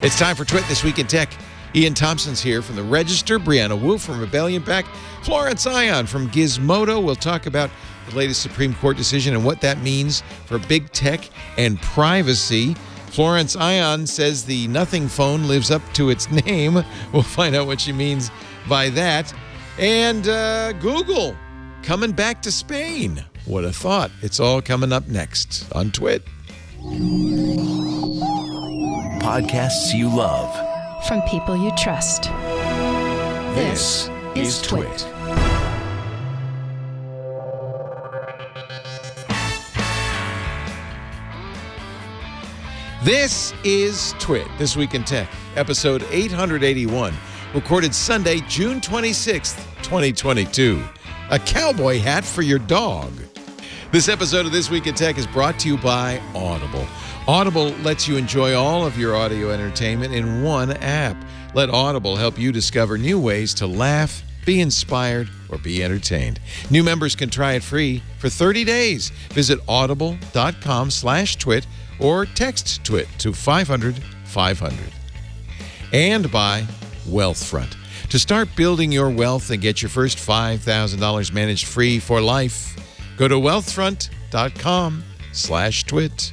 It's time for Twit This Week in Tech. Ian Thompson's here from The Register, Brianna Wu from Rebellion Pack, Florence Ion from Gizmodo. We'll talk about the latest Supreme Court decision and what that means for big tech and privacy. Florence Ion says the nothing phone lives up to its name. We'll find out what she means by that. And Google coming back to Spain. What a thought. It's all coming up next on Twit. Podcasts you love. From people you trust. This is Twit. This is Twit, This Week in Tech, episode 881, recorded Sunday, June 26th, 2022. A cowboy hat for your dog. This episode of This Week in Tech is brought to you by Audible. Audible lets you enjoy all of your audio entertainment in one app. Let Audible help you discover new ways to laugh, be inspired, or be entertained. New members can try it free for 30 days. Visit audible.com/twit or text TWIT to 500-500. And by Wealthfront. To start building your wealth and get your first $5,000 managed free for life, go to wealthfront.com/twit.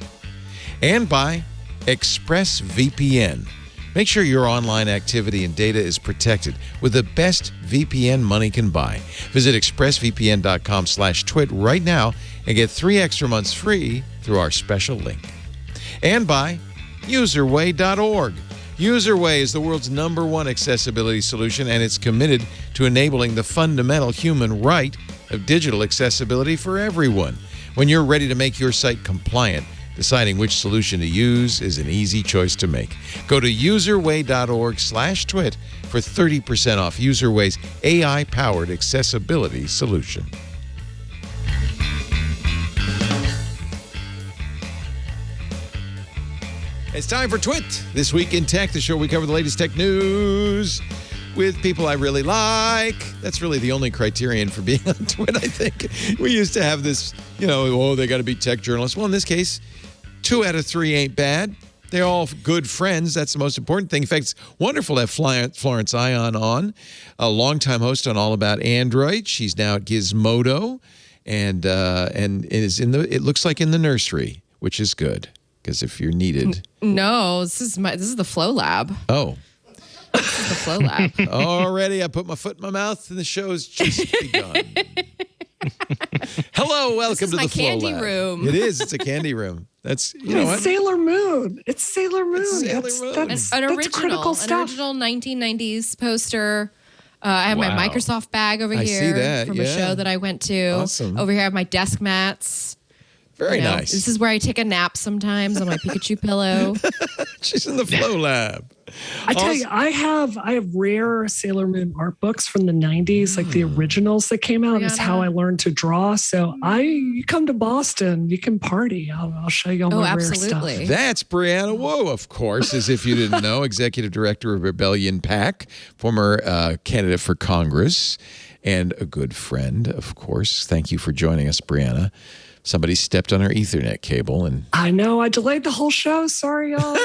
And by ExpressVPN. Make sure your online activity and data is protected with the best VPN money can buy. Visit expressvpn.com/twit right now and get 3 extra months free through our special link. And by UserWay.org. UserWay is the world's #1 accessibility solution, and it's committed to enabling the fundamental human right of digital accessibility for everyone. When you're ready to make your site compliant, deciding which solution to use is an easy choice to make. Go to userway.org/twit for 30% off UserWay's AI-powered accessibility solution. It's time for Twit, This Week in Tech, the show we cover the latest tech news with people I really like. That's really the only criterion for being on Twit, I think. We used to have this, they got to be tech journalists. Well, in this case, 2 out of 3 ain't bad. They're all good friends. That's the most important thing. In fact, it's wonderful to have Florence Ion on, a longtime host on All About Android. She's now at Gizmodo and is it looks like in the nursery, which is good because if you're needed. No, this is the Flow Lab. Oh. This is the Flow Lab. Already, I put my foot in my mouth and the show's just begun. Hello, welcome to the Flow Lab. This is my candy room. It is. It's a candy room. That's It's Sailor Moon. It's Sailor Moon. It's An That's critical stuff. original 1990s poster. I have my Microsoft bag over here see that, from yeah. a show that I went to. Awesome. Over here I have my desk mats. very nice. This is where I take a nap sometimes on my Pikachu pillow. She's in the Flow Lab. I tell you, I have rare Sailor Moon art books from the 90s, like the originals that came out. It's how I learned to draw. So you come to Boston, you can party. I'll show you all my rare stuff. That's Brianna Wu, of course, as if you didn't know, Executive Director of Rebellion Pack, former candidate for Congress, and a good friend, of course. Thank you for joining us, Brianna. Somebody stepped on our Ethernet cable and... I know. I delayed the whole show. Sorry, y'all.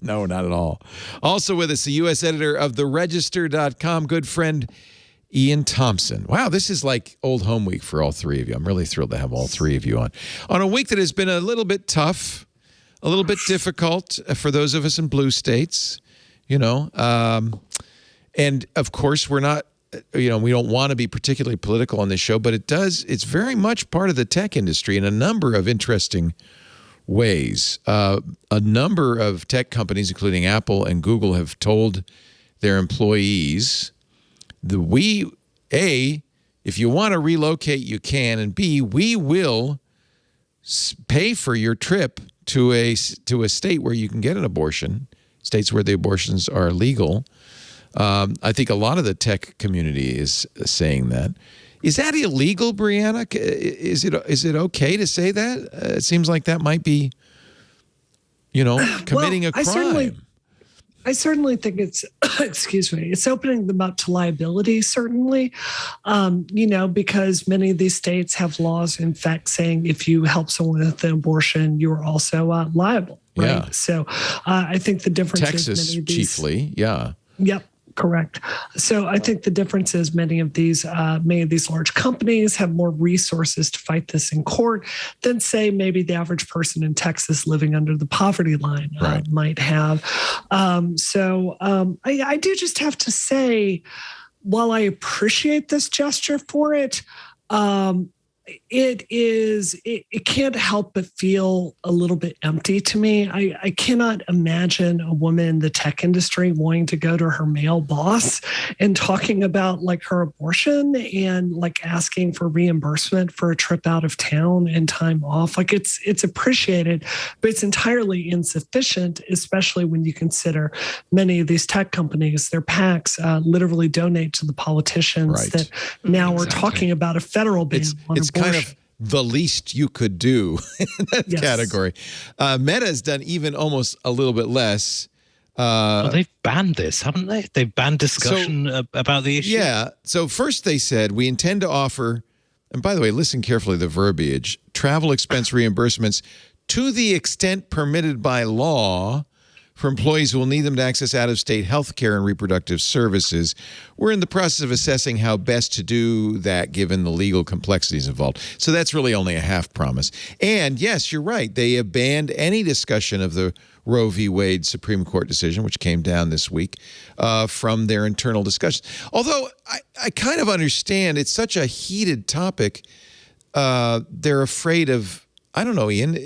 No, not at all. Also with us, the U.S. editor of TheRegister.com, good friend Ian Thompson. Wow, this is like old home week for all 3 of you. I'm really thrilled to have all 3 of you on a week that has been a little bit tough, a little bit difficult for those of us in blue states, and of course, we're not, we don't want to be particularly political on this show, but it's very much part of the tech industry in a number of interesting ways. A number of tech companies, including Apple and Google, have told their employees if you want to relocate, you can, and B, we will pay for your trip to a state where you can get an abortion, states where the abortions are legal. I think a lot of the tech community is saying that. Is that illegal, Brianna? Is it okay to say that? It seems like that might be, committing a crime. I certainly think it's, excuse me, it's opening them up to liability, certainly, because many of these states have laws, in fact, saying if you help someone with an abortion, you are also liable. Right. Yeah. So I think the difference Texas is many of these, chiefly. Yeah. Yep. Correct. So I think the difference is many of these large companies have more resources to fight this in court than, say, maybe the average person in Texas living under the poverty line might have. I do just have to say, while I appreciate this gesture for it, it can't help but feel a little bit empty to me. I cannot imagine a woman in the tech industry wanting to go to her male boss and talking about like her abortion and like asking for reimbursement for a trip out of town and time off. Like it's appreciated, but it's entirely insufficient, especially when you consider many of these tech companies, their PACs literally donate to the politicians that now we're talking about a federal ban on abortion. Kind of the least you could do in that category. Meta has done even almost a little bit less. Well, they've banned this, haven't they? They've banned discussion about the issue. Yeah. So first they said, we intend to offer, and by the way, listen carefully to the verbiage, travel expense reimbursements to the extent permitted by law for employees who will need them to access out-of-state health care and reproductive services. We're in the process of assessing how best to do that given the legal complexities involved. So that's really only a half promise. And yes, you're right. They have banned any discussion of the Roe v. Wade Supreme Court decision, which came down this week, from their internal discussions. Although I kind of understand it's such a heated topic, they're afraid of, I don't know, Ian,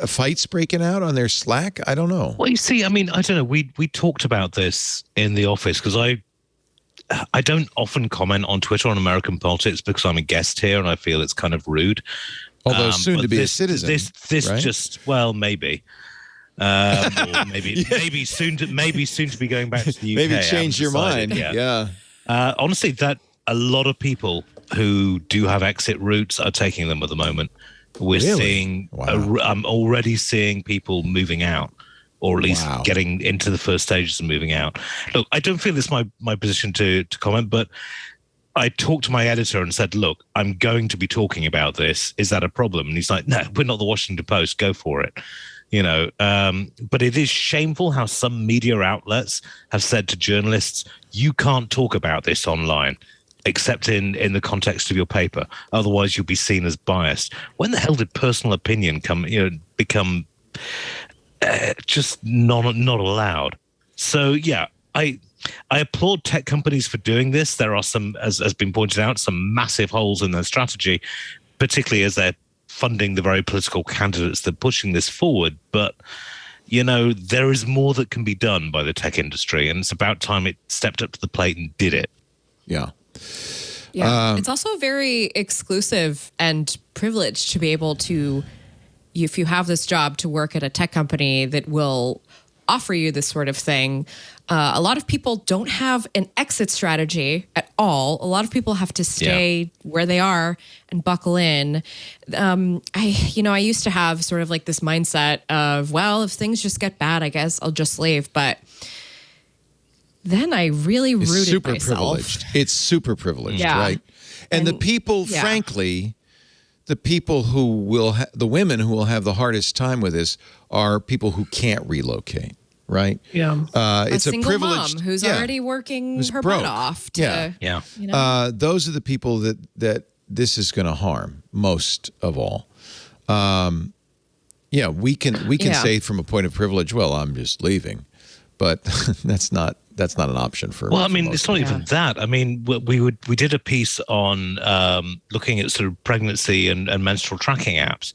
fights breaking out on their Slack? I don't know. Well, you see, I mean, I don't know. We talked about this in the office because I don't often comment on Twitter on American politics because I'm a guest here and I feel it's kind of rude. Although soon to be a citizen. This right? just, well, maybe. Or maybe soon to be going back to the UK. Maybe change your mind. Yeah. Honestly, that a lot of people who do have exit routes are taking them at the moment. We're seeing, I'm already seeing people moving out, or at least getting into the first stages of moving out. Look, I don't feel it's my position to comment, but I talked to my editor and said, look, I'm going to be talking about this. Is that a problem? And he's like, no, we're not the Washington Post. Go for it. But it is shameful how some media outlets have said to journalists, you can't talk about this online, except in the context of your paper. Otherwise, you'll be seen as biased. When the hell did personal opinion become just not allowed? So, yeah, I applaud tech companies for doing this. There are some, as has been pointed out, some massive holes in their strategy, particularly as they're funding the very political candidates that are pushing this forward. But, there is more that can be done by the tech industry, and it's about time it stepped up to the plate and did it. Yeah. Yeah, it's also very exclusive and privileged to be able to, if you have this job, to work at a tech company that will offer you this sort of thing. A lot of people don't have an exit strategy at all. A lot of people have to stay where they are and buckle in. I used to have sort of like this mindset of, well, if things just get bad, I guess I'll just leave. But then I really rooted myself. It's super privileged, right? And the people, frankly, the people who will, the women who will have the hardest time with this are people who can't relocate, right? Yeah. It's a privileged mom who's already working her butt off. Those are the people that this is going to harm most of all. We can say from a point of privilege, well, I'm just leaving, but that's not an option for. Well, I mean, it's not even that. I mean, we did a piece on looking at sort of pregnancy and menstrual tracking apps,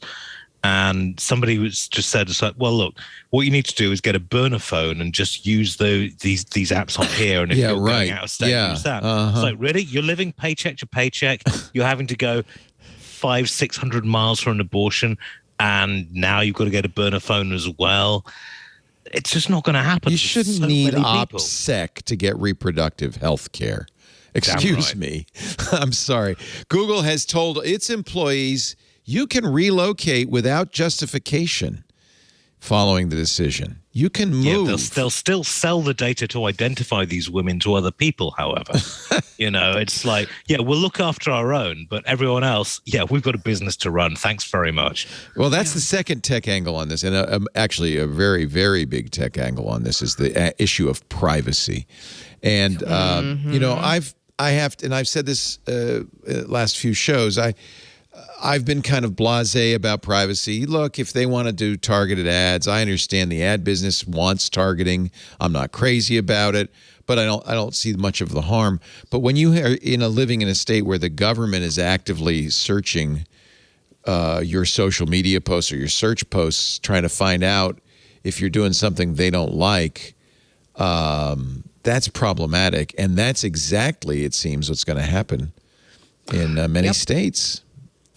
and somebody just said, it's like, well, look, what you need to do is get a burner phone and just use these apps on here, and if you're going out of state, use that. It's like, really, you're living paycheck to paycheck, you're having to go 500-600 miles for an abortion, and now you've got to get a burner phone as well. It's just not going to happen. You shouldn't need OPSEC to get reproductive health care. Excuse me. I'm sorry. Google has told its employees you can relocate without justification. following the decision. You can move. Yeah, they'll still sell the data to identify these women to other people, however. It's like, yeah, we'll look after our own, but everyone else, yeah, we've got a business to run. Thanks very much. Well, that's the second tech angle on this. And actually a very, very big tech angle on this is the issue of privacy. And, I've said this last few shows, I've been kind of blasé about privacy. Look, if they want to do targeted ads, I understand the ad business wants targeting. I'm not crazy about it, but I don't see much of the harm. But when you are living in a state where the government is actively searching your social media posts or your search posts, trying to find out if you're doing something they don't like, that's problematic. And that's exactly, it seems, what's going to happen in many states.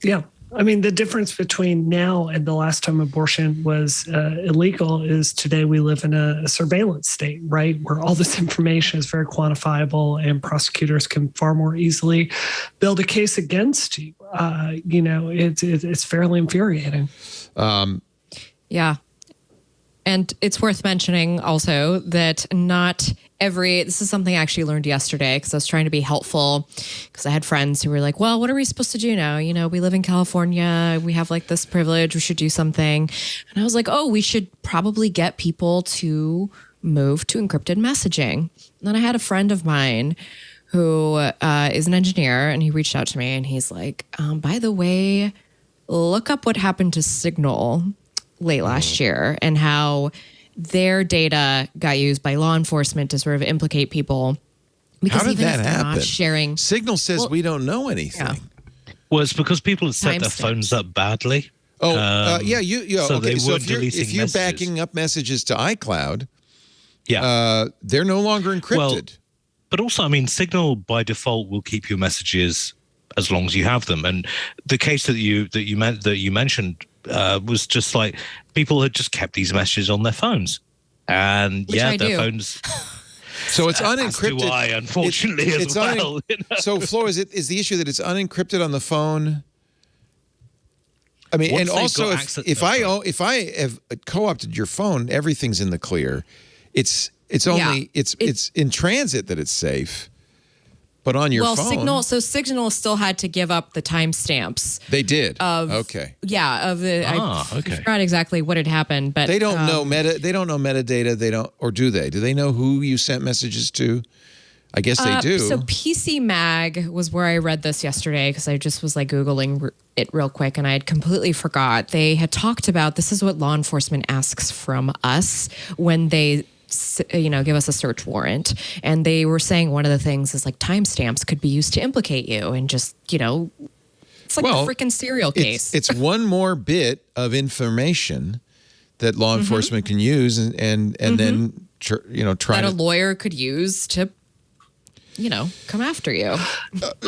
Yeah. I mean, the difference between now and the last time abortion was illegal is today we live in a surveillance state, right? Where all this information is very quantifiable and prosecutors can far more easily build a case against you. It's fairly infuriating. Yeah. And it's worth mentioning also that this is something I actually learned yesterday because I was trying to be helpful because I had friends who were like, well, what are we supposed to do now? We live in California. We have like this privilege. We should do something. And I was like, oh, we should probably get people to move to encrypted messaging. And then I had a friend of mine who is an engineer and he reached out to me and he's like, by the way, look up what happened to Signal late last year and how their data got used by law enforcement to sort of implicate people. Because how did even that if they're happen? Not sharing, Signal says we don't know anything. Yeah. Well, it's because people have set their phones up badly. So they so weren't deleting if you're messages. backing up messages to iCloud, yeah, they're no longer encrypted. Well, but also, I mean, Signal by default will keep your messages as long as you have them. And the case that you mentioned was just like people had just kept these messages on their phones, and their phones. So it's unencrypted. As do I, unfortunately, as well. So, Flo, is the issue that it's unencrypted on the phone? I mean, Once and also if I have co-opted your phone, everything's in the clear. It's only it's in transit that it's safe. But on your phone. Signal still had to give up the timestamps. They did. Okay. Yeah. I okay. forgot exactly what had happened, but they don't know They don't know metadata. They don't, or do they? Do they know who you sent messages to? I guess they do. So PC Mag was where I read this yesterday because I just was like Googling it real quick and I had completely forgot. They had talked about this is what law enforcement asks from us when they give us a search warrant. And they were saying one of the things is like timestamps could be used to implicate you and just, it's like the freaking serial case. It's one more bit of information that law enforcement can use and then, try that a lawyer could use to, come after you.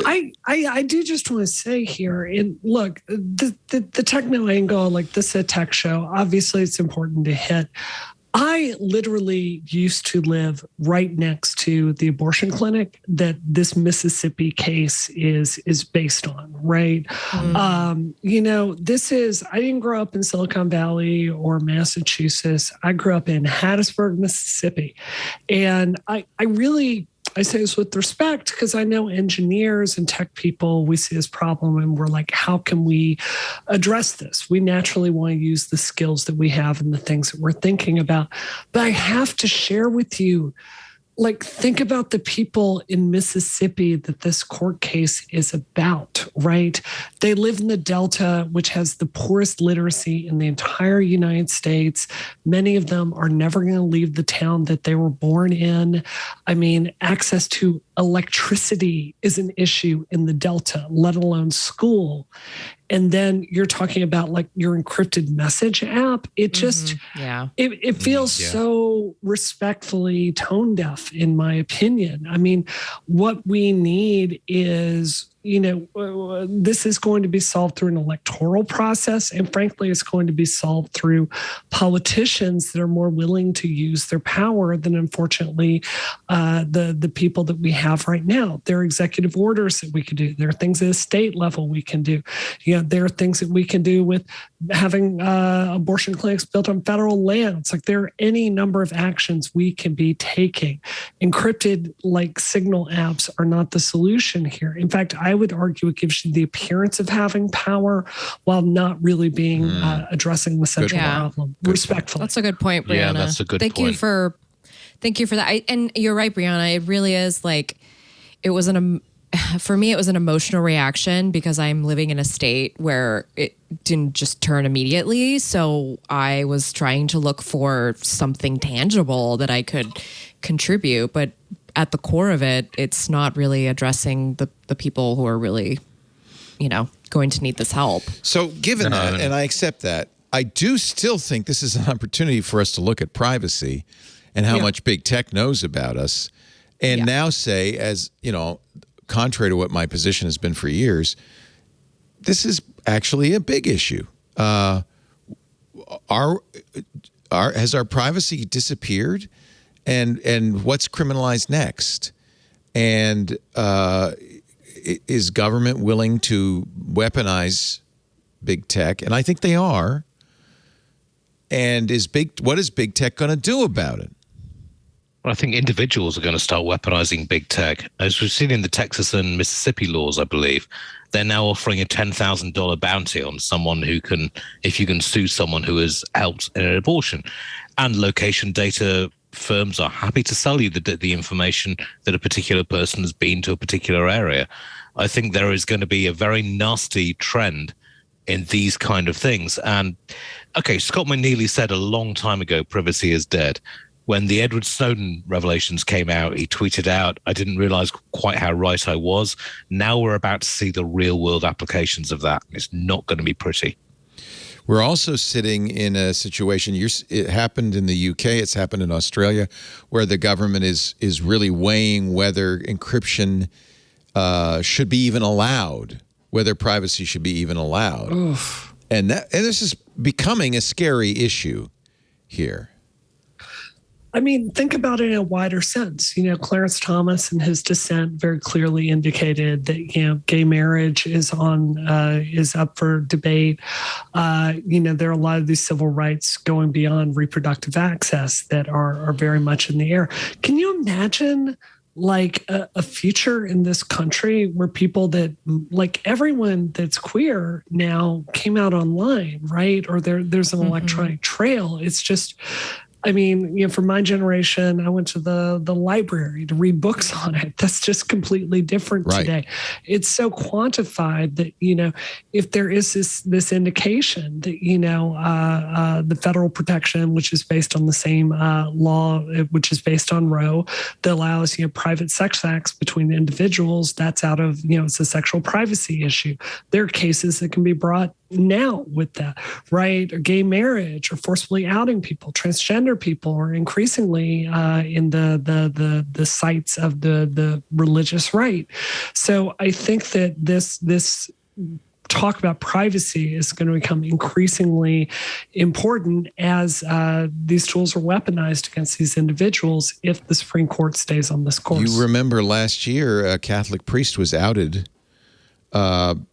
I do just want to say here, and look, the techno angle, like this is a tech show, obviously it's important to hit. I literally used to live right next to the abortion clinic that this Mississippi case is based on, right? Mm. I didn't grow up in Silicon Valley or Massachusetts. I grew up in Hattiesburg, Mississippi. And I say this with respect because I know engineers and tech people, we see this problem and we're like, how can we address this? We naturally want to use the skills that we have and the things that we're thinking about. But I have to share with you, think about the people in Mississippi that this court case is about, right? They live in the Delta, which has the poorest literacy in the entire United States. Many of them are never going to leave the town that they were born in. I mean, access to electricity is an issue in the Delta, let alone school. And then you're talking about your encrypted message app. It just, it feels so respectfully tone deaf, in my opinion. I mean, what we need is this is going to be solved through an electoral process. And frankly, it's going to be solved through politicians that are more willing to use their power than, unfortunately, the people that we have right now. There are executive orders that we can do. There are things at a state level we can do. There are things that we can do with having abortion clinics built on federal lands. Like, there are any number of actions we can be taking. Encrypted signal apps are not the solution here. In fact, I would argue it gives you the appearance of having power while not really being addressing the central problem. Respectfully. That's a good point, Brianna. Yeah, that's a good point. Thank you for that. And you're right, Brianna. It really is for me, it was an emotional reaction because I'm living in a state where it didn't just turn immediately. So I was trying to look for something tangible that I could contribute. But at the core of it, it's not really addressing the people who are really, going to need this help. So given that, and I accept that, I do still think this is an opportunity for us to look at privacy and how much big tech knows about us. And now say, as, contrary to what my position has been for years, this is actually a big issue. Has our privacy disappeared? And what's criminalized next? And is government willing to weaponize big tech? And I think they are. And what is big tech going to do about it? Well, I think individuals are going to start weaponizing big tech. As we've seen in the Texas and Mississippi laws, I believe, they're now offering a $10,000 bounty on someone if you can sue someone who has helped in an abortion. And location data firms are happy to sell you the information that a particular person has been to a particular area. I think there is going to be a very nasty trend in these kind of things. And okay, Scott McNeely said a long time ago, privacy is dead. When the Edward Snowden revelations came out, he tweeted out, I didn't realize quite how right I was. Now we're about to see the real world applications of that. It's not going to be pretty. We're also sitting in a situation, it happened in the UK, it's happened in Australia, where the government is really weighing whether encryption should be even allowed, whether privacy should be even allowed. Oof. And this is becoming a scary issue here. I mean, think about it in a wider sense. Clarence Thomas in his dissent very clearly indicated that, gay marriage is up for debate. There are a lot of these civil rights going beyond reproductive access that are very much in the air. Can you imagine a future in this country where people that everyone that's queer now came out online, right? Or there's an electronic trail. It's just, for my generation, I went to the library to read books on it. That's just completely different today. It's so quantified that, if there is this indication that, the federal protection, which is based on the same law, which is based on Roe, that allows, private sex acts between individuals, that's out of, it's a sexual privacy issue. There are cases that can be brought now with that, right? Or gay marriage, or forcibly outing people, transgender people, or increasingly in the sites of the religious right. So I think that this talk about privacy is going to become increasingly important as these tools are weaponized against these individuals if the Supreme Court stays on this course. You remember last year, a Catholic priest was outed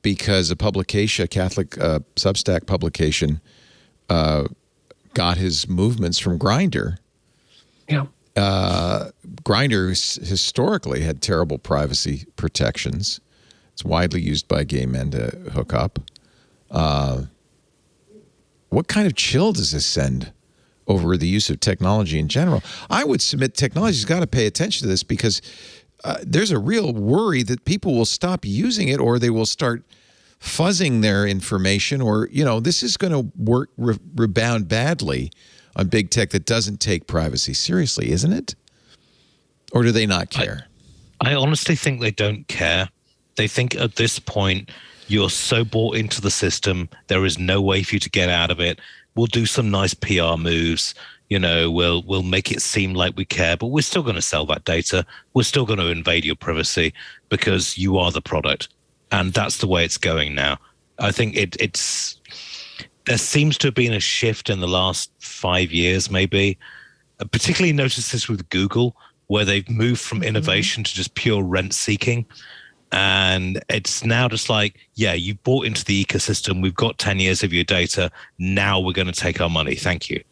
because a Catholic Substack publication, got his movements from Grindr. Yeah. Grindr historically had terrible privacy protections. It's widely used by gay men to hook up. What kind of chill does this send over the use of technology in general? I would submit technology's got to pay attention to this because there's a real worry that people will stop using it, or they will start fuzzing their information, or, this is going to rebound badly on big tech that doesn't take privacy seriously, isn't it? Or do they not care? I honestly think they don't care. They think at this point, you're so bought into the system, there is no way for you to get out of it. We'll do some nice PR moves. We'll make it seem like we care, but we're still going to sell that data. We're still going to invade your privacy because you are the product. And that's the way it's going now. I think there seems to have been a shift in the last 5 years, maybe. I particularly noticed this with Google, where they've moved from innovation to just pure rent seeking. And it's now just like, yeah, you bought into the ecosystem. We've got 10 years of your data. Now we're going to take our money. Thank you.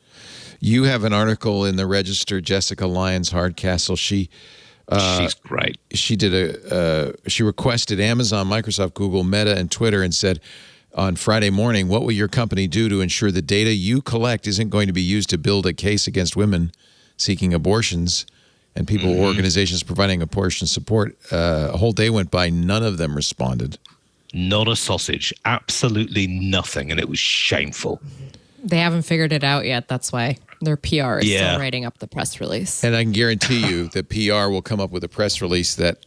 You have an article in the Register, Jessica Lyons Hardcastle. She's great. She did she requested Amazon, Microsoft, Google, Meta, and Twitter and said on Friday morning, what will your company do to ensure the data you collect isn't going to be used to build a case against women seeking abortions and people, organizations providing abortion support? A whole day went by. None of them responded. Not a sausage. Absolutely nothing. And it was shameful. They haven't figured it out yet. That's why their PR is still writing up the press release. And I can guarantee you that PR will come up with a press release that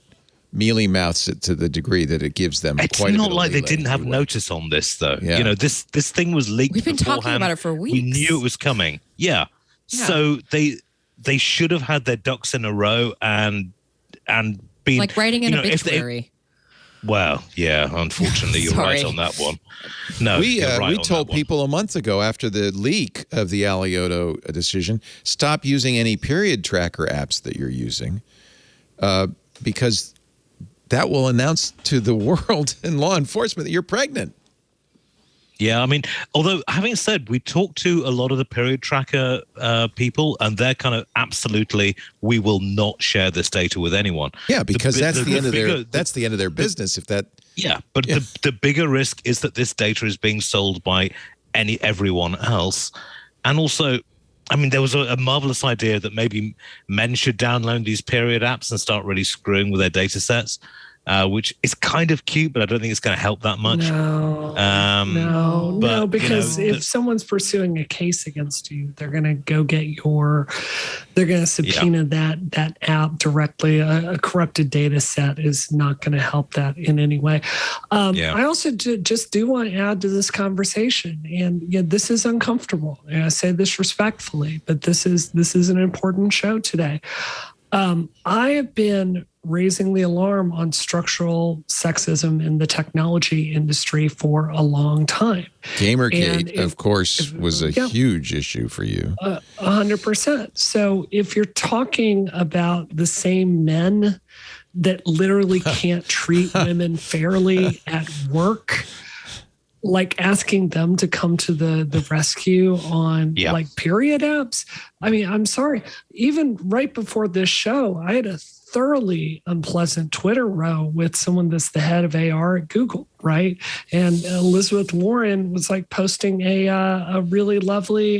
mealy mouths it to the degree that it gives them it's quite a bit not of like they leeway. didn't have notice on this, though. Yeah. You know, this thing was leaked. We've been beforehand. talking about it for weeks. We knew it was coming. Yeah. So they should have had their ducks in a row and been like writing an obituary. Well, yeah, unfortunately, you're right on that one. No, we right told people a month ago after the leak of the Alioto decision, stop using any period tracker apps that you're using because that will announce to the world and law enforcement that you're pregnant. Yeah, I mean, although having said, we talked to a lot of the period tracker people, and they're kind of absolutely, we will not share this data with anyone. Yeah, because that's the end of their business. If that. Yeah, but the bigger risk is that this data is being sold by everyone else, and also, I mean, there was a marvelous idea that maybe men should download these period apps and start really screwing with their data sets. Which is kind of cute, but I don't think it's going to help that much. No, because if someone's pursuing a case against you, they're going to go get they're going to subpoena that app directly. A corrupted data set is not going to help that in any way. I also just do want to add to this conversation, and this is uncomfortable. And I say this respectfully, but this is an important show today. I have been raising the alarm on structural sexism in the technology industry for a long time. Gamergate, of course, was a huge issue for you. 100%. So if you're talking about the same men that literally can't treat women fairly at work, like asking them to come to the rescue on like period apps. I mean, I'm sorry. Even right before this show, I had a thoroughly unpleasant Twitter row with someone that's the head of AR at Google, right? And Elizabeth Warren was like posting a really lovely,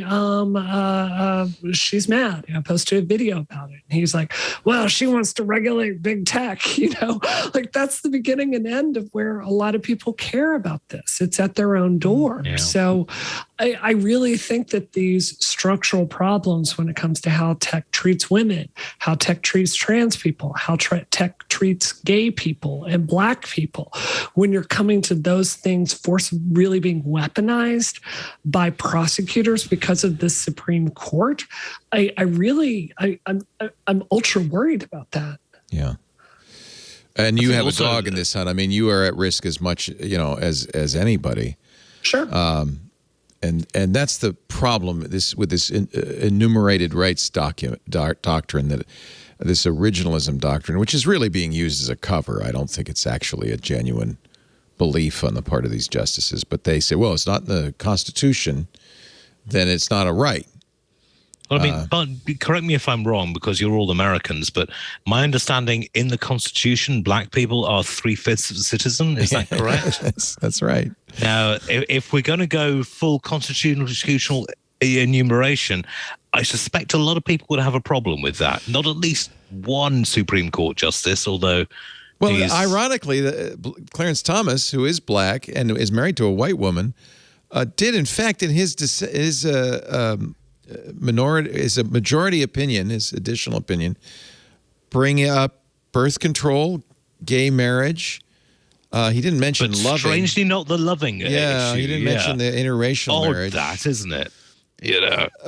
she's mad. I posted a video about it. And he's like, well, she wants to regulate big tech, like that's the beginning and end of where a lot of people care about this. It's at their own door. Yeah. So I really think that these structural problems when it comes to how tech treats women, how tech treats trans people, how tech treats gay people and Black people, when you're coming to those things really being weaponized by prosecutors because of the Supreme Court, I'm ultra worried about that. Yeah. And you have a dog in this hunt. I mean, you are at risk as much, as anybody. Sure. And that's the problem with this enumerated rights doctrine, that this originalism doctrine, which is really being used as a cover. I don't think it's actually a genuine belief on the part of these justices. But they say, well, it's not in the Constitution, then it's not a right. Well, I mean, but correct me if I'm wrong, because you're all Americans, but my understanding in the Constitution, Black people are 3/5 of a citizen. Is that correct? That's right. Now, if we're going to go full constitutional enumeration, I suspect a lot of people would have a problem with that. Not at least one Supreme Court justice, although... Well, ironically, Clarence Thomas, who is Black and is married to a white woman, did, in fact, in his majority opinion, his additional opinion, bring up birth control, gay marriage. He didn't mention loving. Strangely, not the loving. Yeah, issue. He didn't mention the interracial marriage. That isn't it?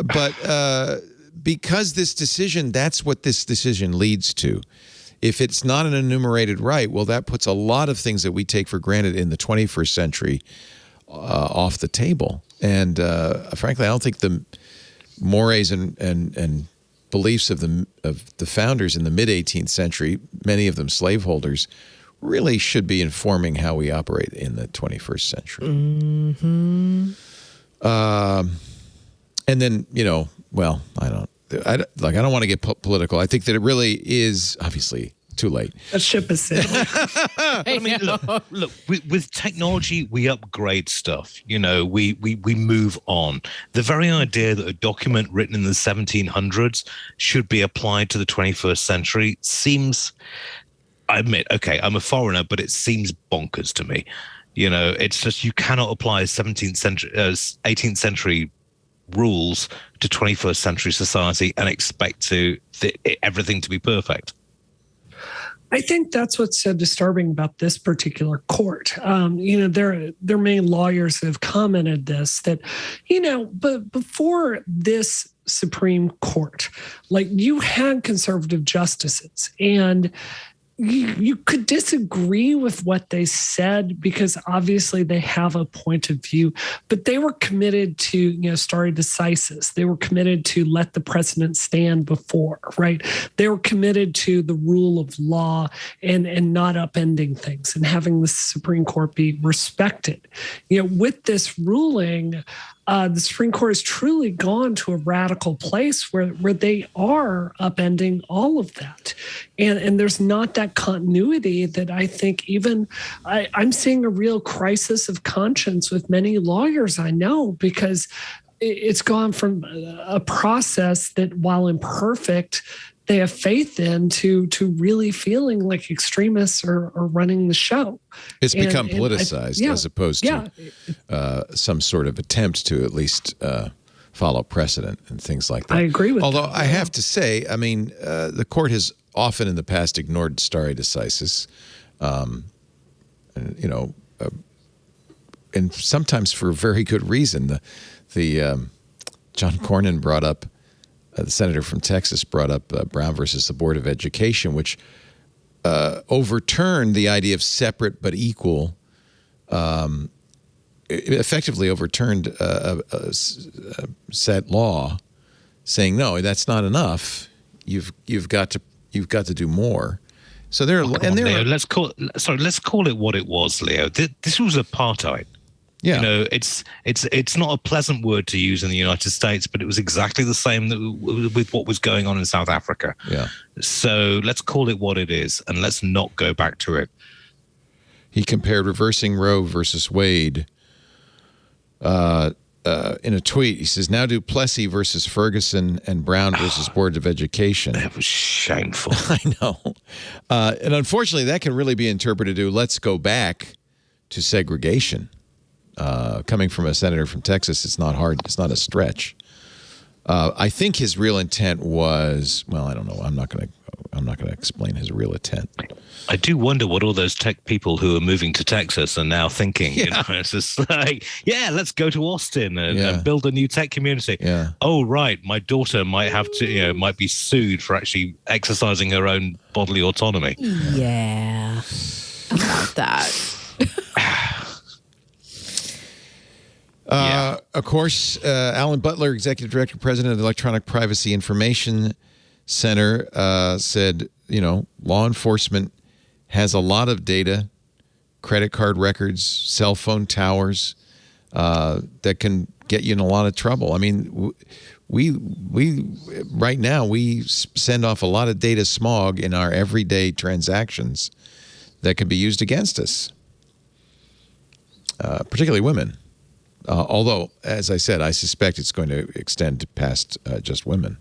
But because this decision, that's what this decision leads to, if it's not an enumerated right, well, that puts a lot of things that we take for granted in the 21st century off the table. And frankly, I don't think the mores and beliefs of the founders in the mid-18th century, many of them slaveholders, really should be informing how we operate in the 21st century. Mm-hmm. And then, well, I don't want to get political. I think that it really is obviously too late. That ship is sailing. I mean, look, with technology, we upgrade stuff. We move on. The very idea that a document written in the 1700s should be applied to the 21st century seems, I admit, okay, I'm a foreigner, but it seems bonkers to me. It's just you cannot apply 18th century rules to 21st century society and expect everything to be perfect. I think that's what's so disturbing about this particular court. There are many lawyers that have commented this, that, but before this Supreme Court, you had conservative justices, and you could disagree with what they said because obviously they have a point of view, but they were committed to, stare decisis. They were committed to let the precedent stand before, right? They were committed to the rule of law and not upending things and having the Supreme Court be respected. With this ruling, the Supreme Court has truly gone to a radical place where they are upending all of that. And there's not that continuity that I think I'm seeing a real crisis of conscience with many lawyers I know, because it's gone from a process that, while imperfect, they have faith in to really feeling like extremists are running the show. It's become politicized as opposed to some sort of attempt to at least follow precedent and things like that. I agree with that. Although I have to say, I mean, the court has often in the past ignored stare decisis, and sometimes for a very good reason. The John Cornyn brought up, the senator from Texas brought up Brown versus the Board of Education, which overturned the idea of separate but equal. It effectively overturned a set law, saying no, that's not enough. You've got to do more. So Leo, let's call it what it was, Leo. This was apartheid. Yeah. It's not a pleasant word to use in the United States, but it was exactly the same with what was going on in South Africa. Yeah. So let's call it what it is, and let's not go back to it. He compared reversing Roe versus Wade in a tweet. He says, now Duplessis versus Ferguson and Brown versus Board of Education. That was shameful. I know. And unfortunately, that can really be interpreted to let's go back to segregation. Coming from a senator from Texas, it's not hard. It's not a stretch. I think his real intent was, well, I don't know. I'm not going to explain his real intent. I do wonder what all those tech people who are moving to Texas are now thinking. Yeah. It's just like, let's go to Austin and build a new tech community. Yeah. Oh, right. My daughter might have to, might be sued for actually exercising her own bodily autonomy. Yeah. About that. Of course, Alan Butler, Executive Director, President of the Electronic Privacy Information Center, said, law enforcement has a lot of data, credit card records, cell phone towers, that can get you in a lot of trouble. I mean, we right now, we send off a lot of data smog in our everyday transactions that can be used against us, particularly women. Although, as I said, I suspect it's going to extend past just women.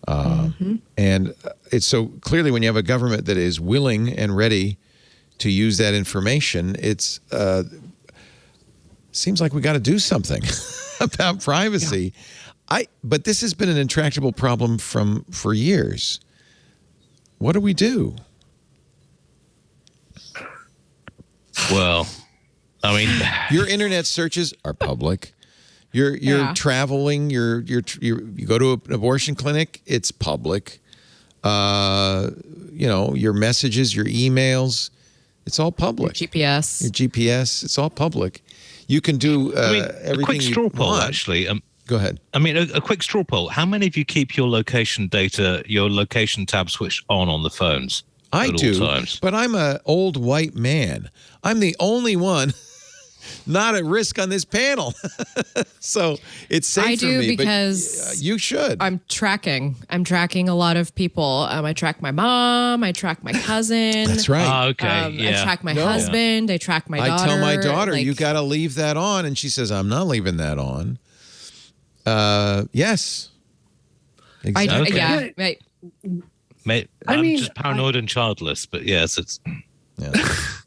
And it's so clearly when you have a government that is willing and ready to use that information, it's seems like we got to do something about privacy. Yeah. But this has been an intractable problem for years. What do we do? Well, I mean, your internet searches are public. You're traveling. You go to an abortion clinic. It's public. your messages, your emails. It's all public. Your GPS. It's all public. You can do everything. A quick straw poll, actually. Go ahead. I mean, a quick straw poll. How many of you keep your location data, your location tab switched on the phones? I do, all times? But I'm an old white man. I'm the only one not at risk on this panel. So it's safe I for do me, because but you should. I'm tracking a lot of people. I track my mom. I track my cousin. That's right. Okay. I track my husband. I track my daughter. I tell my daughter, you got to leave that on. And she says, I'm not leaving that on. Yes. Exactly. I'm just paranoid and childless, but yes, it's... Yeah.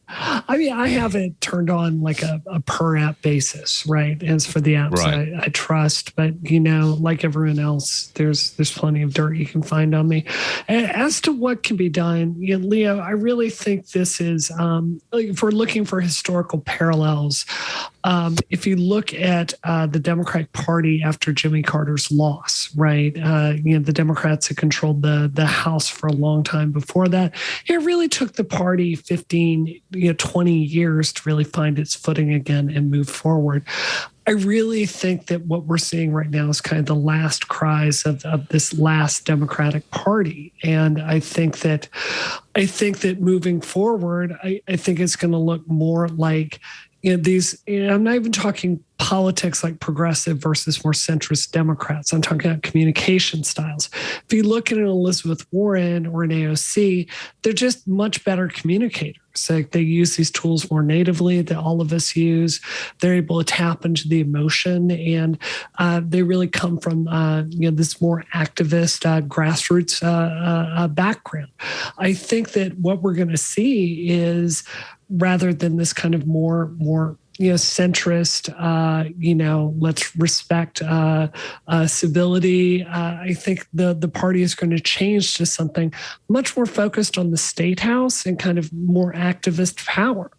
I mean, I have it turned on like a per app basis, right? As for the apps I trust, but like everyone else, there's plenty of dirt you can find on me. As to what can be done, Leo, I really think this is, if we're looking for historical parallels, if you look at the Democratic Party after Jimmy Carter's loss, right? The Democrats had controlled the House for a long time before that. It really took the party 15, 20 years to really find its footing again and move forward. I really think that what we're seeing right now is kind of the last cries of this last Democratic Party. And I think that moving forward, I think it's going to look more like these, I'm not even talking politics like progressive versus more centrist Democrats. I'm talking about communication styles. If you look at an Elizabeth Warren or an AOC, they're just much better communicators. Like they use these tools more natively that all of us use. They're able to tap into the emotion, and they really come from this more activist grassroots background. I think that what we're going to see is, rather than this kind of more centrist, let's respect civility. I think the party is going to change to something much more focused on the state house and kind of more activist power.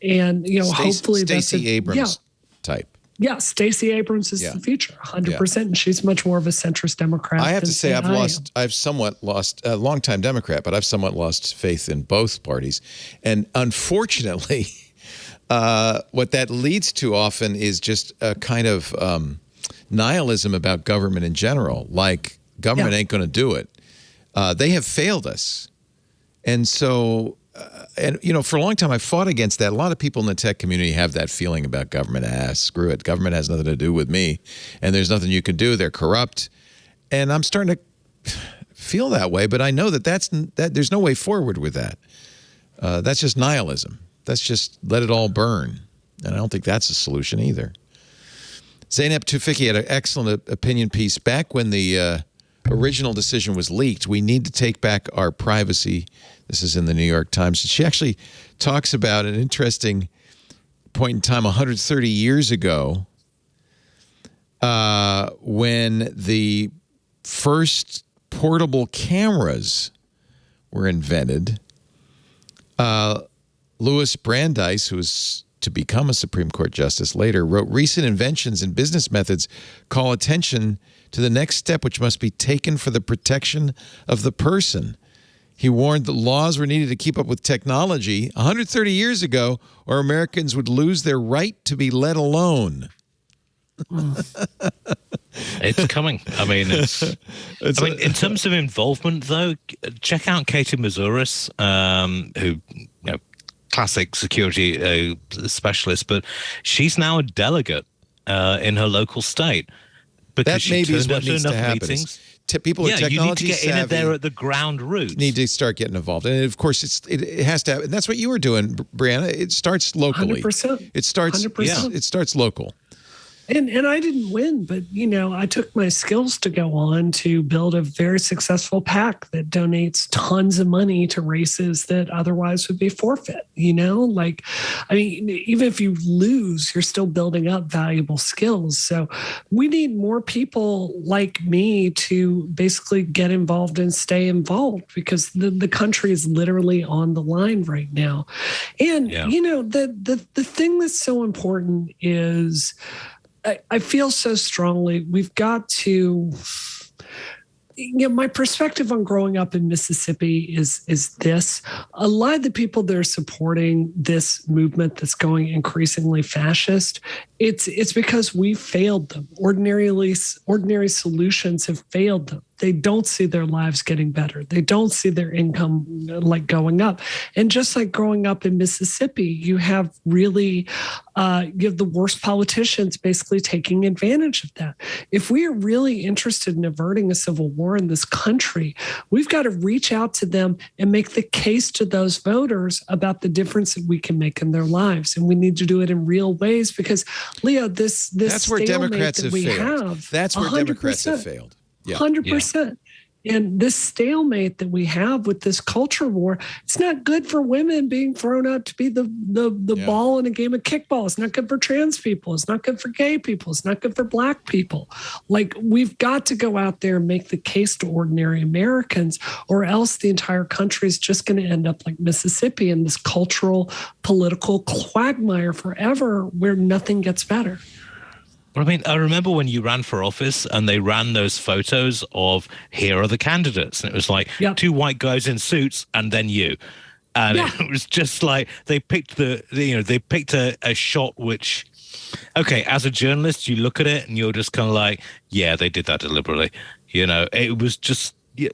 And, hopefully that's Stacey Abrams type. Yeah, Stacey Abrams is the future, 100%. And she's much more of a centrist Democrat. I have to say I've somewhat lost, a longtime Democrat, but I've somewhat lost faith in both parties. And unfortunately, what that leads to often is just a kind of nihilism about government in general, like government ain't going to do it. They have failed us. And so, for a long time, I fought against that. A lot of people in the tech community have that feeling about government. Screw it. Government has nothing to do with me, and there's nothing you can do. They're corrupt. And I'm starting to feel that way, but I know that there's no way forward with that. That's just nihilism. That's just let it all burn. And I don't think that's a solution either. Zeynep Tufekci had an excellent opinion piece. Back when the original decision was leaked, we need to take back our privacy. This is in the New York Times. She actually talks about an interesting point in time 130 years ago when the first portable cameras were invented. Louis Brandeis, who was to become a Supreme Court justice later, wrote, "Recent inventions in business methods call attention to the next step, which must be taken for the protection of the person." He warned that laws were needed to keep up with technology 130 years ago, or Americans would lose their right to be let alone. It's coming. I mean, in terms of involvement, though, check out Katie Moussouris, who, classic security specialist, but she's now a delegate in her local state because that maybe is what needs to happen. People with technology you need to get savvy in there at the ground roots. Need to start getting involved, and of course, it has to happen. And that's what you were doing, Brianna. It starts locally. 100%. It starts. 100%. It starts local. And I didn't win, but, I took my skills to go on to build a very successful PAC that donates tons of money to races that otherwise would be forfeit, even if you lose, you're still building up valuable skills. So we need more people like me to basically get involved and stay involved, because the country is literally on the line right now. And, the thing that's so important is, I feel so strongly we've got to my perspective on growing up in Mississippi is this. A lot of the people that are supporting this movement that's going increasingly fascist, it's because we failed them. Ordinary solutions have failed them. They don't see their lives getting better. They don't see their income like going up. And just like growing up in Mississippi, you have really, you have the worst politicians basically taking advantage of that. If we are really interested in averting a civil war in this country, we've got to reach out to them and make the case to those voters about the difference that we can make in their lives. And we need to do it in real ways because, Leo, that's where Democrats have failed. That's where Democrats have failed. Yeah. 100%. And this stalemate that we have with this culture war, it's not good for women being thrown out to be the ball in a game of kickball. It's not good for trans people. It's not good for gay people. It's not good for Black people. Like, we've got to go out there and make the case to ordinary Americans, or else the entire country is just going to end up like Mississippi in this cultural, political quagmire forever where nothing gets better. I mean, I remember when you ran for office and they ran those photos of here are the candidates. And it was like two white guys in suits and then you. And it was just like they picked a shot which, okay, as a journalist, you look at it and you're just kind of like, yeah, they did that deliberately. It was just, you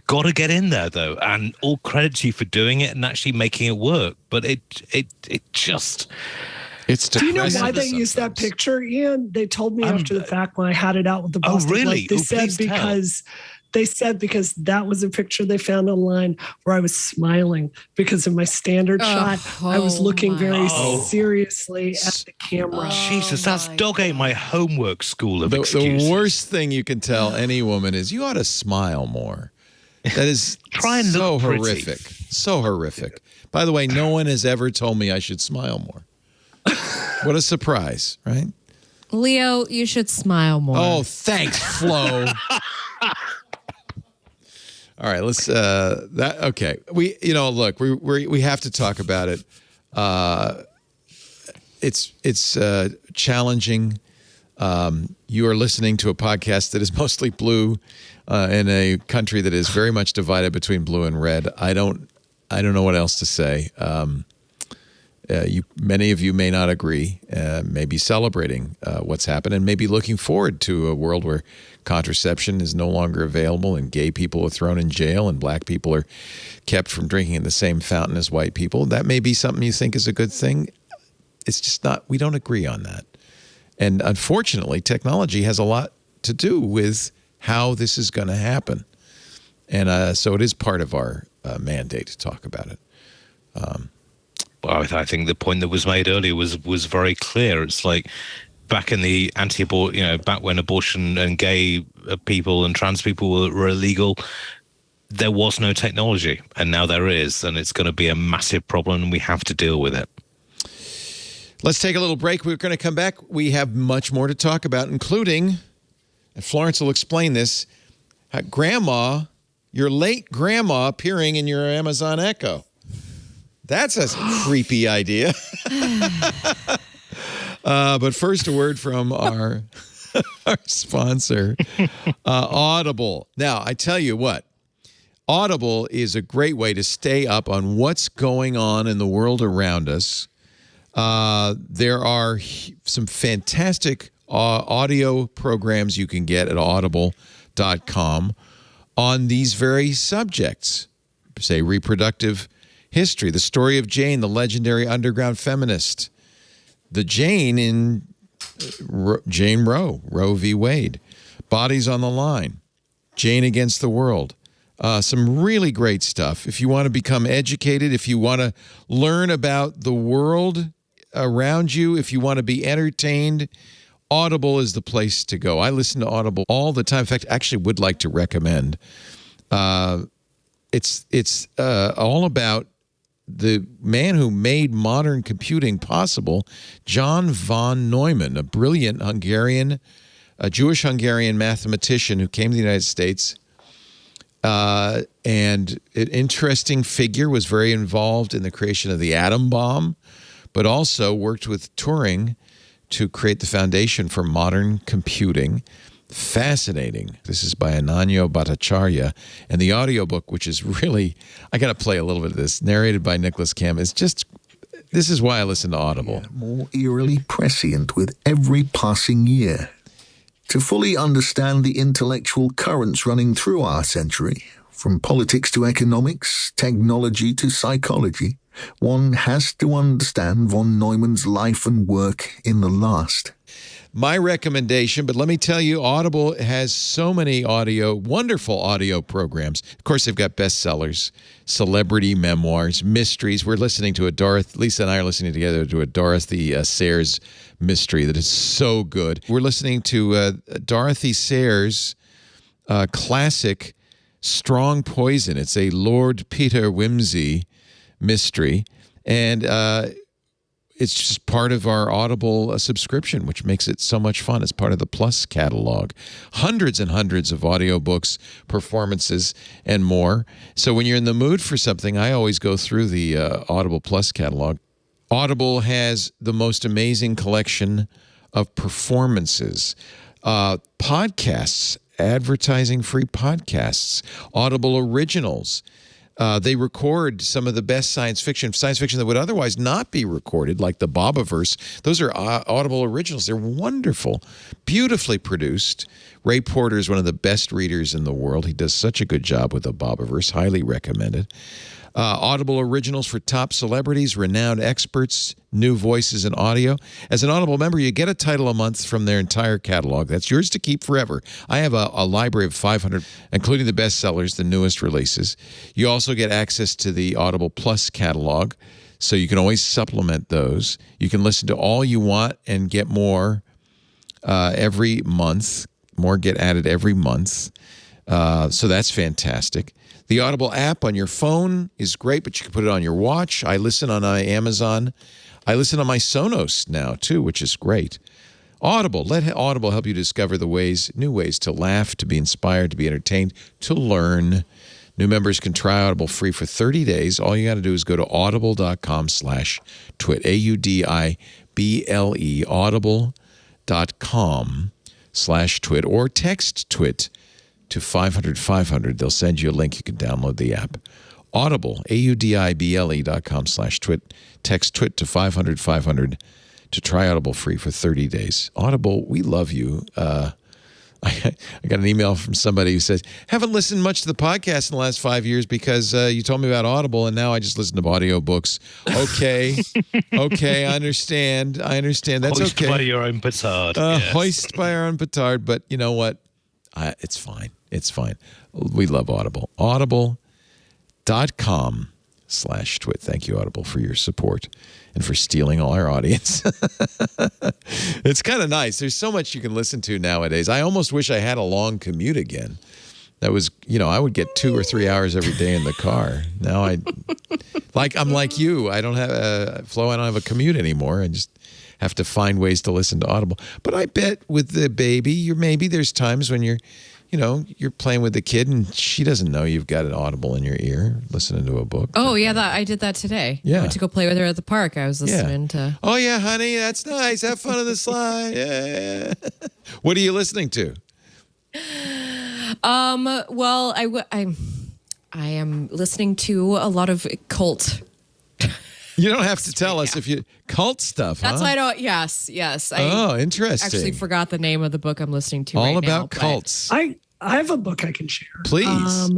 got to get in there, though. And all credit to you for doing it and actually making it work. But it just... Do you know why they used that picture, Ian? They told me after the fact when I had it out with the boss. Oh, really? They said because that was a picture they found online where I was smiling because of my standard shot. I was looking very seriously at the camera. Jesus, that's dog ate my homework school of excuses. The worst thing you can tell any woman is you ought to smile more. That is so horrific. So horrific. By the way, no one has ever told me I should smile more. What a surprise, right? Leo, you should smile more. Oh, thanks, Flo. All right, let's okay. Look, we have to talk about it. It's challenging. You are listening to a podcast that is mostly blue in a country that is very much divided between blue and red. I don't know what else to say. Many of you may not agree, may be celebrating what's happened and maybe looking forward to a world where contraception is no longer available and gay people are thrown in jail and Black people are kept from drinking in the same fountain as white people. That may be something you think is a good thing. It's just not. We don't agree on that. And unfortunately, technology has a lot to do with how this is going to happen. And so it is part of our mandate to talk about it. Well, I think the point that was made earlier was very clear. It's like back in the back when abortion and gay people and trans people were illegal, there was no technology, and now there is, and it's going to be a massive problem, and we have to deal with it. Let's take a little break. We're going to come back. We have much more to talk about, including, and Florence will explain this, your late grandma appearing in your Amazon Echo. That's a creepy idea. But first, a word from our sponsor, Audible. Now, I tell you what, Audible is a great way to stay up on what's going on in the world around us. There are some fantastic audio programs you can get at audible.com on these very subjects, say reproductive history, the story of Jane, the legendary underground feminist, the Jane in Jane Roe, Roe v. Wade, Bodies on the Line, Jane Against the World. Some really great stuff. If you want to become educated, if you want to learn about the world around you, if you want to be entertained, Audible is the place to go. I listen to Audible all the time. In fact, I actually would like to recommend. It's all about the man who made modern computing possible, John von Neumann, a brilliant Jewish-Hungarian mathematician who came to the United States. And an interesting figure, was very involved in the creation of the atom bomb, but also worked with Turing to create the foundation for modern computing. Fascinating. This is by Ananya Bhattacharya. And the audiobook, which is really, I got to play a little bit of this, narrated by Nicholas Cam, is just, this is why I listen to Audible. More eerily prescient with every passing year. To fully understand the intellectual currents running through our century, from politics to economics, technology to psychology, one has to understand von Neumann's life and work in the last. My recommendation, but let me tell you, Audible has so many wonderful audio programs. Of course, they've got bestsellers, celebrity memoirs, mysteries. We're listening to Lisa and I are listening together to a Dorothy Sayers mystery that is so good. We're listening to Dorothy Sayers' classic Strong Poison. It's a Lord Peter Wimsey mystery, and it's just part of our Audible subscription, which makes it so much fun. It's part of the Plus catalog. Hundreds and hundreds of audiobooks, performances, and more. So when you're in the mood for something, I always go through the Audible Plus catalog. Audible has the most amazing collection of performances, podcasts, advertising-free podcasts, Audible originals. They record some of the best science fiction that would otherwise not be recorded, like the Bobaverse. Those are Audible originals. They're wonderful, beautifully produced. Ray Porter is one of the best readers in the world. He does such a good job with the Bobaverse. Highly recommended. Audible originals for top celebrities, renowned experts, new voices in audio. As an Audible member, you get a title a month from their entire catalog. That's yours to keep forever. I have a library of 500, including the bestsellers, the newest releases. You also get access to the Audible Plus catalog, so you can always supplement those. You can listen to all you want and get more every month. More get added every month. So that's fantastic. The Audible app on your phone is great, but you can put it on your watch. I listen on Amazon. I listen on my Sonos now, too, which is great. Audible. Let Audible help you discover the new ways to laugh, to be inspired, to be entertained, to learn. New members can try Audible free for 30 days. All you got to do is go to audible.com/twit, AUDIBLE, audible.com/twit, or text twit to 500-500. They'll send you a link. You can download the app. Audible, AUDIBLE.com/twit. Text twit to 500-500 to try Audible free for 30 days. Audible, we love you. I got an email from somebody who says, haven't listened much to the podcast in the last 5 years because you told me about Audible, and now I just listen to audiobooks. Okay. Okay, I understand. That's hoist okay. By your own petard. Yes. Hoist by our own petard, but you know what? It's fine. It's fine. We love Audible. Audible.com/twit. Thank you, Audible, for your support and for stealing all our audience. It's kind of nice. There's so much you can listen to nowadays. I almost wish I had a long commute again. That was, I would get 2 or 3 hours every day in the car. Now I'm like you. I don't have I don't have a commute anymore. I just have to find ways to listen to Audible. But I bet with the baby, maybe there's times when you're playing with the kid and she doesn't know you've got an Audible in your ear, listening to a book. Oh, yeah, I did that today. Yeah. I went to go play with her at the park. I was listening to... Oh, yeah, honey, that's nice. Have fun on the slide. Yeah. What are you listening to? Well, I am listening to a lot of cult. You don't have to tell us if you cult stuff. That's why I don't. Yes. Interesting. Actually forgot the name of the book I'm listening to. All about cults. I have a book I can share. Please.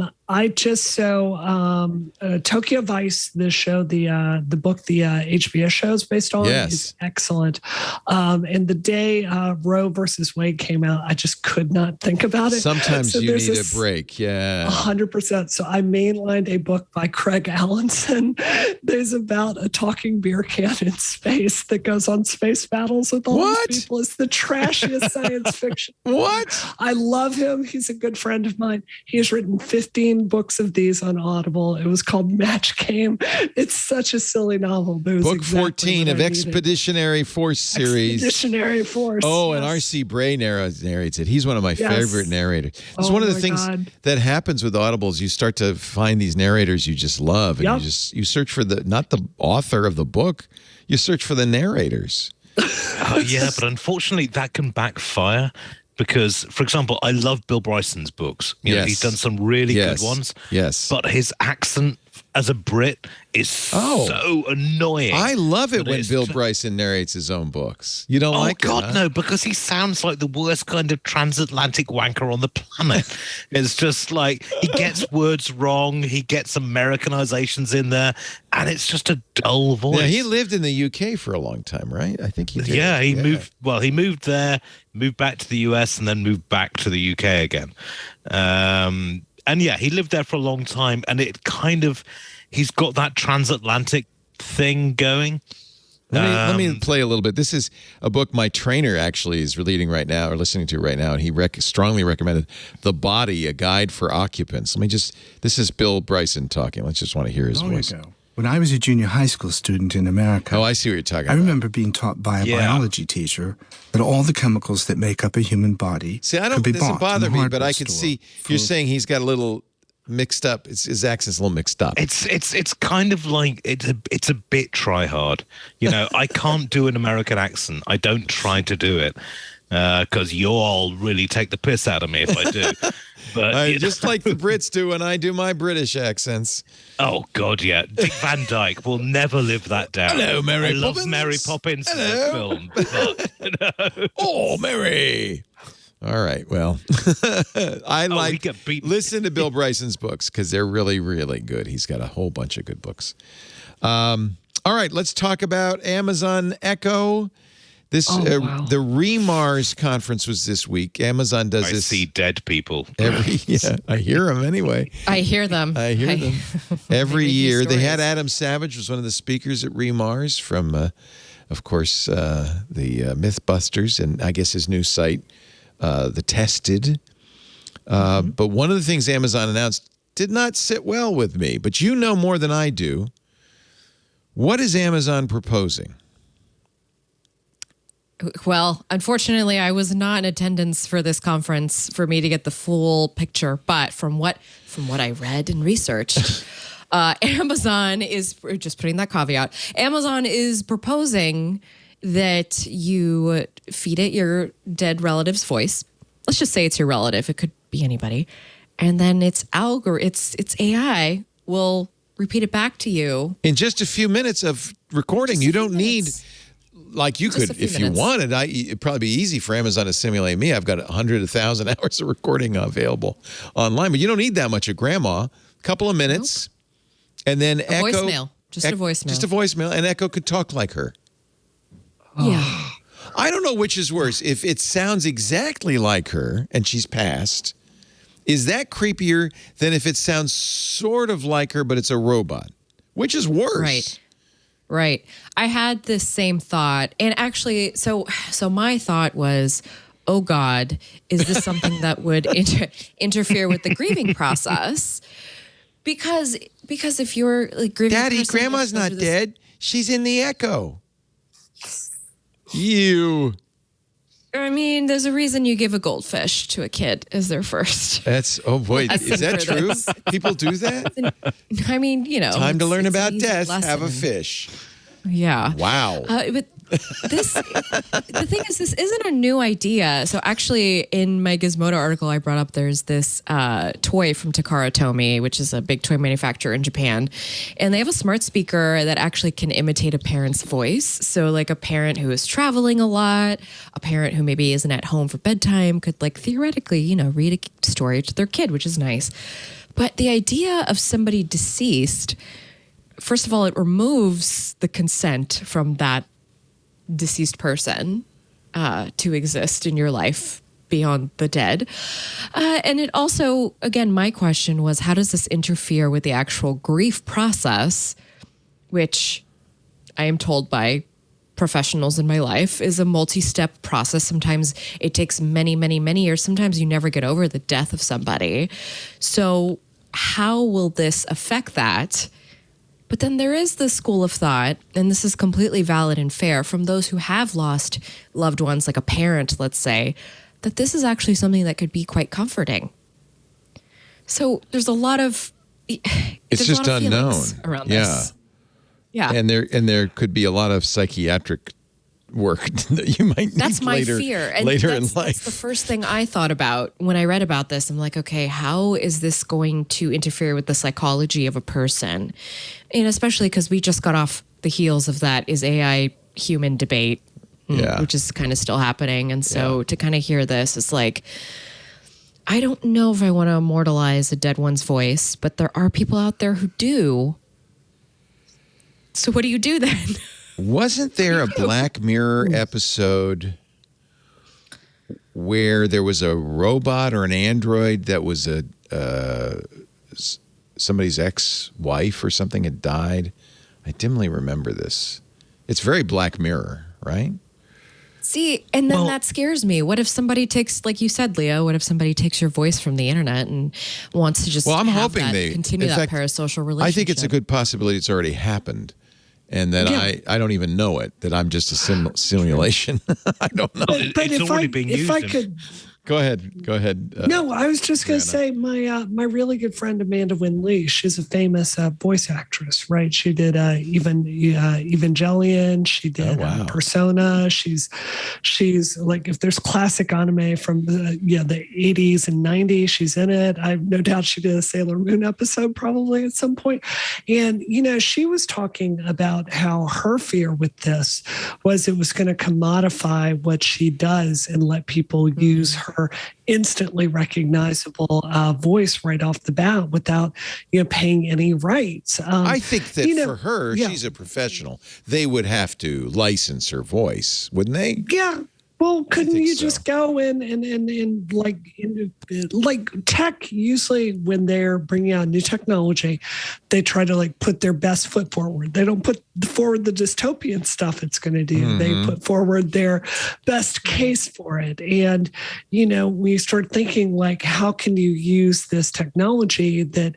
Tokyo Vice, the show, the book, the HBO show is based on is excellent. And the day Roe versus Wade came out, I just could not think about it. Sometimes you need a break. Yeah. 100%. So I mainlined a book by Craig Allenson. There's about a talking beer can in space that goes on space battles with all these people. It's the trashiest science fiction. What? I love him. He's a good friend of mine. He has written 15 books of these on Audible. It was called Match Game. It's such a silly novel. Book 14 of Expeditionary Force series. Expeditionary Force. Oh, and R.C. Bray narrates it. He's one of my favorite narrators. It's one of the things that happens with Audibles. You start to find these narrators you just love, and you search for not the author of the book. You search for the narrators. Yeah, but unfortunately, that can backfire. because, for example, I love Bill Bryson's books. You know, he's done some really good ones. Yes. But his accent as a Brit is so annoying. I love it when Bill Bryson narrates his own books. You don't like it? Oh, God, no, because he sounds like the worst kind of transatlantic wanker on the planet. It's just like he gets words wrong. He gets Americanizations in there, and it's just a dull voice. Yeah, he lived in the UK for a long time, right? I think he did. Yeah, he moved. Well, he moved there, moved back to the US, and then moved back to the UK again. And yeah, he lived there for a long time, and it kind of, he's got that transatlantic thing going. Let me play a little bit. This is a book my trainer actually is reading right now, or listening to right now, and he strongly recommended The Body, A Guide for Occupants. This is Bill Bryson talking. Let's just want to hear his voice. When I was a junior high school student in America, I see what you're talking about. I remember being taught by a biology teacher that all the chemicals that make up a human body could be doesn't bought bother in the me, but I can hardware see store you're saying he's got a little mixed up. His accent's a little mixed up. It's kind of like it's a bit try hard. You know, I can't do an American accent. I don't try to do it because you all really take the piss out of me if I do. But just like the Brits do when I do my British accents. Oh, God, yeah. Dick Van Dyke will never live that down. Hello, Mary Poppins. I love Mary Poppins in that film. But, Oh, Mary. All right, well, listen to Bill Bryson's books because they're really, really good. He's got a whole bunch of good books. All right, let's talk about Amazon Echo. The Remars conference was this week. Amazon does this. I see dead people. I hear them anyway. I hear them. Every year. They had Adam Savage was one of the speakers at Remars from, of course, the Mythbusters and I guess his new site, The Tested. But one of the things Amazon announced did not sit well with me. But you know more than I do. What is Amazon proposing? Well, unfortunately, I was not in attendance for this conference for me to get the full picture. But from what I read and researched, Amazon is, just putting that caveat, Amazon is proposing that you feed it your dead relative's voice. Let's just say it's your relative. It could be anybody. And then its AI will repeat it back to you. In just a few minutes of recording. You don't need... Like you could, if you wanted, it'd probably be easy for Amazon to simulate me. I've got 100,000 hours of recording available online, but you don't need that much of Grandma. A couple of minutes, and then Echo. Voicemail. Just a voicemail. Just a voicemail, and Echo could talk like her. Yeah. I don't know which is worse. If it sounds exactly like her and she's passed, is that creepier than if it sounds sort of like her, but it's a robot? Which is worse? Right. I had this same thought. And actually, so my thought was, oh God, is this something that would interfere with the grieving process? Because if you're like grieving, Daddy, Grandma's not dead. She's in the Echo. You. I mean, there's a reason you give a goldfish to a kid as their first. Oh boy, is that true? People do that? I mean, you know. Time to learn about death, have a fish. Yeah. Wow. But the thing is, this isn't a new idea. So actually, in my Gizmodo article, I brought up there's this toy from Takara Tomy, which is a big toy manufacturer in Japan. And they have a smart speaker that actually can imitate a parent's voice. So like a parent who is traveling a lot, a parent who maybe isn't at home for bedtime could like theoretically, read a story to their kid, which is nice. But the idea of somebody deceased, first of all, it removes the consent from that deceased person to exist in your life beyond the dead. And it also, again, my question was, how does this interfere with the actual grief process, which I am told by professionals in my life is a multi-step process. Sometimes it takes many, many, many years. Sometimes you never get over the death of somebody. So how will this affect that? But then there is this school of thought, and this is completely valid and fair, from those who have lost loved ones, like a parent, let's say, that this is actually something that could be quite comforting. So there's a lot of... It's just unknown around this. Yeah. And there could be a lot of psychiatric work that you might need that's my later, fear. And later in life. That's the first thing I thought about when I read about this. I'm like, okay, how is this going to interfere with the psychology of a person? And especially because we just got off the heels of that is AI human debate, which is kind of still happening. And so to kind of hear this, it's like, I don't know if I want to immortalize a dead one's voice, but there are people out there who do. So what do you do then? Wasn't there a Black Mirror episode where there was a robot or an android that was somebody's ex-wife or something had died? I dimly remember this. It's very Black Mirror, right? See, and then that scares me. What if somebody takes, like you said, Leo, what if somebody takes your voice from the internet and wants to just continue that parasocial relationship? I think it's a good possibility it's already happened. And that I don't even know it, that I'm just a simulation. I don't know. But it's already being used. If I could... Go ahead. No, I was just going to say my really good friend Amanda Wynn Lee. She's a famous voice actress, right? She did Evangelion. She did Persona. She's like, if there's classic anime from the 80s and 90s, she's in it. I have no doubt she did a Sailor Moon episode probably at some point. And she was talking about how her fear with this was it was going to commodify what she does and let people use her instantly recognizable voice right off the bat without paying any rights. I think that for her, she's a professional. They would have to license her voice, wouldn't they? Yeah. Well, couldn't you just go in and like tech, usually when they're bringing out new technology, they try to like put their best foot forward. They don't put forward the dystopian stuff it's going to do. Mm-hmm. They put forward their best case for it. And, we start thinking like, how can you use this technology that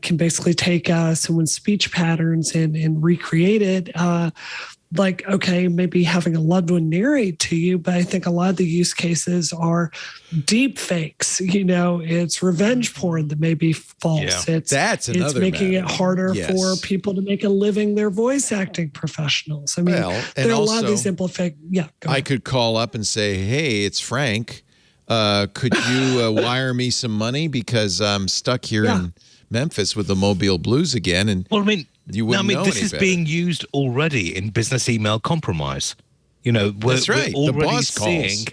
can basically take someone's speech patterns and recreate it? Like, okay, maybe having a loved one narrate to you, but I think a lot of the use cases are deep fakes. It's revenge porn that may be false. Yeah. It's making it harder for people to make a living. They're voice acting professionals. I mean, there are a lot of these simplified. Yeah, I could call up and say, "Hey, it's Frank. Could you wire me some money because I'm stuck here in Memphis with the Mobile Blues again?" And you wouldn't know this is being used already in business email compromise. That's right. We're the boss calls.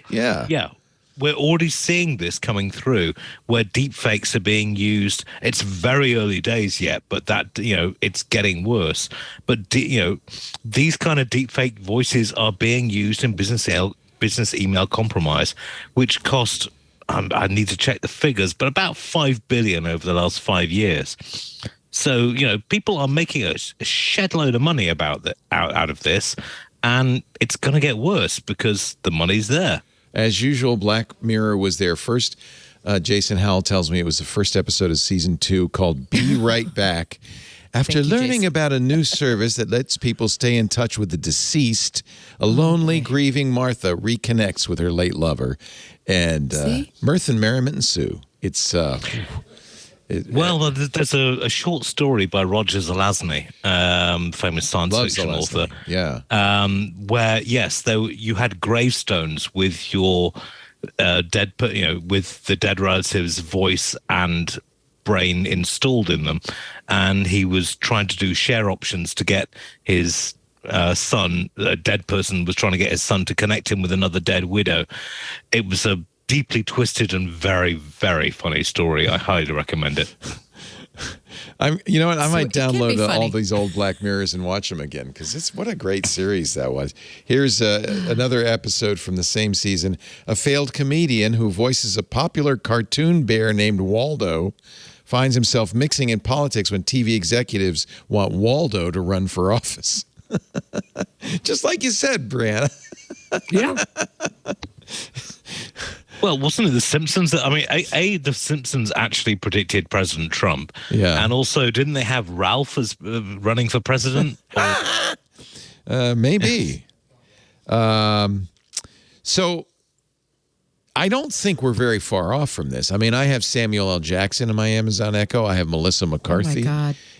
We're already seeing this coming through where deep fakes are being used. It's very early days yet, but that, it's getting worse. But, these kind of deep fake voices are being used in business email compromise, which cost, I need to check the figures, but about $5 billion over the last 5 years. So, people are making a shed load of money out of this, and it's going to get worse because the money's there. As usual, Black Mirror was there first. Jason Howell tells me it was the first episode of season 2 called Be Right Back. After learning about a new service that lets people stay in touch with the deceased, a lonely, grieving Martha reconnects with her late lover, and mirth and merriment ensue. It's... there's a short story by Roger Zelazny, famous science fiction author. Yeah. Where you had gravestones with your with the dead relative's voice and brain installed in them, and he was trying to do share options to get his son. A dead person was trying to get his son to connect him with another dead widow. It was a deeply twisted and very, very funny story. I highly recommend it. I might download all these old Black Mirrors and watch them again because what a great series that was. Here's another episode from the same season. A failed comedian who voices a popular cartoon bear named Waldo finds himself mixing in politics when TV executives want Waldo to run for office. Just like you said, Brianna. Yeah. Well, wasn't it The Simpsons? The Simpsons actually predicted President Trump. Yeah. And also, didn't they have Ralph as running for president? Maybe. So I don't think we're very far off from this. I mean, I have Samuel L. Jackson in my Amazon Echo. I have Melissa McCarthy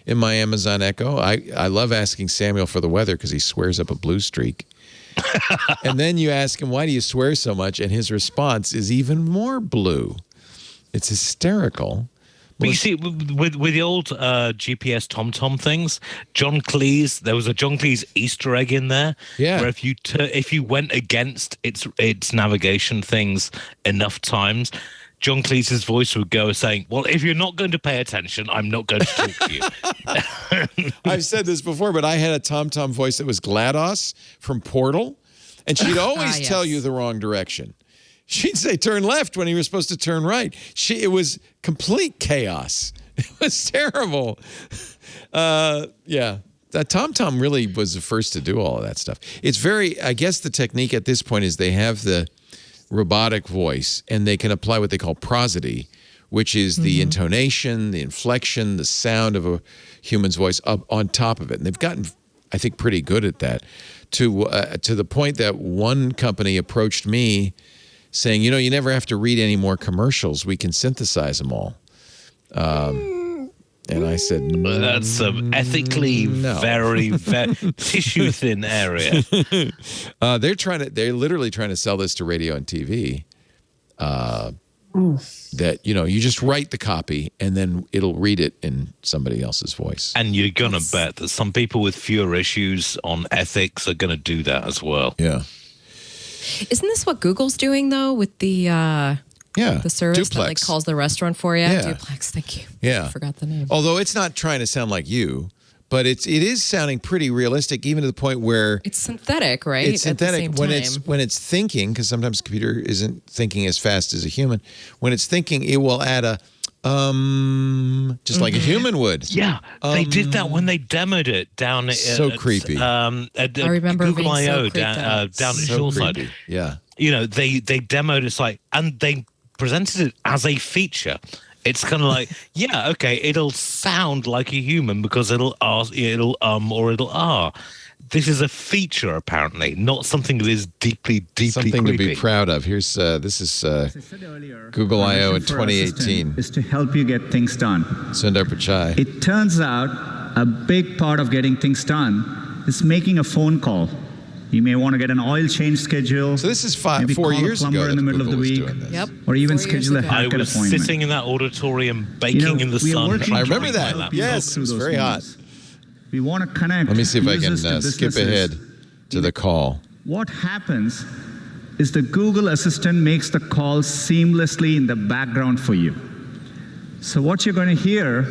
in my Amazon Echo. I love asking Samuel for the weather because he swears up a blue streak. And then you ask him, why do you swear so much? And his response is even more blue. It's hysterical. But you see, with the old GPS TomTom things, there was a John Cleese Easter egg in there. Yeah. Where if you went against its navigation things enough times, John Cleese's voice would go saying, well, if you're not going to pay attention, I'm not going to talk to you. I've said this before, but I had a TomTom voice that was GLaDOS from Portal, and she'd always tell you the wrong direction. She'd say turn left when you were supposed to turn right. It was complete chaos. It was terrible. That TomTom really was the first to do all of that stuff. It's I guess the technique at this point is they have the robotic voice and they can apply what they call prosody, which is the intonation, the inflection, the sound of a human's voice up on top of it. And they've gotten, I think, pretty good at that to the point that one company approached me saying, you never have to read any more commercials. We can synthesize them all. And I said, no. That's ethically very tissue thin area. They're literally trying to sell this to radio and TV. That, you just write the copy and then it'll read it in somebody else's voice. And you're going to bet that some people with fewer issues on ethics are going to do that as well. Yeah. Isn't this what Google's doing though with the service Duplex. that calls the restaurant for you? Yeah. Duplex, thank you. Yeah. I forgot the name. Although it's not trying to sound like you, but it is sounding pretty realistic, even to the point where it's synthetic, right? it's synthetic at the same time. when it's thinking, because sometimes a computer isn't thinking as fast as a human. When it's thinking, it will add a just like a human would. Yeah, they did that when they demoed it down. So creepy. I remember Google being I/O so down at So Shoreside. creepy. Yeah. They demoed it and they presented it as a feature. It's kind of like, it'll sound like a human because it'll or it'll This is a feature, apparently, not something that is deeply Something creepy. to be proud of. Here's this is Google I/O in 2018. Is to help you get things done. Sundar Pichai. It turns out a big part of getting things done is making a phone call. You may want to get an oil change schedule. So this is maybe 4 call years a plumber ago in the that middle Google of the was week, doing this. Yep. or even 4 years schedule a ago. I haircut was appointment. sitting in that auditorium baking in the we are sun. working I remember on that. helping Yes, folks it through was those very hot. things. We want to connect. Let me see if I can users to skip businesses. ahead to the call. What happens is the Google Assistant makes the call seamlessly in the background for you. So what you're going to hear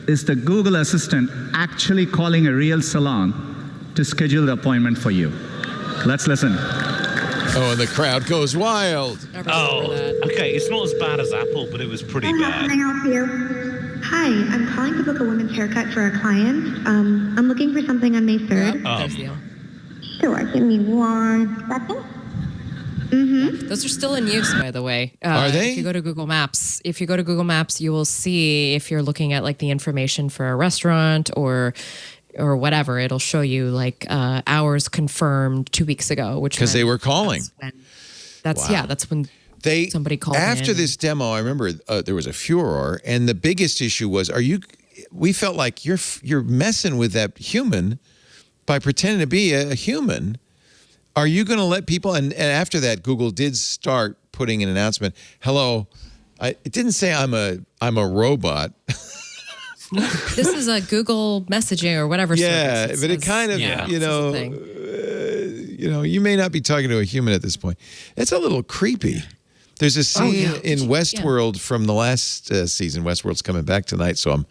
is the Google Assistant actually calling a real salon to schedule the appointment for you. Let's listen. Oh, and the crowd goes wild. Okay, it's not as bad as Apple, but it was pretty How bad. can I help you? Hi, I'm calling to book a women's haircut for a client. I'm looking for something on May 3rd. There's the Sure, give me 1 second. Those are still in use, by the way. Are they? If you go to Google Maps, you will see if you're looking at like the information for a restaurant or whatever, it'll show you like hours confirmed 2 weeks ago, which Because they were calling. That's when somebody called After in. this demo, I remember there was a furor, and the biggest issue was, we felt like you're messing with that human by pretending to be a human. Are you going to let people, and after that, Google did start putting an announcement, hello, it didn't say I'm a robot. This is a Google messaging or whatever. Yeah, service but it kind of, you may not be talking to a human at this point. It's a little creepy. There's a scene in Westworld from the last season. Westworld's coming back tonight, so I'm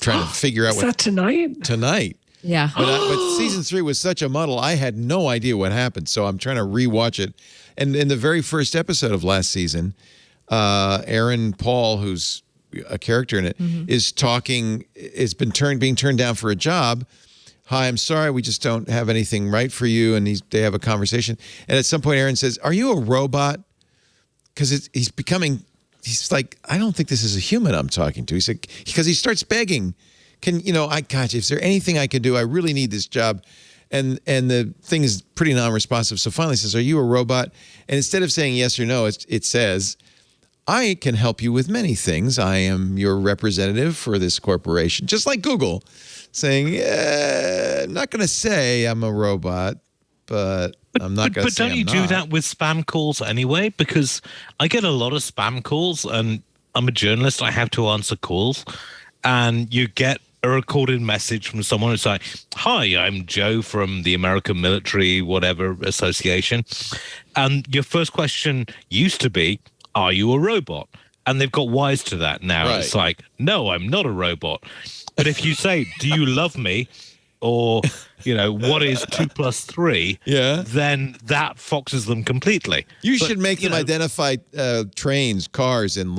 trying to figure out Is that tonight? Tonight. Yeah. But season 3 was such a muddle. I had no idea what happened, so I'm trying to rewatch it. And in the very first episode of last season, Aaron Paul, who's a character in it, is talking, being turned down for a job. Hi, I'm sorry, we just don't have anything right for you. And they have a conversation. And at some point, Aaron says, are you a robot? Because he's like, I don't think this is a human I'm talking to. He's like, because he starts begging, is there anything I can do? I really need this job. And the thing is pretty non-responsive. So finally he says, are you a robot? And instead of saying yes or no, it says, I can help you with many things. I am your representative for this corporation. Just like Google saying, I'm not going to say I'm a robot, but I'm not going to say But don't you do that with spam calls anyway? Because I get a lot of spam calls, and I'm a journalist. I have to answer calls, and you get a recorded message from someone who's like, "Hi, I'm Joe from the American Military whatever association," and your first question used to be, "Are you a robot?" And they've got wise to that now. Right. It's like, "No, I'm not a robot." But if you say, "Do you love me?" or, what is 2 + 3? Yeah. Then that foxes them completely. You should make them identify trains, cars, and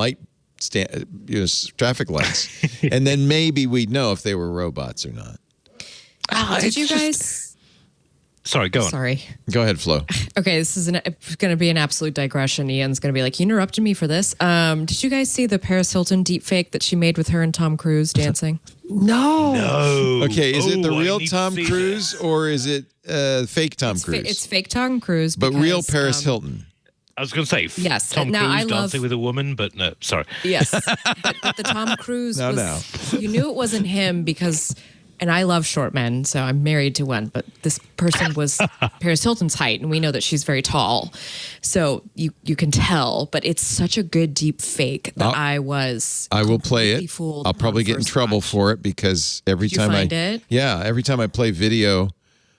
traffic lights, and then maybe we'd know if they were robots or not. Did you guys? Sorry, go on. Sorry. Go ahead, Flo. Okay, this is going to be an absolute digression. Ian's going to be like, you interrupted me for this. Did you guys see the Paris Hilton deepfake that she made with her and Tom Cruise dancing? No. Okay, is it the real Tom Cruise or is it fake Tom Cruise? It's fake Tom Cruise. But real Paris Hilton. I was going to say, yes. Tom Cruise dancing with a woman, but no, sorry. Yes, but the Tom Cruise you knew it wasn't him because... And I love short men, so I'm married to one. But this person was Paris Hilton's height, and we know that she's very tall. So you can tell, but it's such a good deep fake that I will play it. I'll probably get in trouble for it because every time I play video,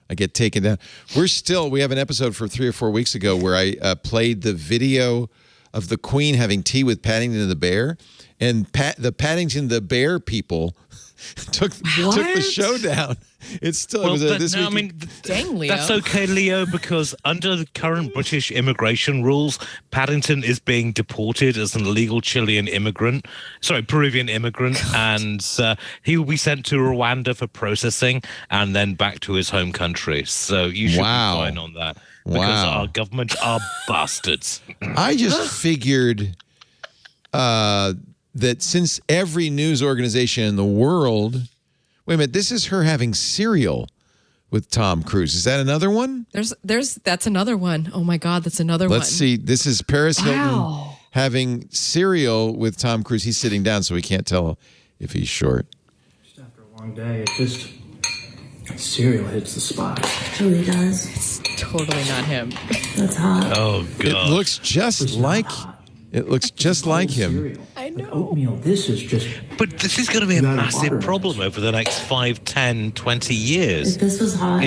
I get taken down. We have an episode from 3 or 4 weeks ago where I played the video of the Queen having tea with Paddington the Bear, and the Paddington the Bear people took the show down. It's still dang, Leo. That's okay, Leo, because under the current British immigration rules, Paddington is being deported as an illegal Peruvian immigrant, and he will be sent to Rwanda for processing and then back to his home country. So you should be fine on that because our government are bastards. I just figured that since every news organization in the world... Wait a minute, this is her having cereal with Tom Cruise. Is that another one? That's another one. Oh my God, that's another one. Let's see. This is Paris Hilton having cereal with Tom Cruise. He's sitting down, so we can't tell if he's short. Just after a long day, cereal hits the spot. It really does. It's totally not him. That's hot. Oh God. It looks just like... It looks just like him. Cereal. I know. Oatmeal, this is just... But this is going to be a massive problem over the next 5, 10, 20 years. If this was hot,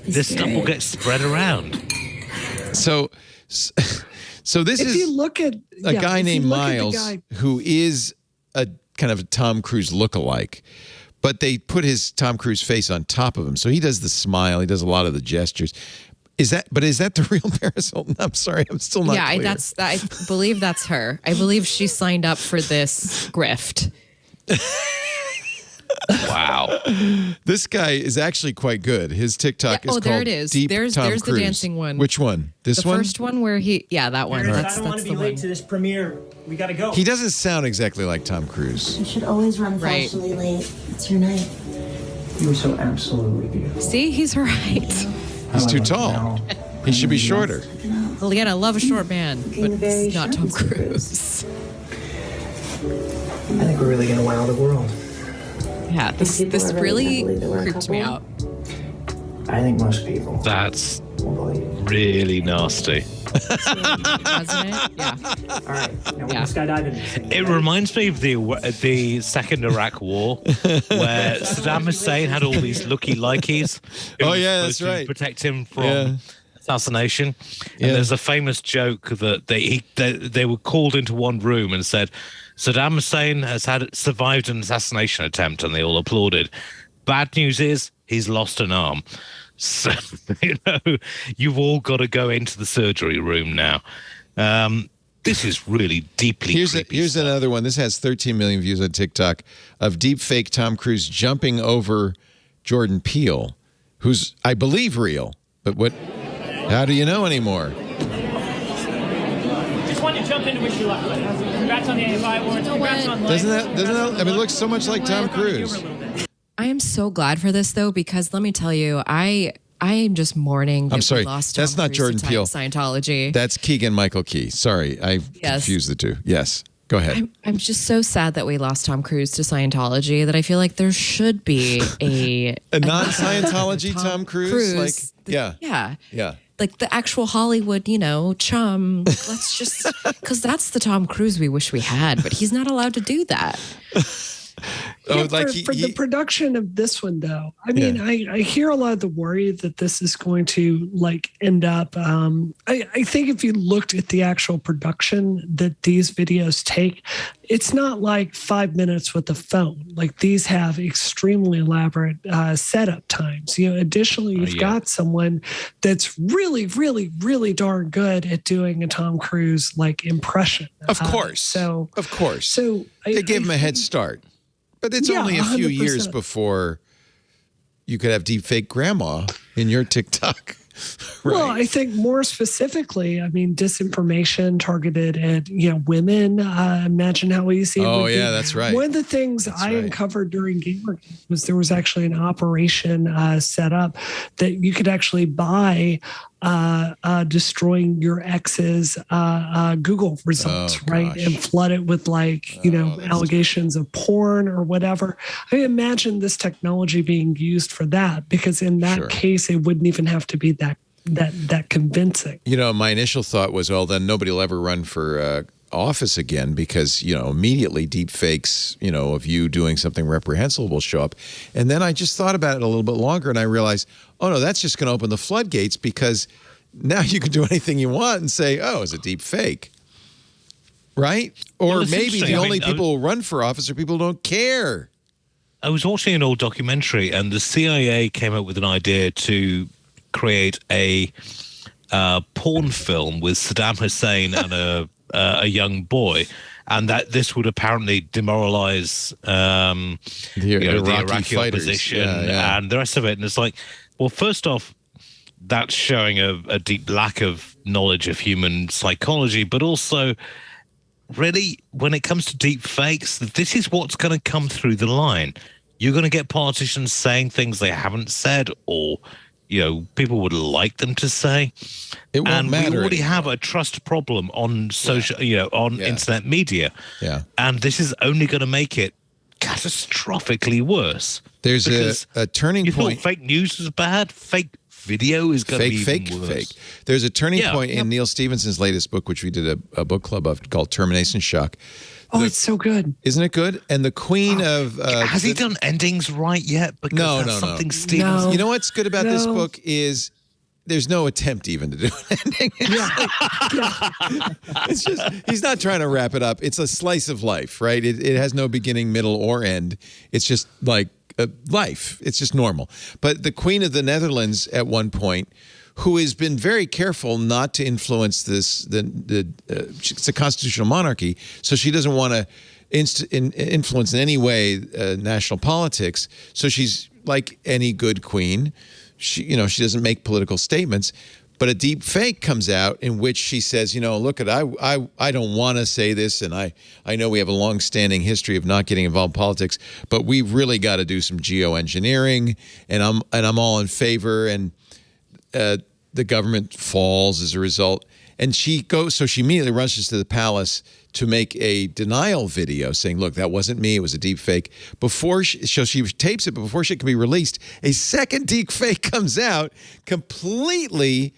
this stuff will get spread around. So this is you look at a guy named Miles who is a kind of a Tom Cruise lookalike. But they put his Tom Cruise face on top of him. So he does the smile. He does a lot of the gestures. Is that the real Paris Hilton? I'm sorry, I'm still not clear. Yeah, I believe that's her. I believe she signed up for this grift. Wow. This guy is actually quite good. His TikTok is called there it is. Deep There's Tom the Cruise. dancing one. Which one? This one? The first one where that one. I don't want to be late to this premiere. We got to go. He doesn't sound exactly like Tom Cruise. You should always run flashily late. It's your night. You were so absolutely beautiful. See, he's her height. He's too tall. He should be shorter. Well, again, I love a short man, but it's not Tom Cruise. I think we're really going to wow the world. Yeah, this really creeped me out. I think most people. That's really nasty. Wasn't it? Yeah. All right. Now, this guy died in It reminds me of the Second Iraq War, where Saddam Hussein had all these looky-likeys. Oh, yeah, that's right. To protect him from assassination. And there's a famous joke that they were called into one room and said, Saddam Hussein has survived an assassination attempt, and they all applauded. Bad news is he's lost an arm. So, you've all got to go into the surgery room now. This is really deeply creepy. Here's another one. This has 13 million views on TikTok of deepfake Tom Cruise jumping over Jordan Peele, who's, I believe, real. But how do you know anymore? Just wanted to jump in to wish you luck. Congrats on the AFI awards. Congrats on doesn't that, I mean, it looks so much like Tom Cruise. I am so glad for this, though, because let me tell you, I am just mourning that I'm sorry, we lost that's Tom not Cruise Jordan to Peele. Scientology. That's Keegan-Michael Key. Sorry, I confused the two. Yes. Go ahead. I'm just so sad that we lost Tom Cruise to Scientology that I feel like there should be a non-Scientology Tom Cruise. Yeah. Like the actual Hollywood, chum. Let's just, because that's the Tom Cruise we wish we had, but he's not allowed to do that. For the production of this one, though, I mean, I hear a lot of the worry that this is going to end up. I think if you looked at the actual production that these videos take, it's not like 5 minutes with the phone. Like these have extremely elaborate setup times. Additionally, you've got someone that's really, really, really darn good at doing a Tom Cruise impression. Of course. So they gave him a head start. But it's only a few 100%. Years before you could have deepfake grandma in your TikTok. Right? Well, I think more specifically, I mean, disinformation targeted at women. Imagine how easy. Oh yeah, that's right. One of the things I uncovered during Gamergate was there was actually an operation set up that you could actually buy destroying your ex's Google results, right, and flood it with allegations of porn or whatever. I imagine this technology being used for that, because in that case, it wouldn't even have to be that convincing. My initial thought was, well, then nobody will ever run for office again, because immediately deep fakes of you doing something reprehensible will show up. And then I just thought about it a little bit longer, and I realized, oh no, that's just going to open the floodgates, because now you can do anything you want and say, oh, it's a deep fake, right? Or maybe the only people who run for office are people who don't care. I was watching an old documentary, and the CIA came up with an idea to create a porn film with Saddam Hussein and a young boy, and that this would apparently demoralize the Iraqi opposition and the rest of it. And it's like, well, first off, that's showing a deep lack of knowledge of human psychology, but also, really, when it comes to deep fakes, this is what's going to come through the line. You're going to get politicians saying things they haven't said, or people would like them to say. It won't matter. We already have a trust problem on social, on internet media. Yeah. And this is only going to make it catastrophically worse. There's a turning point. Thought fake news was bad. Fake video is going to be even worse. Fake. There's a turning point in Neil Stephenson's latest book, which we did a book club of, called Termination Shock. It's so good. Isn't it good? And the queen of... has he done endings right yet? Because no. Something Stevenson... You know what's good about this book is there's no attempt even to do an ending. It's just, he's not trying to wrap it up. It's a slice of life, right? It has no beginning, middle, or end. It's just like life. It's just normal. But the Queen of the Netherlands at one point, who has been very careful not to influence this, it's a constitutional monarchy, so she doesn't want to influence in any way national politics. So she's like any good queen. She doesn't make political statements. But a deep fake comes out in which she says, look, I don't want to say this, and I know we have a long-standing history of not getting involved in politics, but we've really got to do some geoengineering, and I'm all in favor, and the government falls as a result. And she immediately rushes to the palace to make a denial video saying, look, that wasn't me, it was a deep fake. She tapes it, but before she can be released, a second deep fake comes out, completely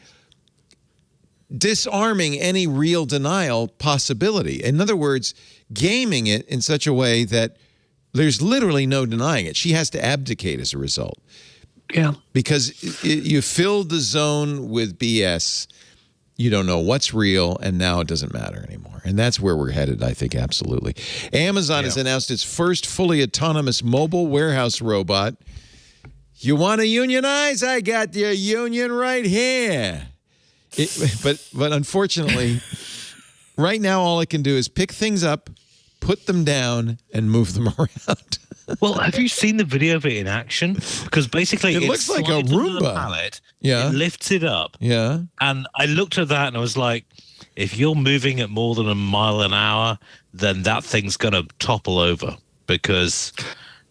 disarming any real denial possibility. In other words, gaming it in such a way that there's literally no denying it. She has to abdicate as a result. Yeah. Because you filled the zone with BS. You don't know what's real, and now it doesn't matter anymore. And that's where we're headed, I think, absolutely. Amazon has announced its first fully autonomous mobile warehouse robot. You want to unionize? I got your union right here. But unfortunately, right now all it can do is pick things up, put them down, and move them around. Well, have you seen the video of it in action? Because basically it looks like a Roomba. Pallet, it lifts it up. Yeah. And I looked at that and I was like, if you're moving at more than a mile an hour, then that thing's going to topple over, because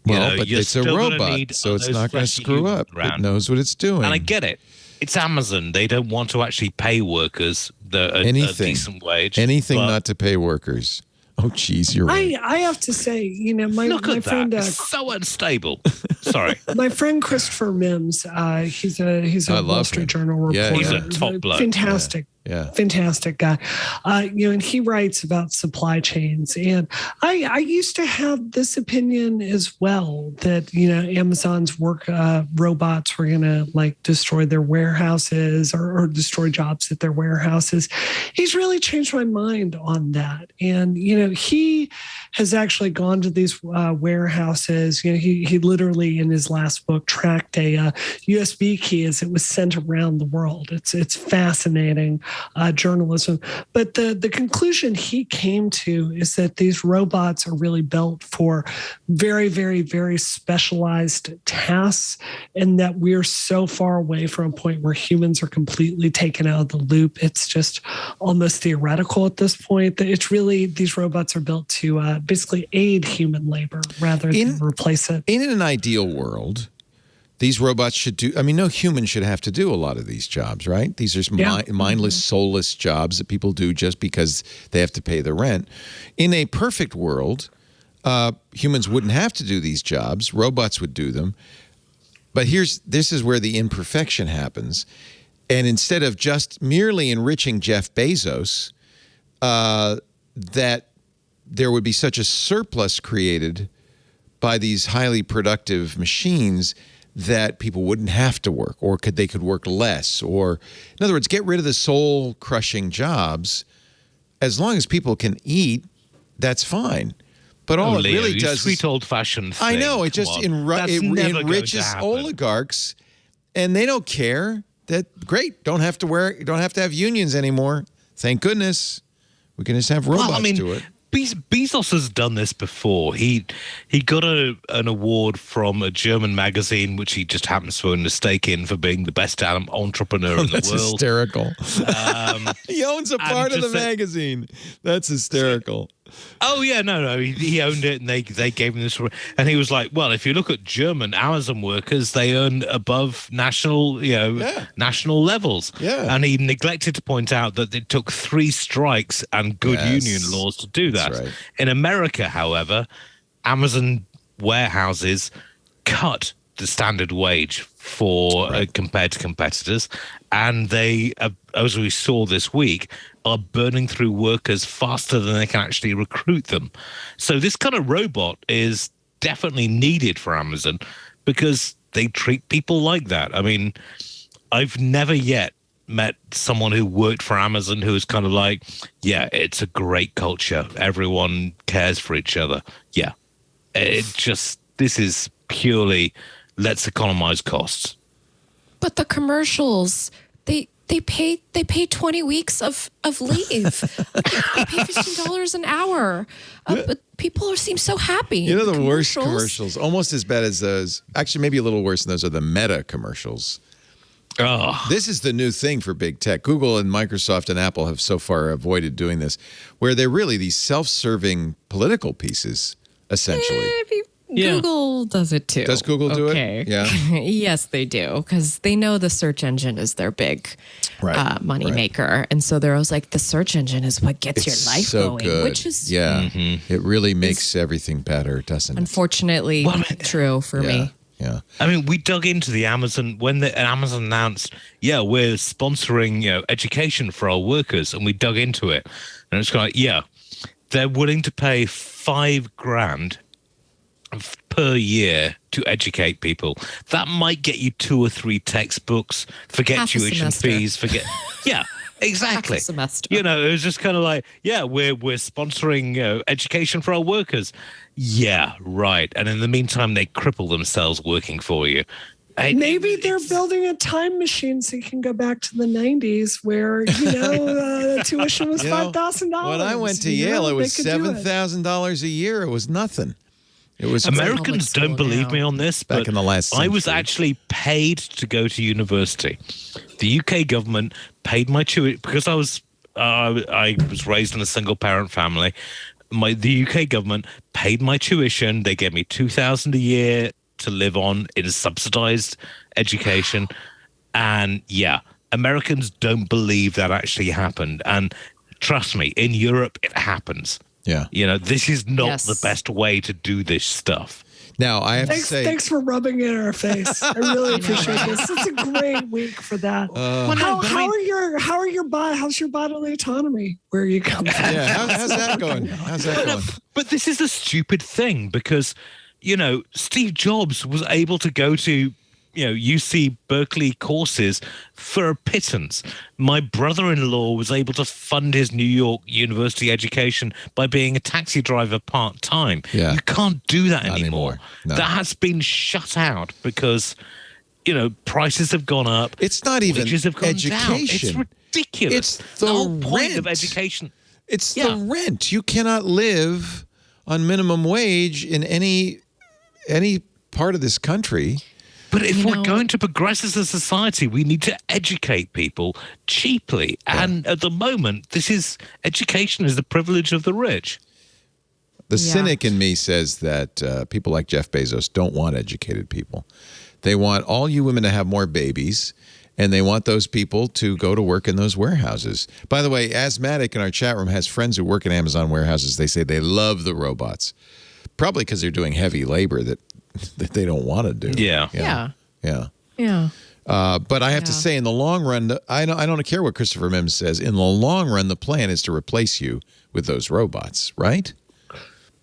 but it's a robot, so it's not going to screw up. It knows what it's doing. And I get it. It's Amazon. They don't want to actually pay workers a decent wage. Anything not to pay workers. Oh, geez, you're right. I have to say, my friend, it's so unstable. Sorry. My friend Christopher Mims, he's a Wall Street Journal reporter. Yeah, he's a top bloke. Fantastic. Yeah. Fantastic guy. And he writes about supply chains. And I used to have this opinion as well that, Amazon's robots were going to destroy their warehouses or destroy jobs at their warehouses. He's really changed my mind on that. And, he has actually gone to these warehouses. He literally in his last book tracked a USB key as it was sent around the world. It's fascinating. Journalism. But the conclusion he came to is that these robots are really built for very, very, very specialized tasks, and that we're so far away from a point where humans are completely taken out of the loop. It's just almost theoretical at this point. That it's really, these robots are built to basically aid human labor rather than replace it. In an ideal world, these robots should do, no human should have to do a lot of these jobs, right? These are mindless, soulless jobs that people do just because they have to pay the rent. In a perfect world, humans wouldn't have to do these jobs. Robots would do them. But this is where the imperfection happens. And instead of just merely enriching Jeff Bezos, that there would be such a surplus created by these highly productive machines that people wouldn't have to work, or they could work less, or in other words, get rid of the soul crushing jobs. As long as people can eat, that's fine. But all Leo, it really does sweet old fashioned thing. I know, it just enriches oligarchs, and they don't care. That great, don't have to have unions anymore. Thank goodness. We can just have robots do it. Bezos has done this before. He got an award from a German magazine, which he just happens to own a stake in, for being the best entrepreneur in the world. That's hysterical. He owns a part of the magazine. That's hysterical. Oh yeah, no, he owned it, and they gave him this, and he was like, well, if you look at German Amazon workers, they earn above national levels. Yeah. And he neglected to point out that it took 3 strikes and good union laws to do that. That's right. In America, however, Amazon warehouses cut the standard wage for compared to competitors, and they, as we saw this week, are burning through workers faster than they can actually recruit them. So this kind of robot is definitely needed for Amazon because they treat people like that. I mean, I've never yet met someone who worked for Amazon who was kind of like, yeah, it's a great culture. Everyone cares for each other. Yeah. This is purely let's economize costs. But the commercials, they pay 20 weeks of leave. They pay $15 an hour. But people seem so happy. The worst commercials, almost as bad as those. Actually, maybe a little worse than those are the Meta commercials. Oh. This is the new thing for big tech. Google and Microsoft and Apple have so far avoided doing this, where they're really these self-serving political pieces, essentially. Google does it too. Does Google do it? Yeah. Yes, they do, because they know the search engine is their big money maker, and so they're always like, the search engine is what gets your life so going, good. which is it really makes everything better, doesn't it? Unfortunately, true for me. Yeah. I mean, we dug into the Amazon when Amazon announced, we're sponsoring, education for our workers, and we dug into it, and it's kind of like, they're willing to pay $5,000 per year to educate people. That might get you 2 or 3 textbooks, forget tuition fees, exactly. Half a semester. It was just kind of like, we're sponsoring education for our workers. Yeah, right. And in the meantime, they cripple themselves working for you. Maybe they're building a time machine so you can go back to the 90s where, tuition was $5,000. When I went to Yale, it was $7,000 a year. It was nothing. It was Americans don't believe me on this, but back in the last century. I was actually paid to go to university. The UK government paid my tuition because I was raised in a single parent family. The UK government paid my tuition. They gave me $2,000 a year to live on in subsidized education. And Americans don't believe that actually happened. And trust me, in Europe, it happens. Yeah. This is not the best way to do this stuff. Now, I have to say... Thanks for rubbing it in our face. I really appreciate this. It's a great week for that. How's your bodily autonomy? Where are you coming from? Yeah, how's that going? But this is the stupid thing because, Steve Jobs was able to go to, UC Berkeley courses for a pittance. My brother-in-law was able to fund his New York University education by being a taxi driver part-time. Yeah. You can't do that Not anymore. No. That has been shut out because, prices have gone up. It's not even wages have gone education. down. It's ridiculous. It's the whole point rent of education. It's the rent. You cannot live on minimum wage in any part of this country. But if we're going to progress as a society, we need to educate people cheaply. Yeah. And at the moment, education is the privilege of the rich. The cynic in me says that people like Jeff Bezos don't want educated people. They want all you women to have more babies, and they want those people to go to work in those warehouses. By the way, Asthmatic in our chat room has friends who work in Amazon warehouses. They say they love the robots, probably because they're doing heavy labor that they don't want to do. Yeah. But I have to say, in the long run, I don't care what Christopher Mims says. In the long run, the plan is to replace you with those robots, right?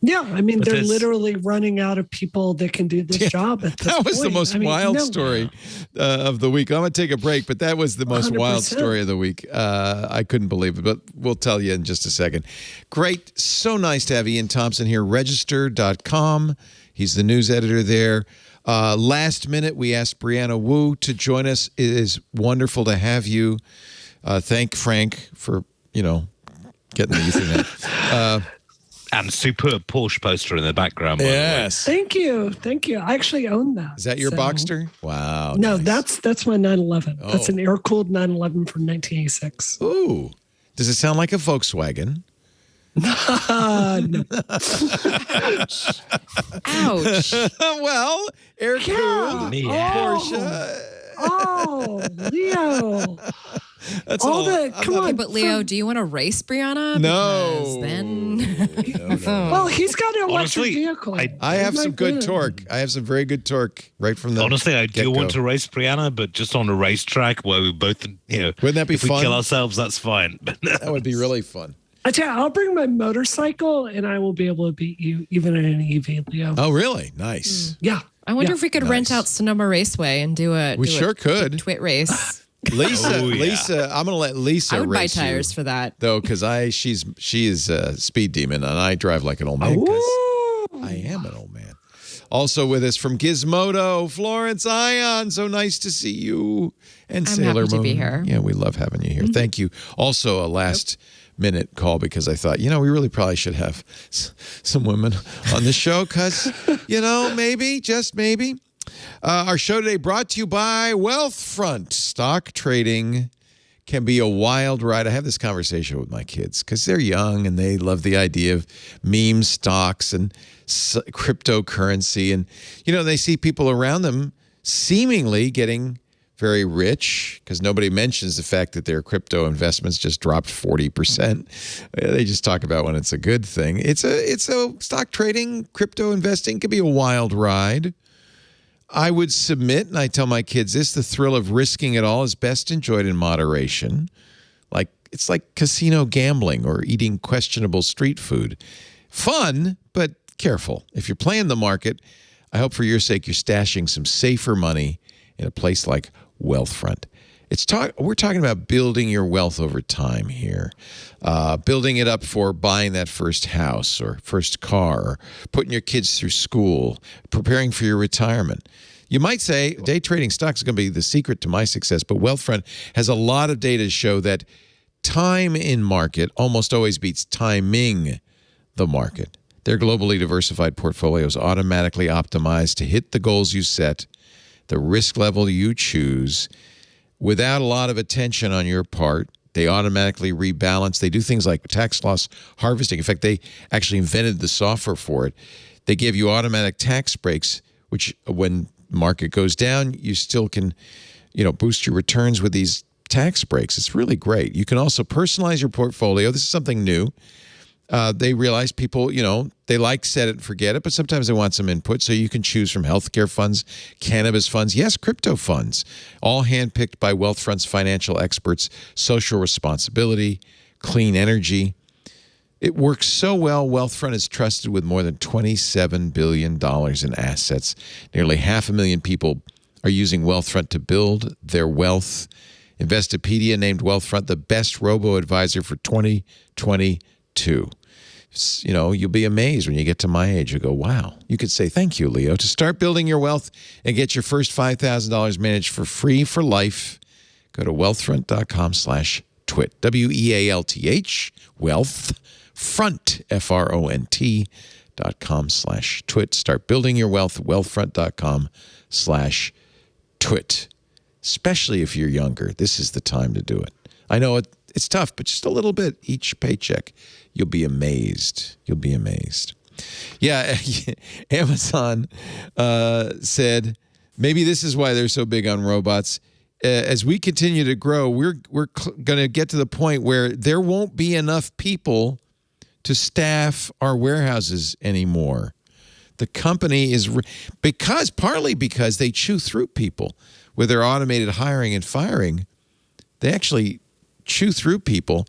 Yeah, I mean, they're literally running out of people that can do this job at this point. That was the most wild story of the week. I'm going to take a break, but that was the most 100%. Wild story of the week. I couldn't believe it, but we'll tell you in just a second. Great. So nice to have Ian Thompson here, register.com. He's the news editor there. Last minute, we asked Brianna Wu to join us. It is wonderful to have you. Thank Frank for, getting the Ethernet. And superb Porsche poster in the background. Yes. Thank you. I actually own that. Is that your Boxster? Wow. No, nice. that's my 911. Oh. That's an air-cooled 911 from 1986. Ooh. Does it sound like a Volkswagen? No. Ouch. Well, air-cooled Porsche. Oh, Leo. That's all. Come on. But Leo, do you want to race Brianna? No. Because then. No. Well, he's got an electric vehicle. I have some good torque. I have some very good torque right from the Honestly, I do want to race Brianna, but just on a racetrack where we both, Wouldn't that be if fun? we kill ourselves, that's fine. That would be really fun. I tell you, I'll bring my motorcycle and I will be able to beat you even in an EV, Leo. Oh, really? Nice. Yeah. I wonder if we could rent out Sonoma Raceway and do a could twit race. Lisa, I'm going to let Lisa race I would buy tires for that. Though, because she is a speed demon and I drive like an old man because I am an old man. Also with us from Gizmodo, Florence Ion. So nice to see you. And I'm Sailor happy Moon. To be here. Yeah, we love having you here. Mm-hmm. Thank you. Also, a last minute call because I thought, we really probably should have some women on the show because, maybe, just maybe. Our show today brought to you by Wealthfront. Stock trading can be a wild ride. I have this conversation with my kids because they're young and they love the idea of meme stocks and cryptocurrency. And, they see people around them seemingly getting very rich because nobody mentions the fact that their crypto investments just dropped 40%. They just talk about when it's a good thing. It's a stock trading, crypto investing can be a wild ride. I would submit, and I tell my kids this, the thrill of risking it all is best enjoyed in moderation. It's like casino gambling or eating questionable street food. Fun, but careful. If you're playing the market, I hope for your sake you're stashing some safer money in a place like Wealthfront. We're talking about building your wealth over time here, building it up for buying that first house or first car, or putting your kids through school, preparing for your retirement. You might say day trading stocks is going to be the secret to my success, but Wealthfront has a lot of data to show that time in market almost always beats timing the market. Their globally diversified portfolios automatically optimized to hit the goals you set, the risk level you choose, without a lot of attention on your part. They automatically rebalance. They do things like tax loss harvesting. In fact, they actually invented the software for it. They give you automatic tax breaks, which when market goes down, you still can, boost your returns with these tax breaks. It's really great. You can also personalize your portfolio. This is something new. They realize people, they like set it and forget it, but sometimes they want some input. So you can choose from healthcare funds, cannabis funds, yes, crypto funds, all handpicked by Wealthfront's financial experts, social responsibility, clean energy. It works so well, Wealthfront is trusted with more than $27 billion in assets. Nearly 500,000 people are using Wealthfront to build their wealth. Investopedia named Wealthfront the best robo-advisor for 2022. You'll be amazed when you get to my age. You go, wow. You could say, thank you, Leo. To start building your wealth and get your first $5,000 managed for free for life, go to wealthfront.com/twit. WEALTH, Wealthfront, FRONT.com/twit. Start building your wealth, wealthfront.com/twit. Especially if you're younger, this is the time to do it. I know it's tough, but just a little bit each paycheck. You'll be amazed. You'll be amazed. Yeah, Amazon said maybe this is why they're so big on robots. As we continue to grow, we're going to get to the point where there won't be enough people to staff our warehouses anymore. The company is partly because they chew through people with their automated hiring and firing. They actually chew through people.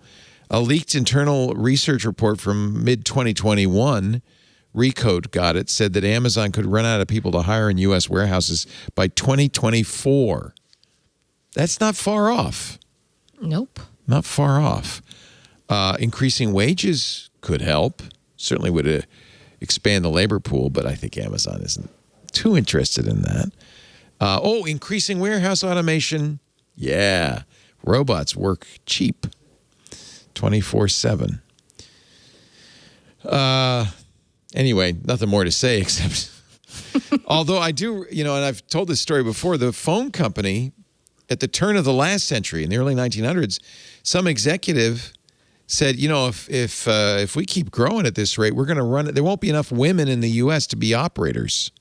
A leaked internal research report from mid-2021, Recode got it, said that Amazon could run out of people to hire in U.S. warehouses by 2024. That's not far off. Nope. Not far off. Increasing wages could help. Certainly would expand the labor pool, but I think Amazon isn't too interested in that. Increasing warehouse automation. Yeah. Robots work cheap. 24/7. Anyway, nothing more to say except, although I do, and I've told this story before, the phone company at the turn of the last century, in the early 1900s, some executive said, if we keep growing at this rate, we're going to run, there won't be enough women in the U.S. to be operators.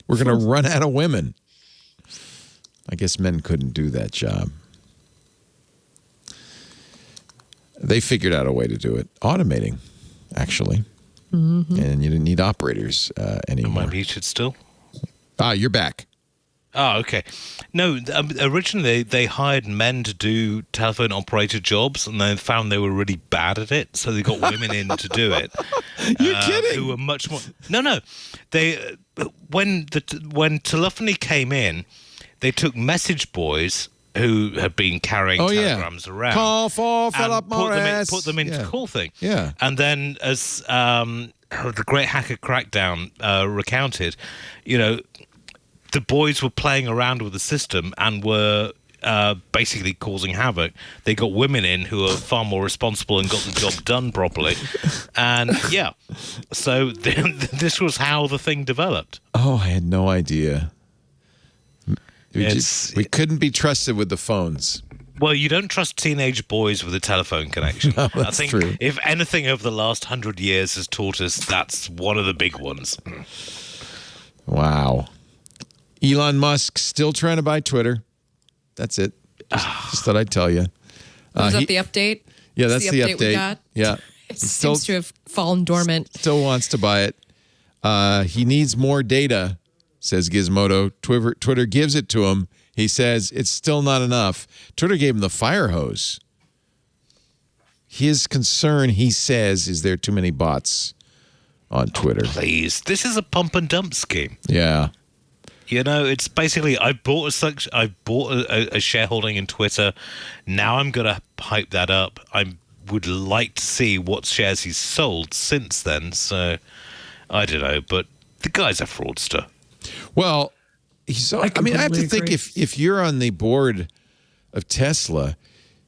We're going to run out of women. I guess men couldn't do that job. They figured out a way to do it. Automating, actually. Mm-hmm. And you didn't need operators anymore. Am I muted still? You're back. Oh, okay. No, originally they hired men to do telephone operator jobs, and they found they were really bad at it, so they got women in to do it. You're kidding? Who were much more... No. They when telephony came in, they took message boys who had been carrying telegrams around. Call for Philip Morris. Put them into call thing. Yeah. And then as the Great Hacker Crackdown recounted, the boys were playing around with the system and were basically causing havoc. They got women in who are far more responsible and got the job done properly. And so this was how the thing developed. Oh, I had no idea. We couldn't be trusted with the phones. Well, you don't trust teenage boys with a telephone connection. No, that's I think true. If anything over the last 100 years has taught us, that's one of the big ones. Wow. Elon Musk still trying to buy Twitter. That's it. Just thought I'd tell you. Was that the update? Yeah, that's the update. We got? Yeah. It seems to have fallen dormant. Still wants to buy it. He needs more data, says Gizmodo. Twitter gives it to him. He says it's still not enough. Twitter gave him the fire hose. His concern, he says, is there too many bots on Twitter. Oh, please. This is a pump and dump scheme. Yeah. It's basically I bought a shareholding in Twitter. Now I'm going to hype that up. I would like to see what shares he's sold since then. So I don't know, but the guy's a fraudster. Well, I have to think if you're on the board of Tesla,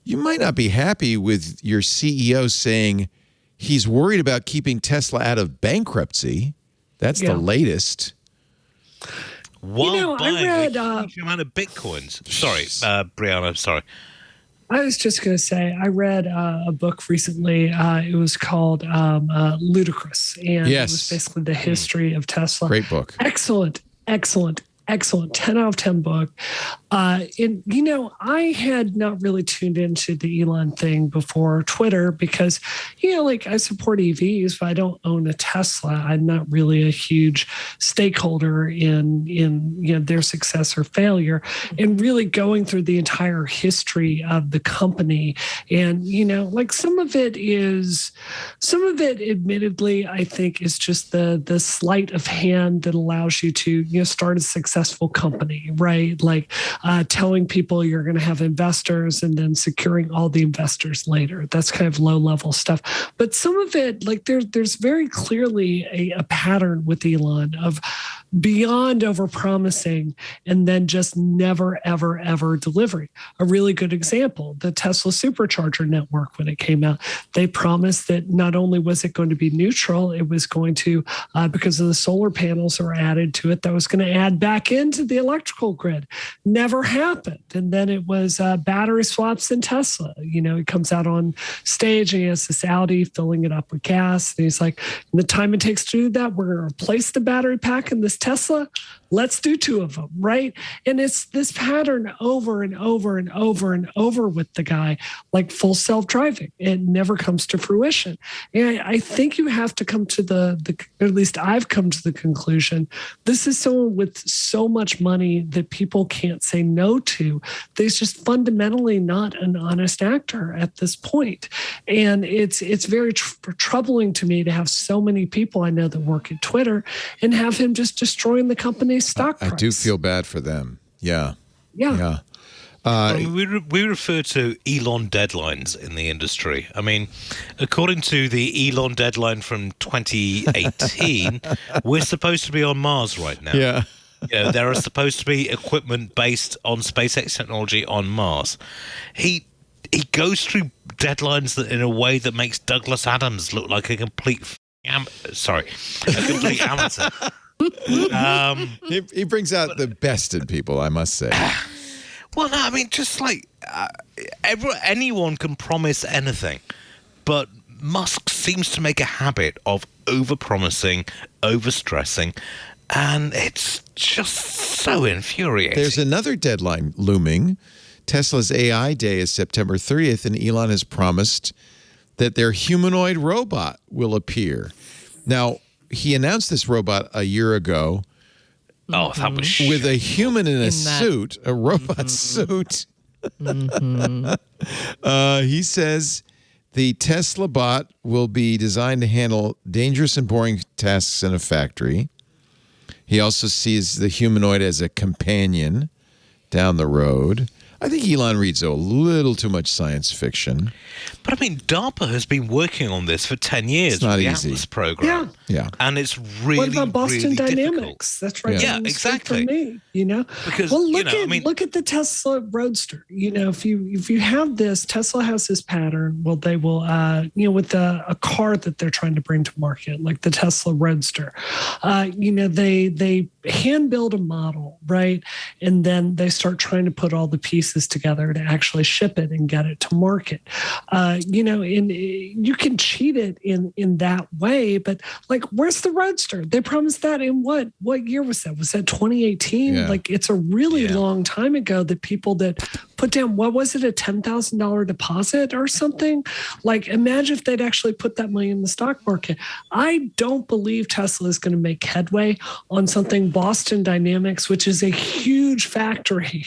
you might not be happy with your CEO saying he's worried about keeping Tesla out of bankruptcy. That's the latest. While buying a huge amount of bitcoins. Sorry, Brianna, sorry. I was just going to say, I read a book recently. It was called Ludicrous. And it was basically the history of Tesla. Great book. Excellent excellent 10 out of 10 book. And, you know, I had not really tuned into the Elon thing before Twitter because, you know, like I support EVs, but I don't own a Tesla. I'm not really a huge stakeholder in you know, their success or failure, and really going through the entire history of the company. And, you know, like some of it admittedly, I think is just the sleight of hand that allows you to, you know, start a successful company, right? Like telling people you're going to have investors and then securing all the investors later. That's kind of low level stuff. But some of it, like there's very clearly a pattern with Elon of beyond overpromising and then just never, ever, ever delivering. A really good example, the Tesla supercharger network, when it came out, they promised that not only was it going to be neutral, it was going to, because of the solar panels that were added to it, that was going to add back into the electrical grid. Never happened. And then it was battery swaps in Tesla. You know, he comes out on stage and he has this Audi filling it up with gas. And he's like, in the time it takes to do that, we're going to replace the battery pack in this Tesla. Let's do 2 of them, right? And it's this pattern over and over and over and over with the guy, like full self-driving. It never comes to fruition. And I think you have to come to or at least I've come to the conclusion, this is someone with so much money that people can't say no to. He's just fundamentally not an honest actor at this point. And it's very troubling to me to have so many people I know that work at Twitter and have him just destroying the company's stock price. I do feel bad for them. Yeah. We refer to Elon deadlines in the industry. I mean, according to the Elon deadline from 2018, we're supposed to be on Mars right now. Yeah. You know, there are supposed to be equipment based on SpaceX technology on Mars. He goes through deadlines that in a way that makes Douglas Adams look like a complete amateur. He brings out the best in people, I must say. Well, no, I mean, just like anyone can promise anything, but Musk seems to make a habit of over-promising, over-stressing, and it's just so infuriating. There's another deadline looming. Tesla's AI Day is September 30th, and Elon has promised that their humanoid robot will appear. Now, he announced this robot a year ago. Oh, that was with a human in a suit, a robot suit. He says the Tesla bot will be designed to handle dangerous and boring tasks in a factory. He also sees the humanoid as a companion down the road. I think Elon reads a little too much science fiction. But I mean, DARPA has been working on this for 10 years. It's not with the easy. Atlas program. Yeah. And it's really, what about Boston really Dynamics? difficult. That's right. Yeah, exactly. For me, you know. Because, well, look at the Tesla Roadster. You know, if you have this, Tesla has this pattern. Well, they will, with a car that they're trying to bring to market, like the Tesla Roadster. They hand build a model, right, and then they start trying to put all the pieces together to actually ship it and get it to market. And you can cheat it in that way, but like, where's the Roadster? They promised that in what year was that? Was that 2018? Yeah. Like, it's a really long time ago that people that put down, what was it, a $10,000 deposit or something? Like, imagine if they'd actually put that money in the stock market. I don't believe Tesla is going to make headway on something Boston Dynamics, which is a huge factory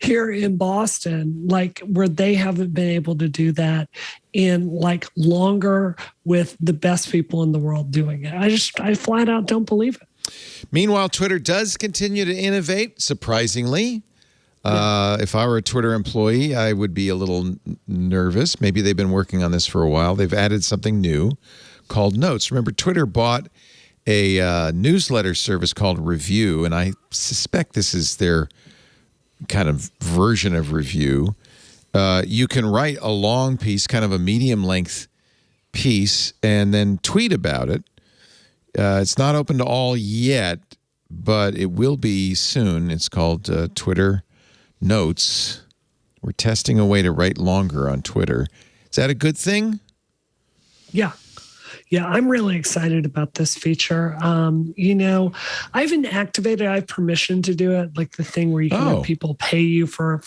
here in Boston, like where they haven't been able to do that in like longer with the best people in the world doing it. I flat out don't believe it. Meanwhile, Twitter does continue to innovate, surprisingly. If I were a Twitter employee, I would be a little nervous. Maybe they've been working on this for a while. They've added something new called Notes. Remember, Twitter bought a newsletter service called Review, and I suspect this is their kind of version of Review. You can write a long piece, kind of a medium-length piece, and then tweet about it. It's not open to all yet, but it will be soon. It's called Twitter Notes. We're testing a way to write longer on Twitter. Is that a good thing? Yeah. Yeah, I'm really excited about this feature. I haven't activated. I have permission to do it, like the thing where you can have people pay you for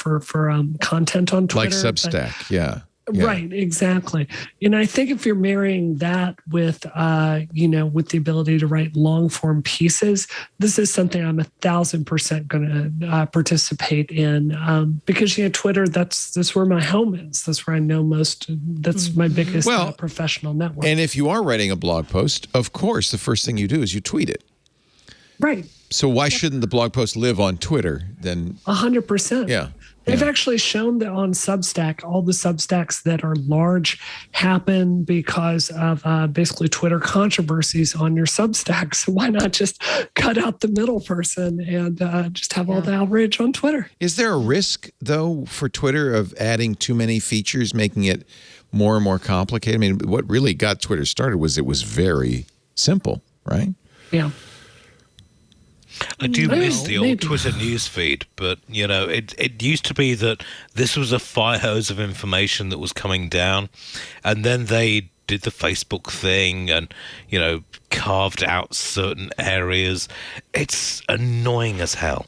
content on Twitter. Like Substack, yeah. Right, exactly. And I think if you're marrying that with, with the ability to write long form pieces, this is something I'm 1,000% going to participate in because, Twitter, that's where my home is. That's where I know most. That's my biggest professional network. And if you are writing a blog post, of course, the first thing you do is you tweet it. Right. So why shouldn't the blog post live on Twitter then? 100%. Yeah. They've actually shown that on Substack, all the Substacks that are large happen because of basically Twitter controversies on your Substack. So why not just cut out the middle person and just have all the outrage on Twitter? Is there a risk, though, for Twitter of adding too many features, making it more and more complicated? I mean, what really got Twitter started was it was very simple, right? Yeah. I do miss the old Twitter newsfeed, but, it used to be that this was a fire hose of information that was coming down, and then they did the Facebook thing and, carved out certain areas. It's annoying as hell.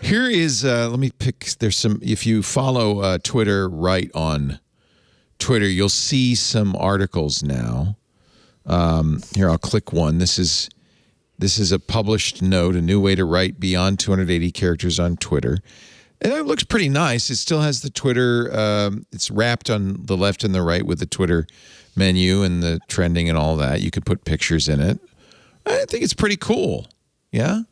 Here is, let me pick, there's some, if you follow Twitter right on Twitter, you'll see some articles now. Here, I'll click one. This is a published note, a new way to write beyond 280 characters on Twitter. And it looks pretty nice. It still has the Twitter, it's wrapped on the left and the right with the Twitter menu and the trending and all that. You could put pictures in it. I think it's pretty cool. Yeah?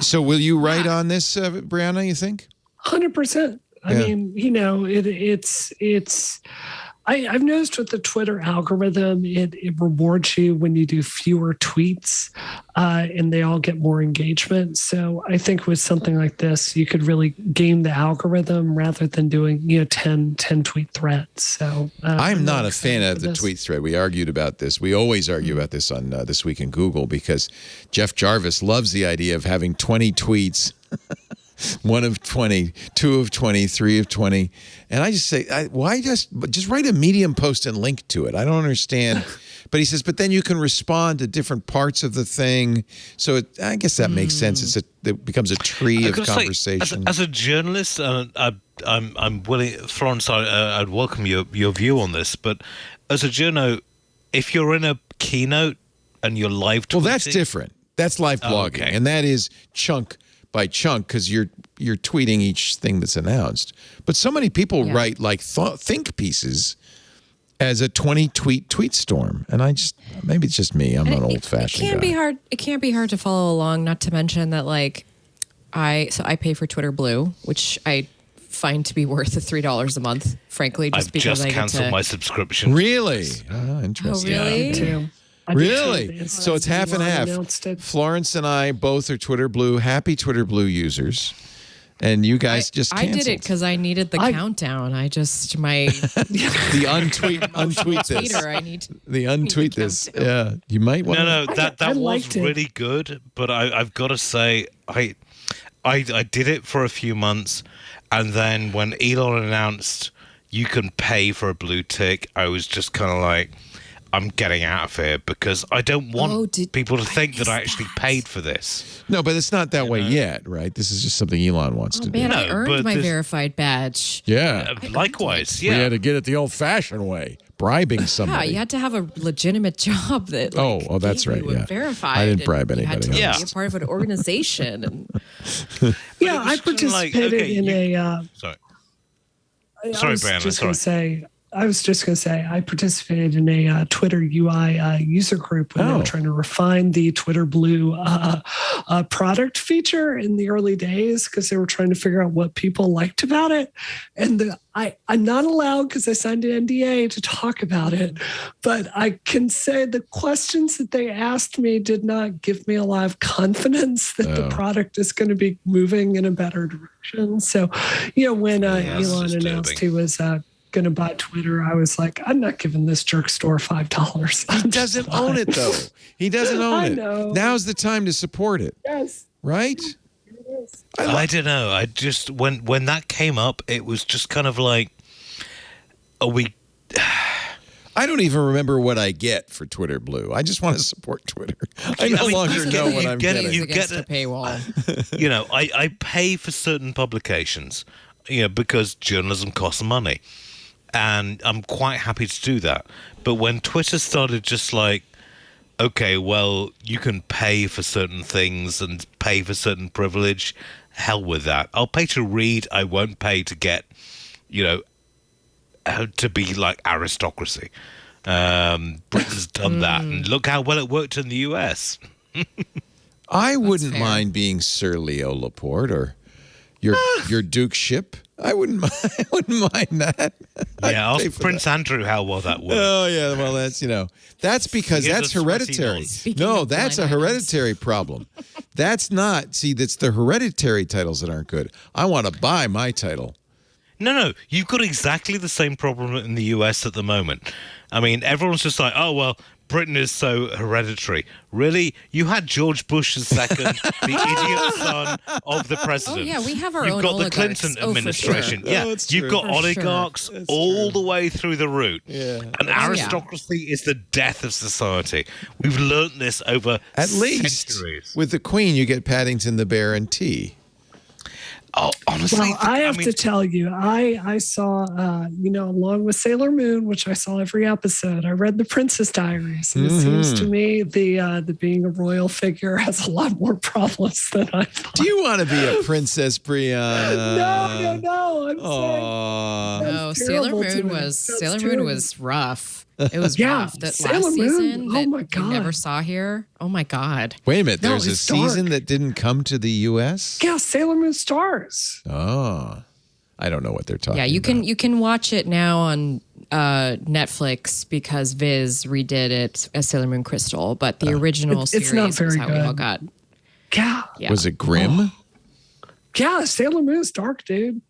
So will you write on this, Brianna, you think? 100%. I mean, it's I've noticed with the Twitter algorithm, it rewards you when you do fewer tweets and they all get more engagement. So I think with something like this, you could really game the algorithm rather than doing 10 tweet threads. So I'm not a fan of the tweet thread. We argued about this. We always argue about this on This Week in Google because Jeff Jarvis loves the idea of having 20 tweets. 1 of 20, 2 of 20, 3 of 20. And I just say, why just write a Medium post and link to it? I don't understand. But he says, but then you can respond to different parts of the thing. So I guess that makes sense. It becomes a tree of conversation. As a journalist, I'm willing, Florence, I'd welcome your view on this. But as a journo, if you're in a keynote and you're live tweeting. Well, that's different. That's live blogging. Okay. And that is chunk by chunk because you're tweeting each thing that's announced. But so many people write like think pieces as a 20-tweet storm, and maybe it's just me. I'm an old-fashioned guy. It can be hard to follow along. Not to mention that I pay for Twitter Blue, which I find to be worth $3 a month. Frankly, because I canceled my subscription. Really? Interesting. Oh, really? Yeah, really? So it's half and half. Florence and I both are Twitter Blue, happy Twitter Blue users. And you guys just canceled. I did it because I needed the countdown. The untweet this. Twitter, I need the untweet this. Yeah, you might want. No, that was really good. But I've got to say, I did it for a few months, and then when Elon announced you can pay for a blue tick, I was just kind of like, I'm getting out of here because I don't want people to think that I actually paid for this. No, but it's not that way yet, right? This is just something Elon wants to do. Man, I earned my verified badge. Yeah. Likewise, We had to get it the old-fashioned way, bribing somebody. Yeah, you had to have a legitimate job that that's right, yeah. verified. I didn't bribe anybody. You had to be a part of an organization. I participated in a... Sorry, Brandon. I was just going to say, I participated in a Twitter UI user group when they were trying to refine the Twitter Blue product feature in the early days because they were trying to figure out what people liked about it. And I'm not allowed, because I signed an NDA, to talk about it. But I can say the questions that they asked me did not give me a lot of confidence that the product is going to be moving in a better direction. So, when Elon announced he was... going to buy Twitter, I was like, I'm not giving this jerk store $5. He doesn't own it, though. He doesn't own it. I know. Now's the time to support it. Yes. Right? It is. I don't know. I just, when that came up, it was just kind of like, I don't even remember what I get for Twitter Blue. I just want to support Twitter. I no longer know what I'm getting. You get a paywall. I pay for certain publications, because journalism costs money. And I'm quite happy to do that. But when Twitter started just like, okay, well, you can pay for certain things and pay for certain privilege, hell with that. I'll pay to read. I won't pay to get, to be like aristocracy. Britain's done that. And look how well it worked in the US. I wouldn't mind being Sir Leo Laporte or your dukeship. I wouldn't mind that. Yeah, ask Prince Andrew how well that worked. Oh, yeah. Well, that's because that's hereditary. No, that's a hereditary problem. That's not. See, that's the hereditary titles that aren't good. I want to buy my title. No. You've got exactly the same problem in the US at the moment. I mean, everyone's just like, oh, well, Britain is so hereditary. Really? You had George Bush II, the idiot son of the president. Oh, yeah, we have our You've own got oligarchs. the Clinton administration. For sure. Yeah, you've got oligarchs all the way through the route. Yeah. And aristocracy is the death of society. We've learnt this over At least centuries. With the Queen, you get Paddington the Bear and tea. Oh, honestly, well, I have to tell you, I saw, along with Sailor Moon, which I saw every episode, I read The Princess Diaries. And it seems to me the being a royal figure has a lot more problems than I thought. Do you want to be a Princess Brianna? No. I'm saying no, Sailor Moon was rough. It was rough. That Sailor last Moon, season that my God. we never saw here. Oh my God. Wait a minute. There's a season dark. that didn't come to the U.S.? Yeah, Sailor Moon stars. Oh. I don't know what they're talking about. Yeah, you can watch it now on Netflix because Viz redid it as Sailor Moon Crystal, but the original series it's not very was how we good. all got. Yeah. Was it grim? Yeah, Sailor Moon's dark, dude.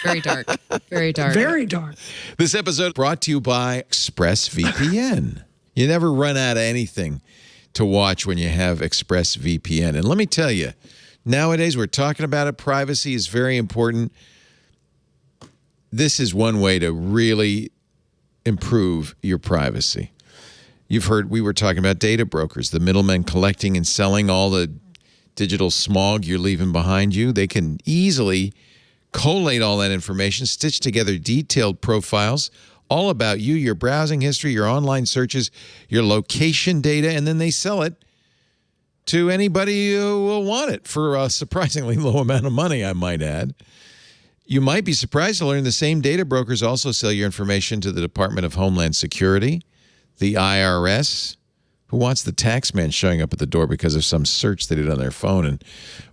Very dark. Very dark. Very dark. This episode brought to you by ExpressVPN. You never run out of anything to watch when you have ExpressVPN. And let me tell you, nowadays we're talking about it. Privacy is very important. This is one way to really improve your privacy. You've heard we were talking about data brokers, the middlemen collecting and selling all the digital smog you're leaving behind you. They can easily collate all that information, stitch together detailed profiles all about you, your browsing history, your online searches, your location data, and then they sell it to anybody who will want it for a surprisingly low amount of money, I might add. You might be surprised to learn the same data brokers also sell your information to the Department of Homeland Security, the IRS. Who wants the tax man showing up at the door because of some search they did on their phone? And,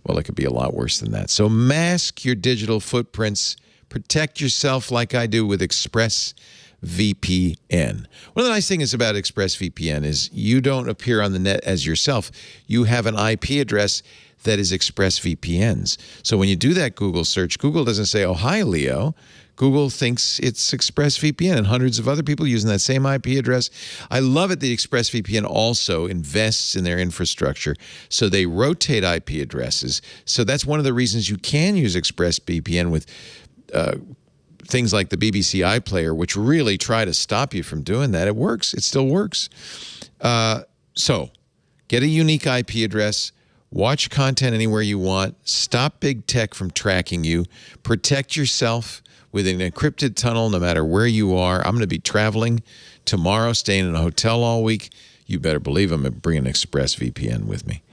well, it could be a lot worse than that. So mask your digital footprints. Protect yourself like I do with ExpressVPN. One of the nice things about ExpressVPN is you don't appear on the net as yourself. You have an IP address that is ExpressVPN's. So when you do that Google search, Google doesn't say, oh, hi, Leo. Google thinks it's ExpressVPN and hundreds of other people using that same IP address. I love it that ExpressVPN also invests in their infrastructure. So they rotate IP addresses. So that's one of the reasons you can use ExpressVPN with things like the BBC iPlayer, which really try to stop you from doing that. It works. It still works. So get a unique IP address. Watch content anywhere you want. Stop big tech from tracking you. Protect yourself with an encrypted tunnel no matter where you are. I'm going to be traveling tomorrow, staying in a hotel all week. You better believe I'm bringing ExpressVPN with me.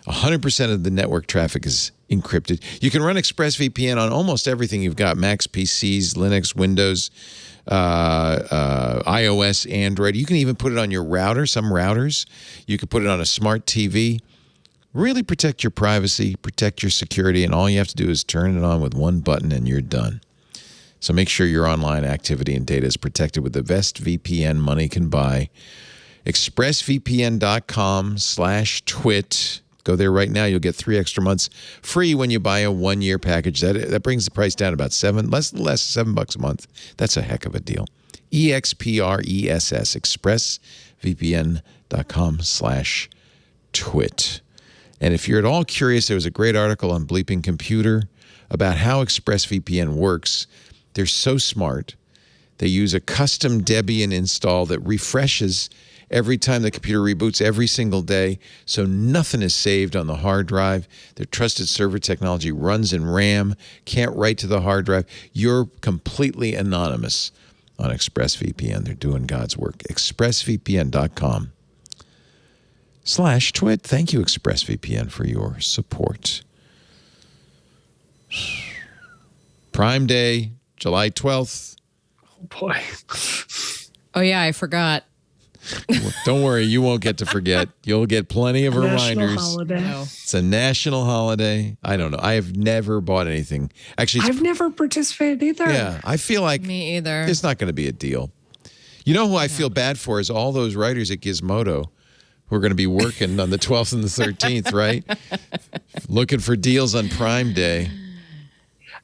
100% of the network traffic is encrypted. You can run ExpressVPN on almost everything you've got: Macs, PCs, Linux, Windows, iOS, Android. You can even put it on your router, some routers. You can put it on a smart TV. Really protect your privacy, protect your security, and all you have to do is turn it on with one button and you're done. So make sure your online activity and data is protected with the best VPN money can buy. ExpressVPN.com/twit. Go there right now. You'll get 3 extra months free when you buy a 1-year package. That brings the price down about less $7 a month. That's a heck of a deal. EXPRESS, ExpressVPN.com/twit. And if you're at all curious, there was a great article on Bleeping Computer about how ExpressVPN works. They're so smart They use a custom Debian install that refreshes every time the computer reboots every single day, so nothing is saved on the hard drive. Their trusted server technology runs in RAM, can't write to the hard drive. You're completely anonymous on ExpressVPN. They're doing God's work. ExpressVPN.com/twit. Thank you, ExpressVPN, for your support. Prime Day, July 12th. Oh, boy. Oh, yeah, I forgot. Don't worry, you won't get to forget. You'll get plenty of reminders. National holiday. No. It's a national holiday. I don't know. I have never bought anything. Actually, I've never participated either. yeah, I feel like Me either. it's not going to be a deal. You know who I feel bad for is all those writers at Gizmodo who are going to be working on the 12th and the 13th, right? Looking for deals on Prime Day.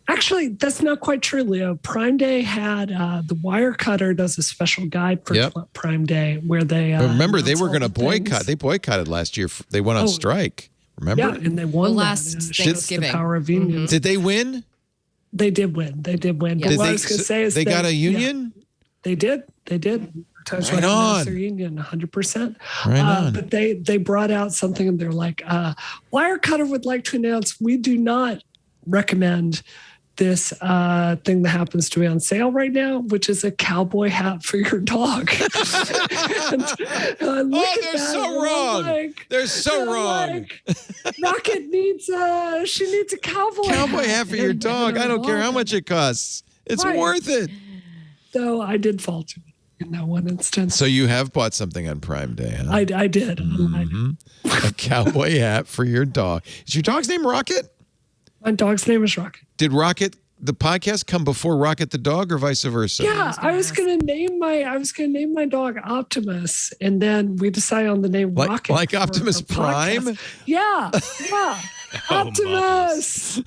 Actually, that's not quite true, Leo. Prime Day had the Wirecutter does a special guide for Prime Day where they remember they were going to announce all the boycott. things. They boycotted last year. They went on strike. Remember? Yeah, and they won last that. It shows Thanksgiving. the power of unions. Did they win? They did win. They did win. But Did what they- I was going to say is they got a union? Yeah, they did. They did. Times Right on. Their union, 100%. Right on. But they brought out something, and they're like, Wirecutter would like to announce we do not recommend this thing that happens to be on sale right now, which is a cowboy hat for your dog. They're so wrong. They're so wrong. Rocket needs she needs a cowboy hat for your dog. I don't care how much it costs. It's Right. worth it. So I did fall to it in that one instance. So you have bought something on Prime Day, huh? I did. Mm-hmm. A cowboy hat for your dog. Is your dog's name Rocket? My dog's name is Rocket. Did Rocket, the podcast, come before Rocket the dog or vice versa? Yeah, I was gonna name my dog Optimus, and then we decided on the name Rocket. Like for Optimus our podcast. Prime? Yeah. Optimus.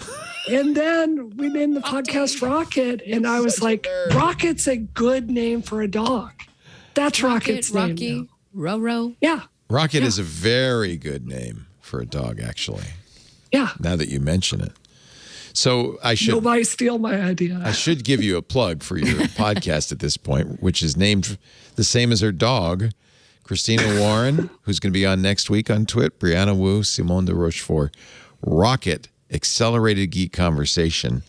And then we named the podcast Rocket, and I was like, Rocket's a good name for a dog. That's Rocket's name. Rocky, Roro. Yeah. Rocket is a very good name for a dog, actually. Yeah. Now that you mention it. So I should Nobody steal my idea. I should give you a plug for your podcast at this point, which is named the same as her dog, Christina Warren, who's going to be on next week on Twit, Brianna Wu, Simone de Rochefort. Rocket, Accelerated Geek Conversation.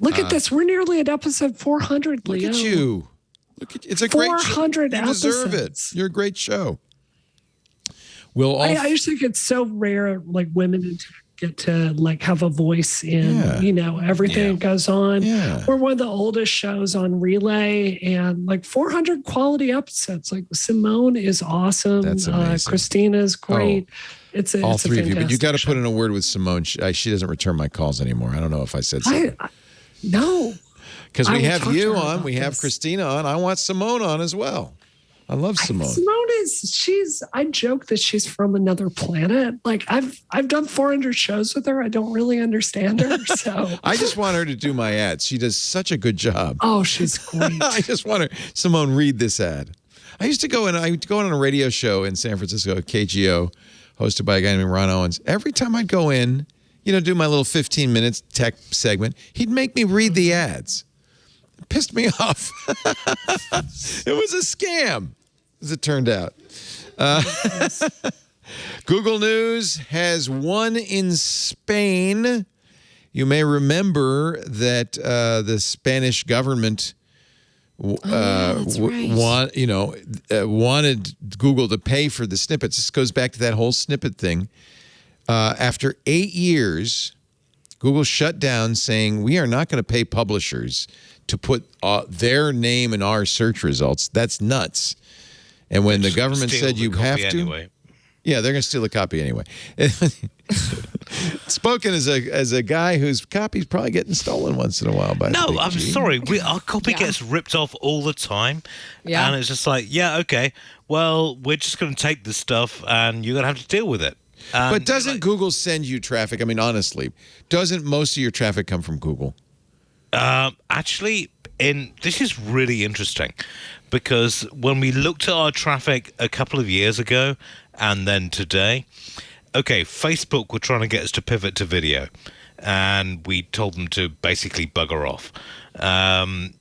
Look at this. We're nearly at episode 400, Leo. Look at you. It's a great show. 400 You deserve it. episodes. You're a great show. We'll all I just think it's so rare, like women get to like have a voice in, everything that goes on. Yeah. We're one of the oldest shows on Relay, and like 400 quality episodes. Like Simone is awesome. That's amazing. Christina's great. It's all it's three a of you, but you got to fantastic put in a word with Simone. She doesn't return my calls anymore. I don't know if I said something. No. Because I we will have talk to you her on, about we have this. Christina on. I want Simone on as well. I love Simone. Simone I joke that she's from another planet. Like I've done 400 shows with her. I don't really understand her. So I just want her to do my ads. She does such a good job. Oh, she's great. I just want her. Simone, read this ad. I used to go on a radio show in San Francisco, KGO, hosted by a guy named Ron Owens. Every time I'd go in, do my little 15 minutes tech segment, he'd make me read the ads. It pissed me off. It was a scam, as it turned out. Google News has won in Spain. You may remember that the Spanish government wanted Google to pay for the snippets. This goes back to that whole snippet thing. After 8 years, Google shut down, saying we are not going to pay publishers to put their name in our search results. That's nuts. And when the government said you have to, anyway. yeah, they're going to steal a copy anyway. Spoken as a guy whose copy's probably getting stolen once in a while. No, I'm sorry. Our copy gets ripped off all the time. Yeah. And it's just like, yeah, okay. Well, we're just going to take this stuff and you're going to have to deal with it. But doesn't Google send you traffic? I mean, honestly, doesn't most of your traffic come from Google? Actually, this is really interesting because when we looked at our traffic a couple of years ago and then today, okay, Facebook were trying to get us to pivot to video, and we told them to basically bugger off. And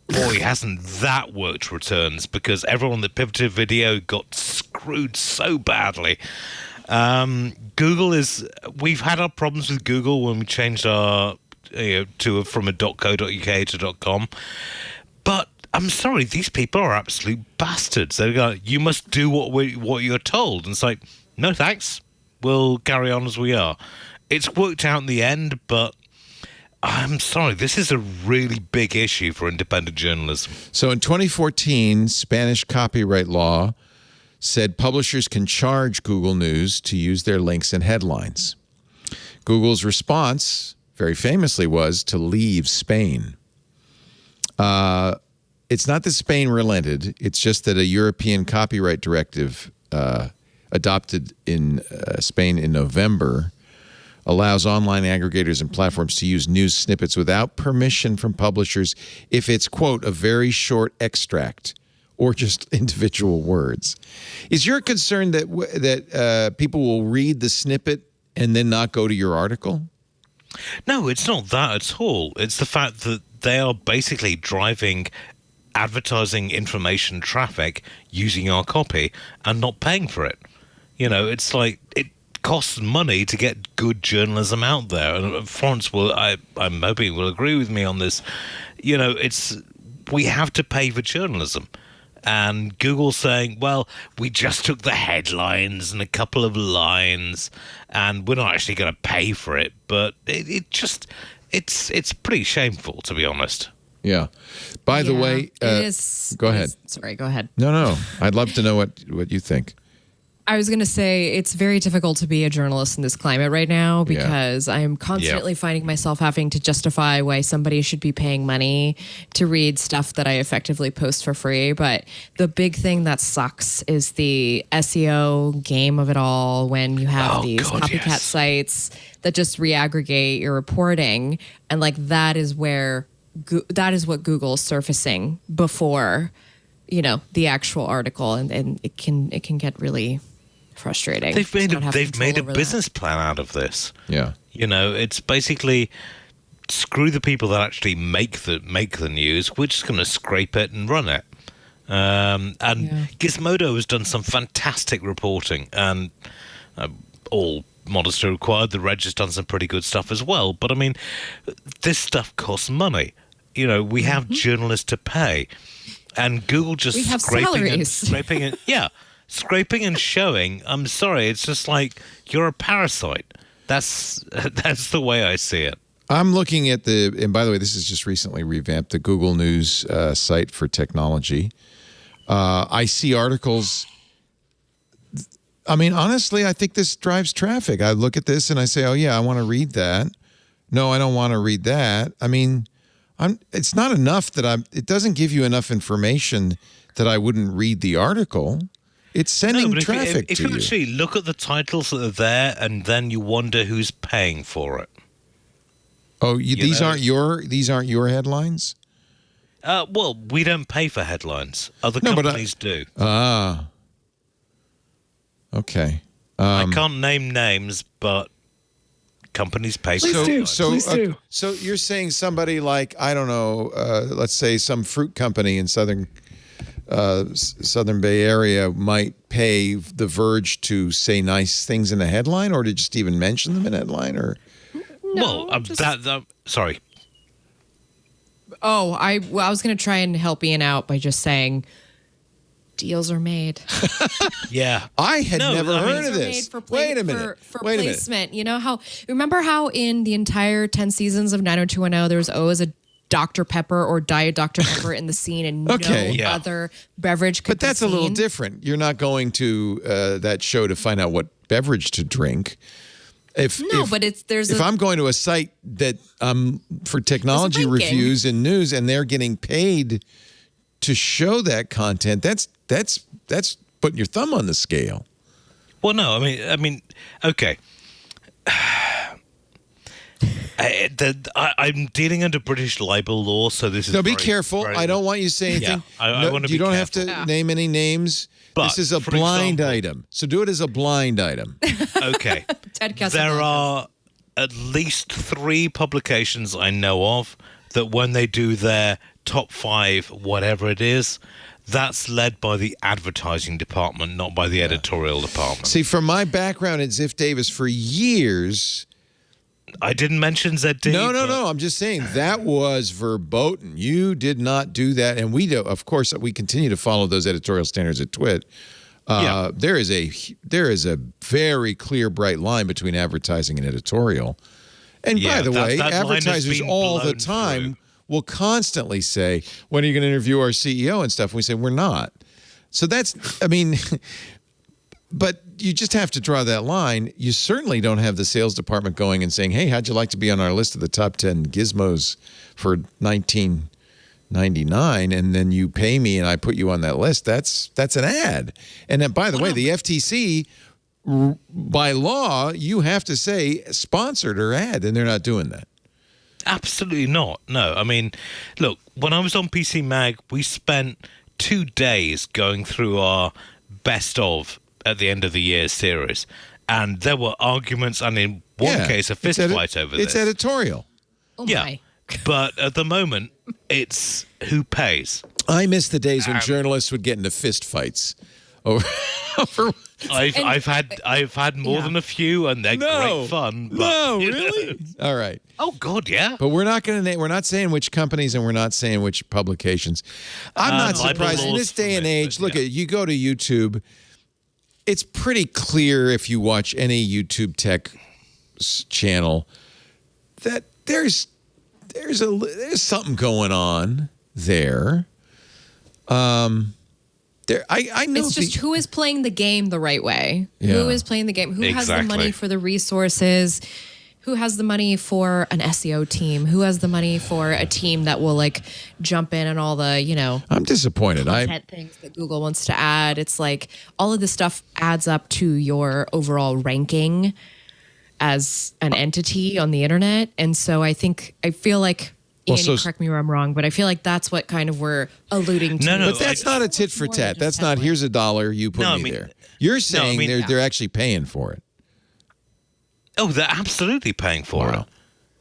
boy, hasn't that worked returns, because everyone that pivoted video got screwed so badly. We've had our problems with Google when we changed our from a .co.uk to .com, but I'm sorry, these people are absolute bastards. They go, you must do what you're told, and it's like, no thanks, we'll carry on as we are. It's worked out in the end, but I'm sorry, this is a really big issue for independent journalism. So in 2014, Spanish copyright law said publishers can charge Google News to use their links and headlines. Google's response, very famously, was to leave Spain. It's not that Spain relented. It's just that a European copyright directive adopted in Spain in November allows online aggregators and platforms to use news snippets without permission from publishers if it's, quote, a very short extract or just individual words. Is your concern that people will read the snippet and then not go to your article? No, it's not that at all. It's the fact that they are basically driving advertising information traffic using our copy and not paying for it. It's like it costs money to get good journalism out there. And Florence I'm hoping will agree with me on this. We have to pay for journalism. And Google saying, well, we just took the headlines and a couple of lines and we're not actually going to pay for it. But it's pretty shameful, to be honest. Yeah. By the way, it is. Go ahead. Sorry, go ahead. No. I'd love to know what you think. I was going to say it's very difficult to be a journalist in this climate right now because I am constantly finding myself having to justify why somebody should be paying money to read stuff that I effectively post for free. But the big thing that sucks is the SEO game of it all, when you have copycat sites that just reaggregate your reporting. And that is what Google's surfacing before, the actual article. And it can get really frustrating. They've made a business plan out of this. Yeah. It's basically screw the people that actually make the news. We're just going to scrape it and run it. Gizmodo has done some fantastic reporting, and all modesty required, the Reg has done some pretty good stuff as well. But I mean, this stuff costs money. We have journalists to pay, and Google just scraping and showing. I'm sorry, it's just like you're a parasite. That's the way I see it. I'm looking at and by the way, this is just recently revamped, the Google News site for technology. I see articles. I mean, honestly, I think this drives traffic. I look at this and I say, oh yeah, I want to read that. No, I don't want to read that. I mean, it's not enough it doesn't give you enough information that I wouldn't read the article. It's sending traffic to you. If you actually look at the titles that are there, and then you wonder who's paying for it. Oh, these aren't your headlines? Well, we don't pay for headlines. Other companies do. Okay. I can't name names, but companies pay for headlines. So you're saying somebody like, I don't know, let's say some fruit company in Southern Bay Area might pay The Verge to say nice things in a headline, or to just even mention them in a headline, or? Sorry. Oh, I was going to try and help Ian out by just saying deals are made. Yeah. I had never heard of this. Wait a minute. For placement. Remember how in the entire 10 seasons of 90210, there was always a Dr. Pepper or Diet Dr. Pepper in the scene, and other beverage could be that's seen. A little different. You're not going to that show to find out what beverage to drink. If I'm going to a site that for technology reviews and news, and they're getting paid to show that content, that's putting your thumb on the scale. Well, no, I mean, okay. I'm dealing under British libel law, so this is. No, be careful. I don't want you to say anything. Yeah, I want to be You don't careful. have to name any names. But this is a blind item, so do it as a blind item. Okay. There are at least 3 publications I know of that when they do their top 5, whatever it is, that's led by the advertising department, not by the editorial department. See, from my background at Ziff Davis for years... I didn't mention ZD. No. I'm just saying that was verboten. You did not do that. And we do, of course, we continue to follow those editorial standards at Twit. There is a very clear, bright line between advertising and editorial. And by the way, advertisers all the time will constantly say, when are you going to interview our CEO and stuff? And we say, we're not. So that's, I mean, but you just have to draw that line. You certainly don't have the sales department going and saying, hey, how'd you like to be on our list of the top 10 gizmos for 1999? And then you pay me and I put you on that list. That's an ad. And then, by the way, the FTC, by law, you have to say sponsored or ad, and they're not doing that. Absolutely not. No, I mean, look, when I was on PC Mag, we spent 2 days going through our best of at the end of the year series, and there were arguments, and in one case, a fist fight over this. It's editorial. Oh my. But at the moment, it's who pays. I miss the days when journalists would get into fist fights over. I've had more than a few, and they're great fun. But, really? All right. Oh God, yeah. But we're not going to name. We're not saying which companies, and we're not saying which publications. I'm not surprised in this day and age. Look at you go to YouTube. It's pretty clear if you watch any YouTube tech channel that there's something going on there. I know it's just who is playing the game the right way. Yeah. Who is playing the game? Who has the money for the resources? Who has the money for an SEO team? Who has the money for a team that will like jump in and all the, I'm disappointed. Content things that Google wants to add. It's like all of this stuff adds up to your overall ranking as an entity on the internet. And so I feel like, Andy, correct me where I'm wrong, but I feel like that's what kind of we're alluding to. No, but that's not a tit for tat. That's not, here's $1, you put me there. You're saying they're actually paying for it. Oh, they're absolutely paying for it.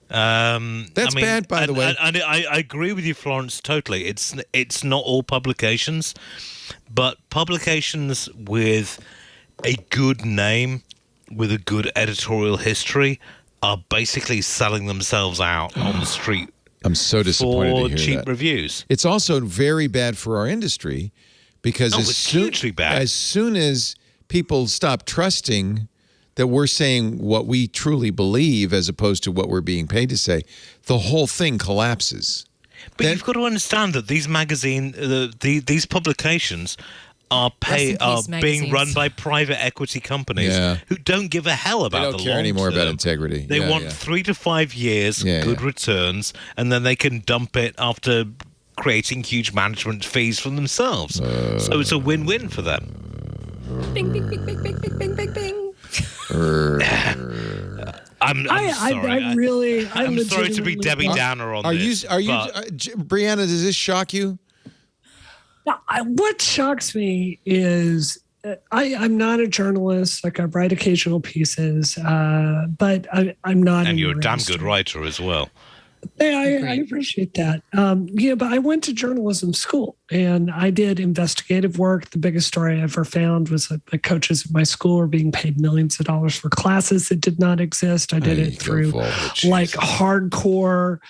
That's bad, by the way. And I agree with you, Florence, totally. It's not all publications, but publications with a good name, with a good editorial history, are basically selling themselves out on the street. I'm so disappointed to hear cheap that. reviews. It's also very bad for our industry because hugely bad. As soon as people stop trusting that we're saying what we truly believe as opposed to what we're being paid to say, the whole thing collapses. But you've got to understand that these these publications are being run by private equity companies who don't give a hell about the long term. They don't care anymore about integrity. They want 3 to 5 years, good returns, and then they can dump it after creating huge management fees for themselves. So it's a win-win for them. Bing, bing, bing, bing, bing, bing, bing, bing, bing. I'm sorry to be Debbie Downer on this. Brianna, does this shock you? What shocks me is I'm not a journalist. Like I write occasional pieces, but I'm not. And you're a damn good writer as well. I appreciate that. But I went to journalism school and I did investigative work. The biggest story I ever found was that the coaches of my school were being paid millions of dollars for classes that did not exist. I did it through like hardcore,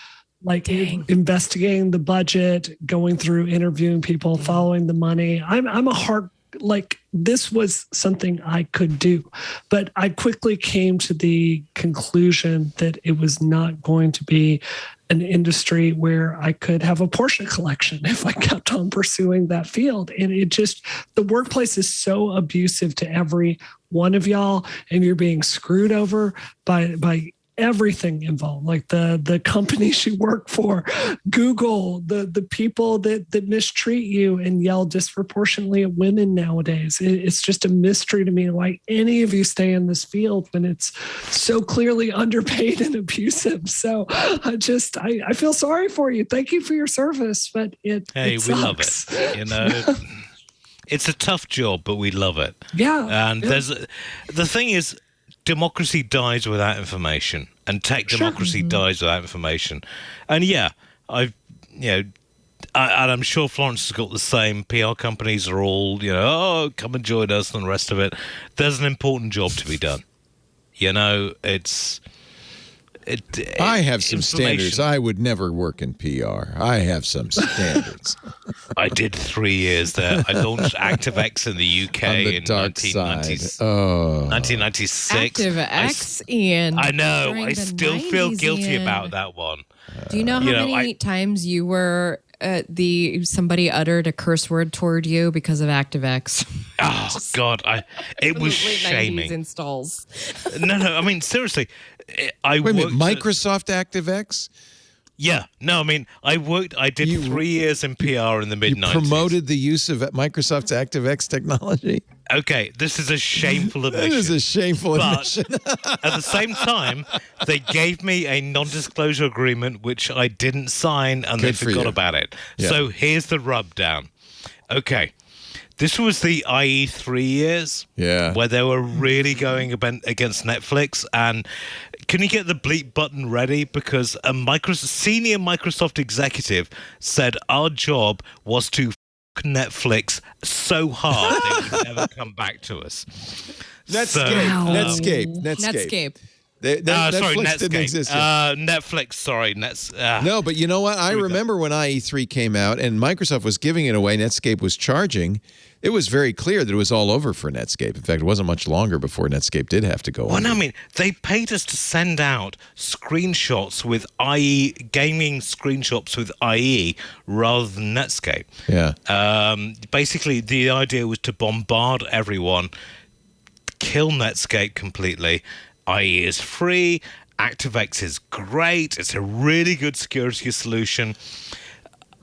like investigating the budget, going through interviewing people, following the money. I'm a hard, like this was something I could do, but I quickly came to the conclusion that it was not going to be an industry where I could have a Porsche collection if I kept on pursuing that field. And it just, the workplace is so abusive to every one of y'all, and you're being screwed over by everything involved, like the companies you work for, Google, the people that mistreat you and yell disproportionately at women nowadays. It's just a mystery to me why any of you stay in this field when it's so clearly underpaid and abusive. So I feel sorry for you. Thank you for your service, but we love it. It's a tough job, but we love it. Yeah. And the thing is, democracy dies without information, and tech democracy dies without information. And and I'm sure Florence has got the same. PR companies are all, oh, come and join us and the rest of it. There's an important job to be done. I have some standards. I would never work in PR. I have some standards. I did 3 years there. I launched ActiveX in the UK in 1996. ActiveX, Ian. I know. I still feel guilty about that one. Do you know how many times you were somebody uttered a curse word toward you because of ActiveX? Oh God, it was shaming. Installs. No. I mean, seriously, Wait a minute, Microsoft ActiveX? Yeah. No, I mean, I did 3 years in PR in the mid-90s. You promoted the use of Microsoft's ActiveX technology? Okay, this is a shameful admission. This is a shameful admission. At the same time, they gave me a non-disclosure agreement, which I didn't sign, and they forgot about it. Yeah. So here's the rub down. Okay. This was the IE3 years, where they were really going against Netflix. And can you get the bleep button ready? Because a senior Microsoft executive said our job was to Netflix so hard they would never come back to us. Netscape. Netflix didn't exist yet. Netflix, sorry. No, but you know what? I remember when IE3 came out and Microsoft was giving it away, Netscape was charging. It was very clear that it was all over for Netscape. In fact, it wasn't much longer before Netscape did have to go on. Well, no, I mean, they paid us to send out screenshots with gaming screenshots with IE rather than Netscape. Yeah. Basically, the idea was to bombard everyone, kill Netscape completely. IE is free. ActiveX is great. It's a really good security solution.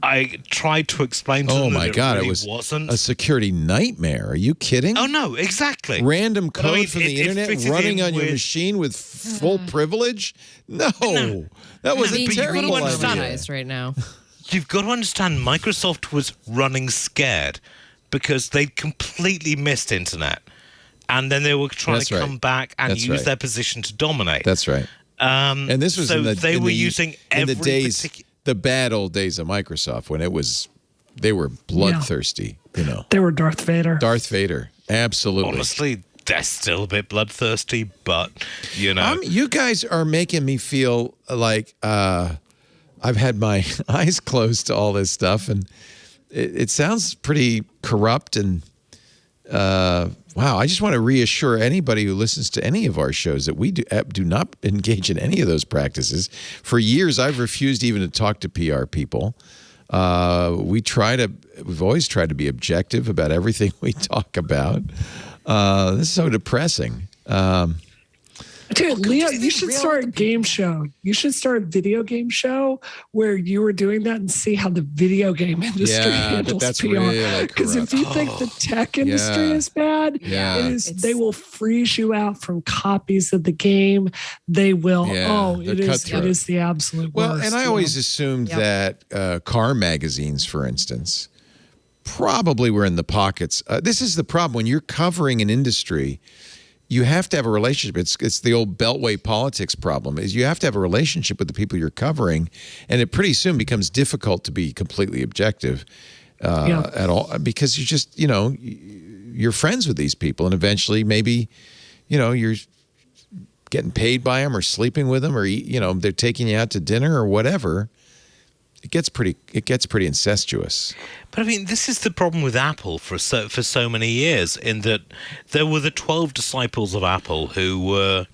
I tried to explain to them that it wasn't a security nightmare. Are you kidding? Oh, no, exactly. Random code from the internet running on your machine with full privilege? No. That was a terrible idea. Right now. You've got to understand Microsoft was running scared because they'd completely missed internet. And then they were trying to come back and use their position to dominate. That's right. And this was the bad old days of Microsoft when they were bloodthirsty. They were Darth Vader. Darth Vader, absolutely. Honestly, they're still a bit bloodthirsty, but you guys are making me feel like I've had my eyes closed to all this stuff, and it sounds pretty corrupt and. Wow, I just want to reassure anybody who listens to any of our shows that we do not engage in any of those practices. For years, I've refused even to talk to PR people. We've always tried to be objective about everything we talk about. This is so depressing. Dude, Leo, you should start a game show. You should start a video game show where you were doing that and see how the video game industry handles PR. Because if you think the tech industry is bad, they will freeze you out from copies of the game. They will. It is the absolute worst. Well, and I always assumed that car magazines, for instance, probably were in the pockets. This is the problem when you're covering an industry. You have to have a relationship. It's the old beltway politics problem. Is you have to have a relationship with the people you're covering, and it pretty soon becomes difficult to be completely objective at all because you just you're friends with these people, and eventually maybe you're getting paid by them or sleeping with them or they're taking you out to dinner or whatever. It gets pretty incestuous. But I mean, this is the problem with Apple for so many years, in that there were the 12 disciples of Apple who were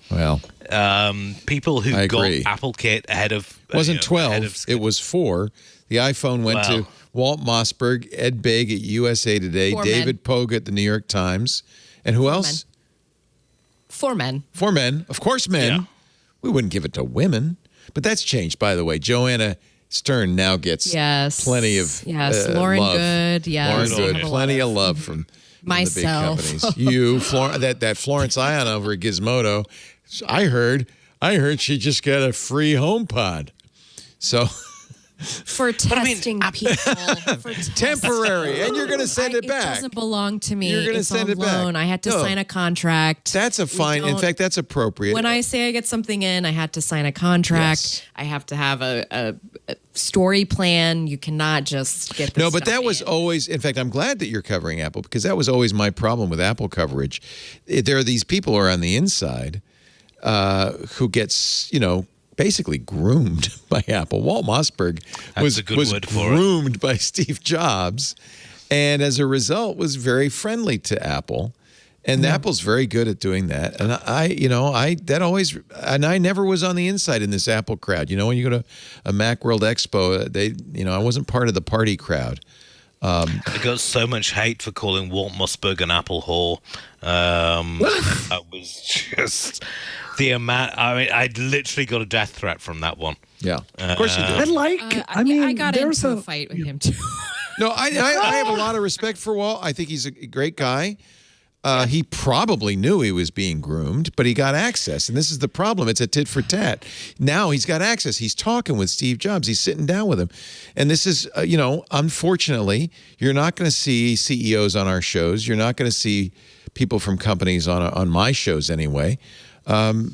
people who got AppleKit ahead of. It wasn't 12. It was 4. The iPhone went to Walt Mossberg, Ed Begg at USA Today, David Pogue at the New York Times, and who else? 4 men. 4 men, of course, men. Yeah. We wouldn't give it to women, but that's changed, by the way. Joanna Stern now gets plenty of Lauren love. Good, Lauren Good, plenty of love from myself. The big companies. You, that Florence Ion over at Gizmodo. I heard she just got a free HomePod. So for testing people. For temporary, and you're going to send it back. It doesn't belong to me. You're going to send it back. I had to sign a contract. That's a fine. In fact, that's appropriate. When I say I get something in, I had to sign a contract. Yes. I have to have a story plan. You cannot just get this. No, but that was always. In fact, I'm glad that you're covering Apple, because that was always my problem with Apple coverage. There are these people who are on the inside who gets, basically groomed by Apple. Walt Mossberg was groomed by Steve Jobs, and as a result was very friendly to Apple. And Apple's very good at doing that. And I never was on the inside in this Apple crowd. When you go to a Macworld Expo, I wasn't part of the party crowd. I got so much hate for calling Walt Mossberg an Apple whore. That was just the amount. I mean, I literally got a death threat from that one. Yeah, of course you did. I got into a fight with him too. No, I have a lot of respect for Walt. I think he's a great guy. He probably knew he was being groomed, but he got access. And this is the problem. It's a tit for tat. Now he's got access. He's talking with Steve Jobs. He's sitting down with him. And this is, unfortunately, you're not going to see CEOs on our shows. You're not going to see people from companies on my shows anyway,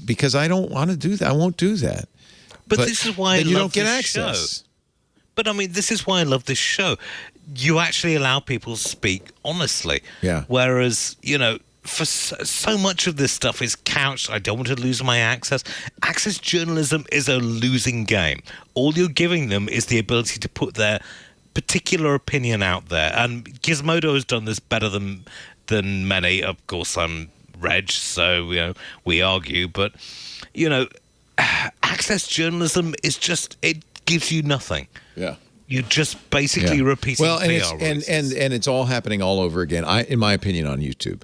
because I don't want to do that. I won't do that. But this is why I you love don't get this access. Show. But I mean, this is why I love this show. You actually allow people to speak honestly. Yeah. Whereas, for so much of this stuff is couched, I don't want to lose my access. Access journalism is a losing game. All you're giving them is the ability to put their particular opinion out there. And Gizmodo has done this better than many. Of course, I'm Reg, so, we argue. But, access journalism is just, it gives you nothing. Yeah. You just basically repeating PR and it's all happening all over again. In my opinion, on YouTube,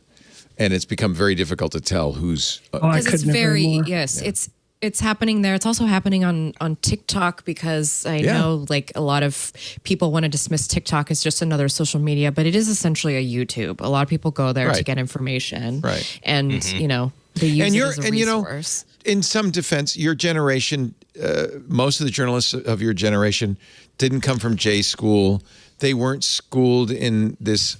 and it's become very difficult to tell who's. Because it's it's happening there. It's also happening on TikTok, because I know a lot of people want to dismiss TikTok as just another social media, but it is essentially a YouTube. A lot of people go there to get information, right? And they use it as a resource. In some defense, your generation, most of the journalists of your generation didn't come from J school. They weren't schooled in this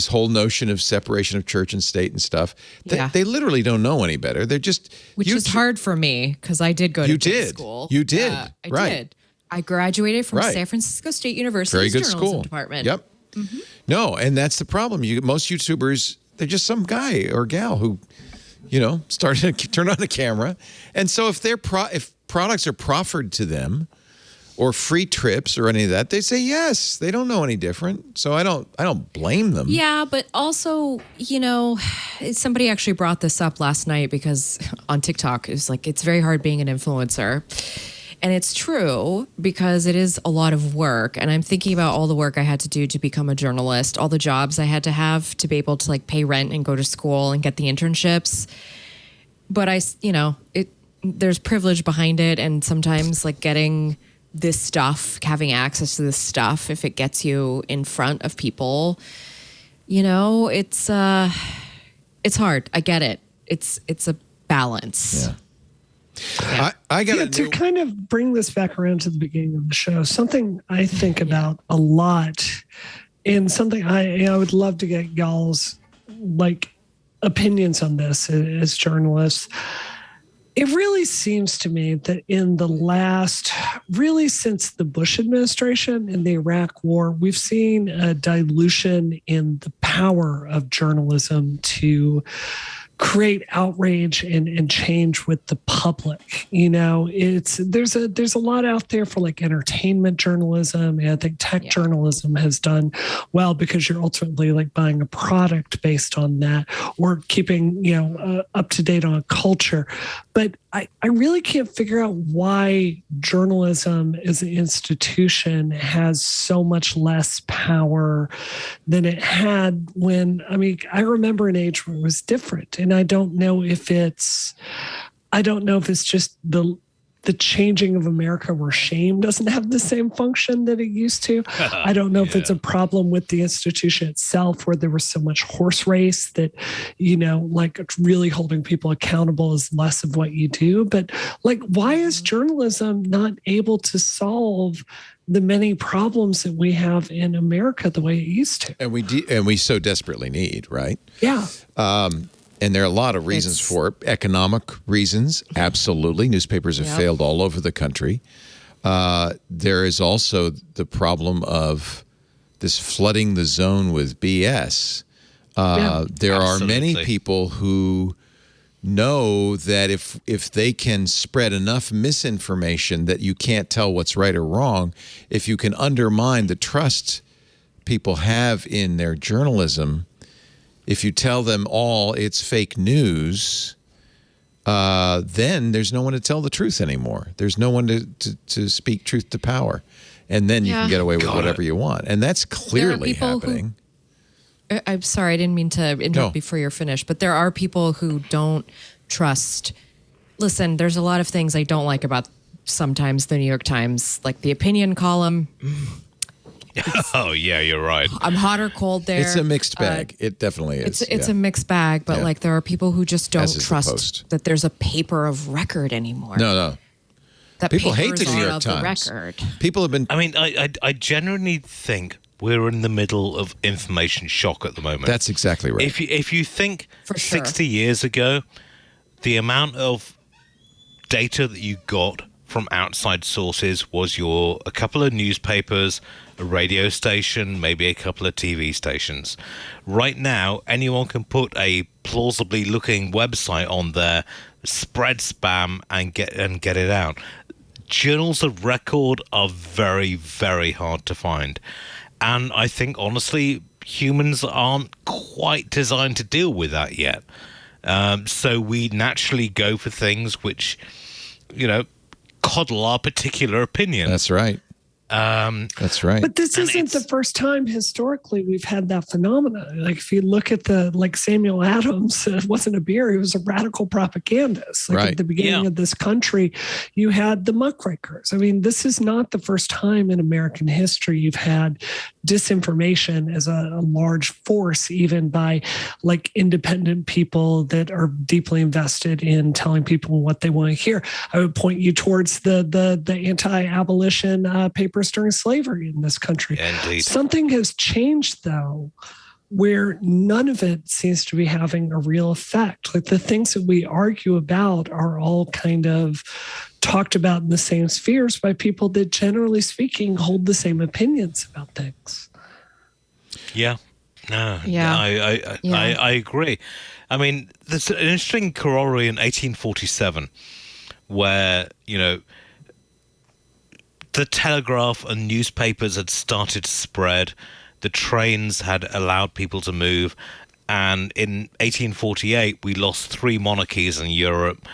whole notion of separation of church and state and stuff. They literally don't know any better. They're just... Which is hard for me, because I did go to J school. You did. I did. I graduated from San Francisco State University's Very good journalism school. department. Yep. Mm-hmm. No, and that's the problem. Most YouTubers, they're just some guy or gal who... started to turn on a camera. And so if products are proffered to them, or free trips or any of that, they say yes. They don't know any different. So I don't blame them. Yeah, but also, somebody actually brought this up last night, because on TikTok, it's very hard being an influencer. And it's true, because it is a lot of work. And I'm thinking about all the work I had to do to become a journalist, all the jobs I had to have to be able to pay rent and go to school and get the internships. But there's privilege behind it. And sometimes getting this stuff, having access to this stuff, if it gets you in front of people, it's hard. I get it. It's a balance. Yeah. I got to kind of bring this back around to the beginning of the show. Something I think about a lot, and something I would love to get y'all's opinions on this as journalists. It really seems to me that in the since the Bush administration and the Iraq War, we've seen a dilution in the power of journalism to create outrage and change with the public. There's a lot out there for entertainment journalism, and I think tech journalism has done well, because you're ultimately buying a product based on that, or keeping up to date on culture. But I really can't figure out why journalism as an institution has so much less power than it had when, I remember an age where it was different. And I don't know if it's just the the changing of America where shame doesn't have the same function that it used to. I don't know if it's a problem with the institution itself, where there was so much horse race that, like really holding people accountable is less of what you do. But like, why is journalism not able to solve the many problems that we have in America the way it used to? And we so desperately need, right? Yeah. And there are a lot of reasons for it. Economic reasons, absolutely. Newspapers have failed all over the country. There is also the problem of this flooding the zone with BS. There are many people who know that if they can spread enough misinformation that you can't tell what's right or wrong, if you can undermine the trust people have in their journalism, if you tell them all it's fake news, then there's no one to tell the truth anymore. There's no one to speak truth to power. And then you can get away with whatever you want. And that's clearly happening. I'm sorry, I didn't mean to interrupt before you're finished, but there are people who don't trust. Listen, there's a lot of things I don't like about sometimes the New York Times, like the opinion column. Oh, yeah, you're right. I'm hot or cold there. It's a mixed bag. It definitely is. It's a mixed bag, but like there are people who just don't trust that there's a paper of record anymore. No. That people hate the New York Times. Record. People have been... I mean, I genuinely think we're in the middle of information shock at the moment. That's exactly right. If you think 60 years ago, the amount of data that you got from outside sources was a couple of newspapers, a radio station, maybe a couple of TV stations. Right now, anyone can put a plausibly looking website on there, spread spam, and get it out. Journals of record are very, very hard to find. And I think, honestly, humans aren't quite designed to deal with that yet. So we naturally go for things which, coddle our particular opinion. That's right. That's right. But this isn't the first time historically we've had that phenomenon. Like if you look at Samuel Adams, it wasn't a beer, he was a radical propagandist. At the beginning of this country, you had the muckrakers. I mean, this is not the first time in American history you've had disinformation as a large force, even by independent people that are deeply invested in telling people what they want to hear. I would point you towards the anti-abolition papers during slavery in this country. Indeed. Something has changed, though, where none of it seems to be having a real effect. Like the things that we argue about are all kind of talked about in the same spheres by people that, generally speaking, hold the same opinions about things. Yeah. No. Yeah. I agree. I mean, there's an interesting corollary in 1847 where, the telegraph and newspapers had started to spread. The trains had allowed people to move. And in 1848, we lost 3 monarchies in Europe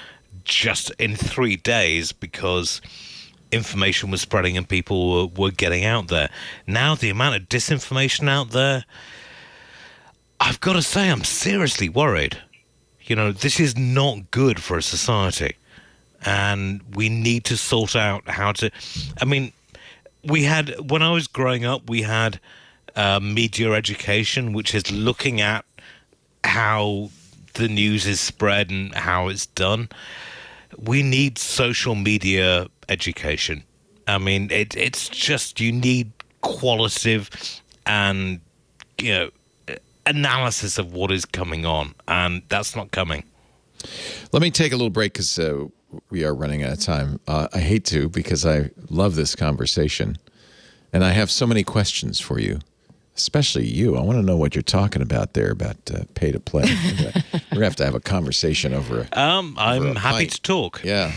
just in 3 days because information was spreading and people were getting out there. Now, the amount of disinformation out there, I've got to say, I'm seriously worried. This is not good for a society. And we need to sort out how to... I mean, when I was growing up, we had media education, which is looking at how the news is spread and how it's done. We need social media education. I mean, it's just, you need qualitative and, analysis of what is coming on. And that's not coming. Let me take a little break because we are running out of time. I hate to because I love this conversation. And I have so many questions for you, especially you. I want to know what you're talking about there about pay to play. We're going to have a conversation over I'm happy to talk. Yeah.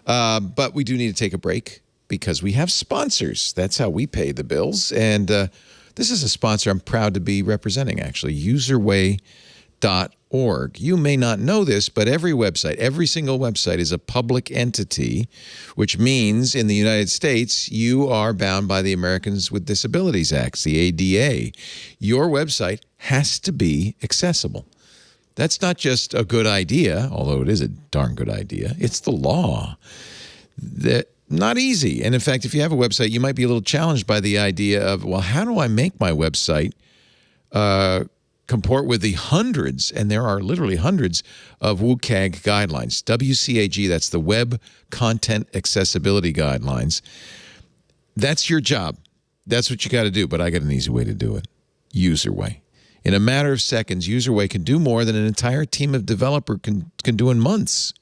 But we do need to take a break because we have sponsors. That's how we pay the bills. And this is a sponsor I'm proud to be representing, actually, UserWay.org. You may not know this, but every single website is a public entity, which means in the United States, you are bound by the Americans with Disabilities Act, the ADA. Your website has to be accessible. That's not just a good idea, although it is a darn good idea. It's the law. Not easy. And in fact, if you have a website, you might be a little challenged by the idea of, well, how do I make my website comport with the hundreds, and there are literally hundreds of WCAG guidelines. WCAG, that's the Web Content Accessibility Guidelines. That's your job. That's what you got to do, but I got an easy way to do it. UserWay. In a matter of seconds, UserWay can do more than an entire team of developers can do in months.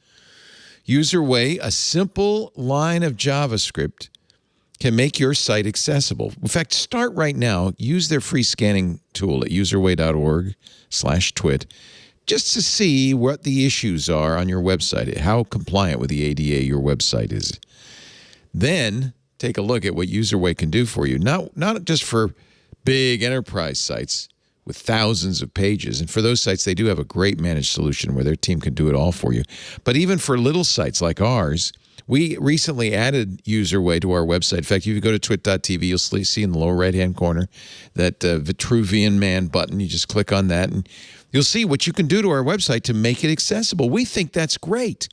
UserWay, a simple line of JavaScript, can make your site accessible. In fact, start right now. Use their free scanning tool at userway.org/twit just to see what the issues are on your website, how compliant with the ADA your website is. Then take a look at what UserWay can do for you, not just for big enterprise sites with thousands of pages. And for those sites, they do have a great managed solution where their team can do it all for you. But even for little sites like ours, we recently added UserWay to our website. In fact, if you go to twit.tv, you'll see in the lower right-hand corner that Vitruvian Man button. You just click on that, and you'll see what you can do to our website to make it accessible. We think that's great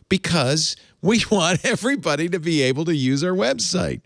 because we want everybody to be able to use our website.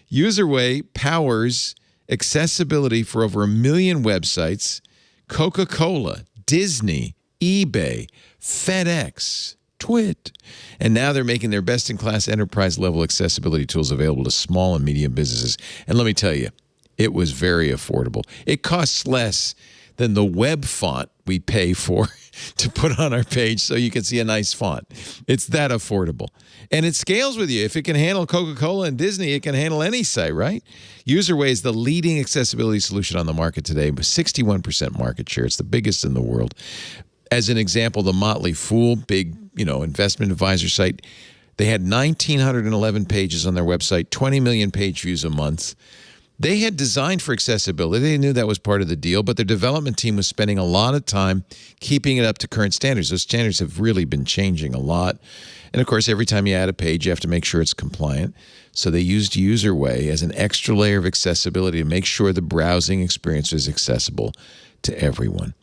UserWay powers accessibility for over 1 million websites, Coca-Cola, Disney, eBay, FedEx, Twit. And now they're making their best-in-class enterprise-level accessibility tools available to small and medium businesses. And let me tell you, it was very affordable. It costs less than the web font we pay for to put on our page so you can see a nice font. It's that affordable. And it scales with you. If it can handle Coca-Cola and Disney, it can handle any site, right? UserWay is the leading accessibility solution on the market today with 61% market share. It's the biggest in the world. As an example, the Motley Fool, big, investment advisor site, they had 1,911 pages on their website, 20 million page views a month. They had designed for accessibility. They knew that was part of the deal, but their development team was spending a lot of time keeping it up to current standards. Those standards have really been changing a lot. And, of course, every time you add a page, you have to make sure it's compliant. So they used UserWay as an extra layer of accessibility to make sure the browsing experience is accessible to everyone.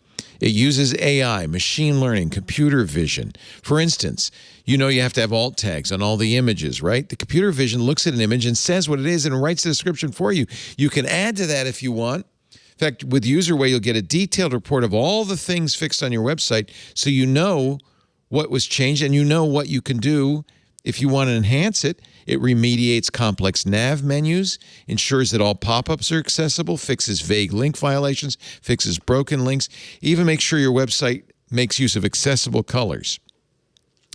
It uses AI, machine learning, computer vision. For instance, you have to have alt tags on all the images, right? The computer vision looks at an image and says what it is and writes the description for you. You can add to that if you want. In fact, with UserWay, you'll get a detailed report of all the things fixed on your website so you know what was changed and you know what you can do if you want to enhance it. It remediates complex nav menus, ensures that all pop-ups are accessible, fixes vague link violations, fixes broken links, even makes sure your website makes use of accessible colors.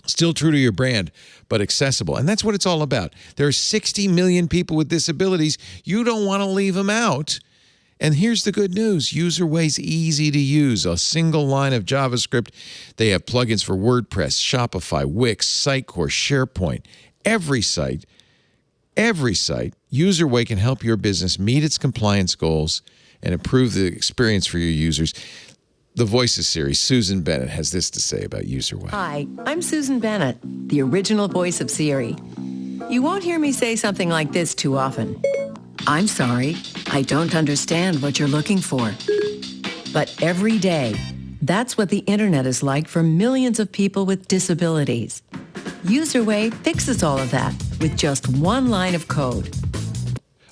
Still true to your brand, but accessible. And that's what it's all about. There are 60 million people with disabilities. You don't want to leave them out. And here's the good news. UserWay's easy to use. A single line of JavaScript. They have plugins for WordPress, Shopify, Wix, Sitecore, SharePoint. Every site, UserWay can help your business meet its compliance goals and improve the experience for your users. The Voices series, Susan Bennett, has this to say about UserWay. Hi, I'm Susan Bennett, the original voice of Siri. You won't hear me say something like this too often. I'm sorry, I don't understand what you're looking for. But every day, that's what the internet is like for millions of people with disabilities. UserWay fixes all of that with just one line of code.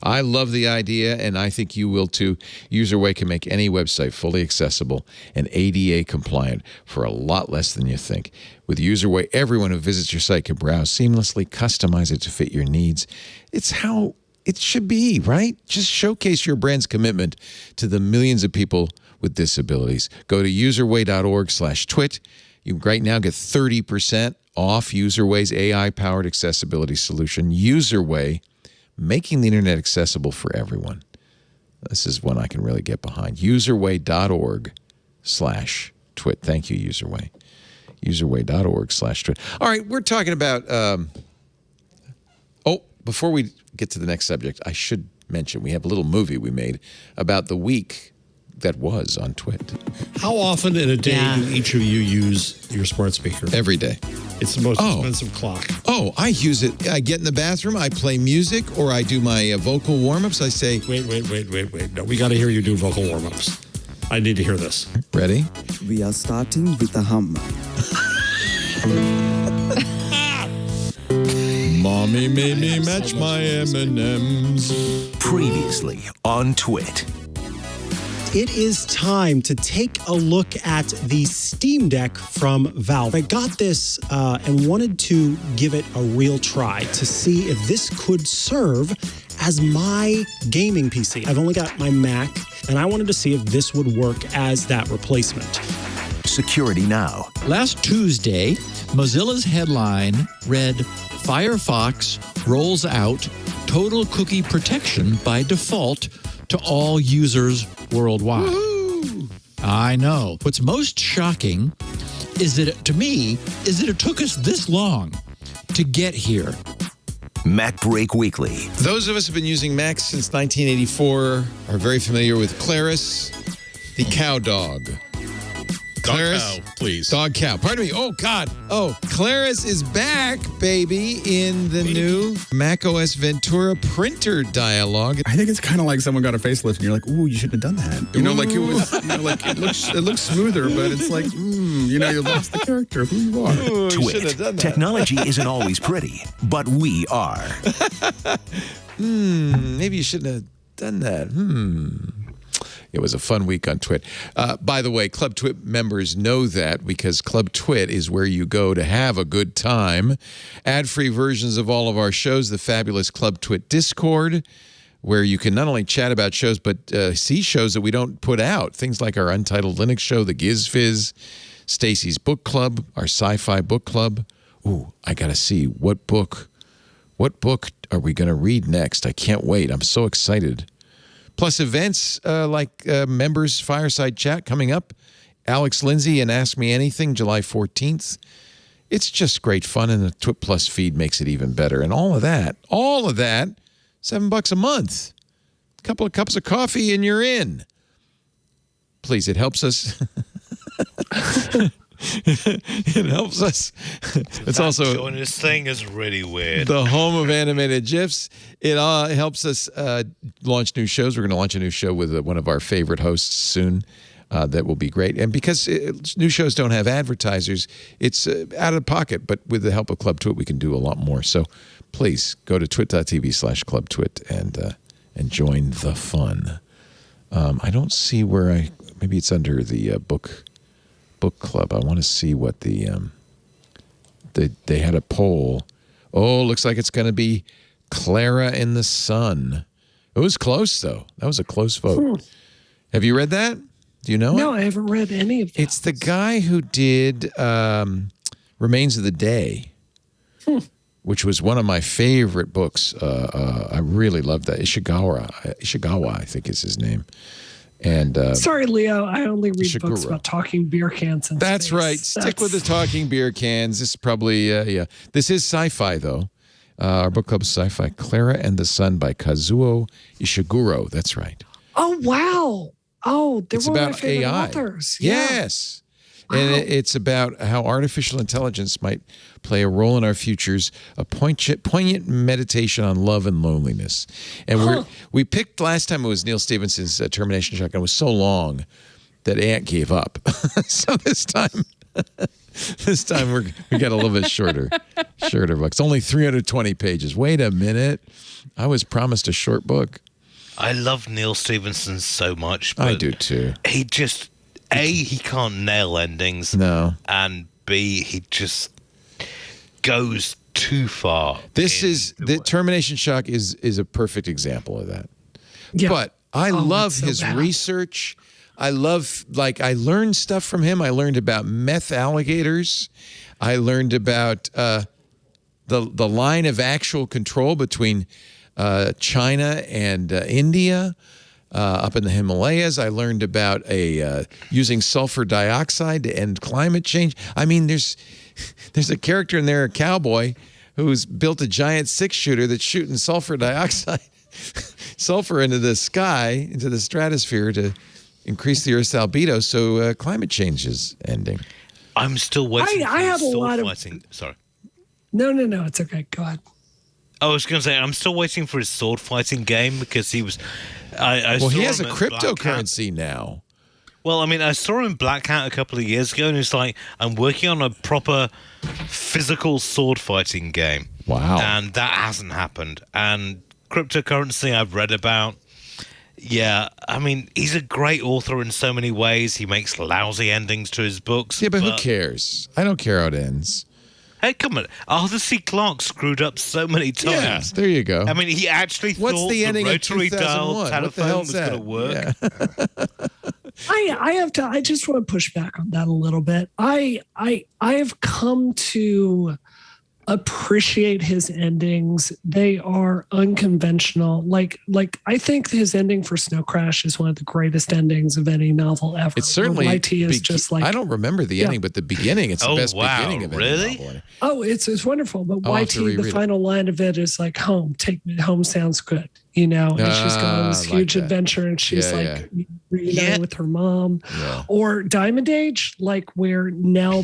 I love the idea, and I think you will too. UserWay can make any website fully accessible and ADA compliant for a lot less than you think. With UserWay, everyone who visits your site can browse seamlessly, customize it to fit your needs. It's how it should be, right? Just showcase your brand's commitment to the millions of people with disabilities. Go to userway.org/twit. You right now get 30% off UserWay's AI-powered accessibility solution. UserWay, making the internet accessible for everyone. This is one I can really get behind. Userway.org/twit. Thank you, UserWay. Userway.org/twit. All right, we're talking about... before we get to the next subject, I should mention we have a little movie we made about the week that was on Twit. How often in a day do each of you use your smart speaker? Every day. It's the most expensive clock. Oh, I use it. I get in the bathroom, I play music, or I do my vocal warm-ups. I say... Wait. No, we got to hear you do vocal warm-ups. I need to hear this. Ready? We are starting with a hum. Mommy made me match my M&Ms. Previously on Twit. It is time to take a look at the Steam Deck from Valve. I got this and wanted to give it a real try to see if this could serve as my gaming PC. I've only got my Mac, and I wanted to see if this would work as that replacement. Security Now. Last Tuesday, Mozilla's headline read, Firefox rolls out total cookie protection by default to all users worldwide. Woo-hoo! I know. What's most shocking is that, it took us this long to get here. Mac Break Weekly. Those of us who have been using Macs since 1984 are very familiar with Claris, the cow dog. Claris, dog cow, please. Dog cow. Pardon me. Oh, God. Oh, Claris is back, baby, in the new macOS Ventura printer dialogue. I think it's kind of like someone got a facelift and you're like, ooh, you shouldn't have done that. You know, like it was, like it looks smoother, but it's like, you lost the character of who you are. Ooh, Twit. Technology isn't always pretty, but we are. Maybe you shouldn't have done that. It was a fun week on Twit. By the way, Club Twit members know that because Club Twit is where you go to have a good time. Ad-free versions of all of our shows, the fabulous Club Twit Discord, where you can not only chat about shows, but see shows that we don't put out. Things like our Untitled Linux show, the Giz Fizz, Stacy's Book Club, our Sci-Fi Book Club. Ooh, I got to see what book are we going to read next? I can't wait. I'm so excited. Plus events like members Fireside Chat coming up, Alex Lindsay and Ask Me Anything, July 14th. It's just great fun, and the Twit Plus feed makes it even better. And all of that, $7 a month. A couple of cups of coffee and you're in. Please, it helps us. It helps us. It's also join this thing is really weird. The home of animated GIFs. It helps us launch new shows. We're going to launch a new show with one of our favorite hosts soon. That will be great. And because new shows don't have advertisers, it's out of pocket. But with the help of Club Twit, we can do a lot more. So please go to twit.tv/clubtwit and join the fun. I don't see where maybe it's under the book club. I want to see what they had a poll. Oh, looks like it's going to be Clara in the Sun. It was close, though. That was a close vote. Have you read that? Do you know it? No, I haven't read any of that. It's the guy who did Remains of the Day, which was one of my favorite books. I really loved that. Ishikawa, I think is his name. And sorry, Leo, I only read books about talking beer cans. That's space. Right. Stick with the talking beer cans. This is probably, This is sci-fi, though. Our book club is sci-fi. Clara and the Sun by Kazuo Ishiguro. That's right. Oh, wow. Oh, they're it's one about of my favorite AI. authors. Yes. Wow. And it's about how artificial intelligence might play a role in our futures, a poignant meditation on love and loneliness. And we picked last time it was Neil Stephenson's Termination Shock, and it was so long that Ant gave up. So this time we got a little bit shorter book. It's only 320 pages. Wait a minute. I was promised a short book. I love Neil Stephenson so much. But I do too. He just... he can't nail endings. No. And B, he just goes too far. The Termination Shock is a perfect example of that. Yeah. But I love his research. I learned stuff from him. I learned about meth alligators. I learned about the line of actual control between China and India. Up in the Himalayas, I learned about using sulfur dioxide to end climate change. I mean, there's a character in there, a cowboy, who's built a giant 6-shooter that's shooting sulfur dioxide, sulfur into the sky, into the stratosphere to increase the Earth's albedo. So climate change is ending. I'm still waiting. I have a lot of. Sorry. No, it's okay. Go ahead. I was going to say I'm still waiting for his sword fighting game because he was. He has a cryptocurrency now. Well, I mean, I saw him in Black Hat a couple of years ago, and it's like, I'm working on a proper physical sword fighting game. Wow. And that hasn't happened. And cryptocurrency I've read about. Yeah, I mean, he's a great author in so many ways. He makes lousy endings to his books. Yeah, but who cares? I don't care how it ends. Hey, come on. Arthur C. Clarke screwed up so many times. Yeah, there you go. I mean, he actually thought the rotary dial telephone was going to work. Yeah. I just want to push back on that a little bit. I have come to appreciate his endings. They are unconventional. Like I think his ending for Snow Crash is one of the greatest endings of any novel ever. It's certainly YT is just like, I don't remember the ending, but the beginning, it's the best beginning of any novel. Oh, it's wonderful. But YT, the final line of it is like, home, take me home sounds good. You know, and she's going on this huge adventure, and she's reuniting with her mom. Yeah. Or Diamond Age, like where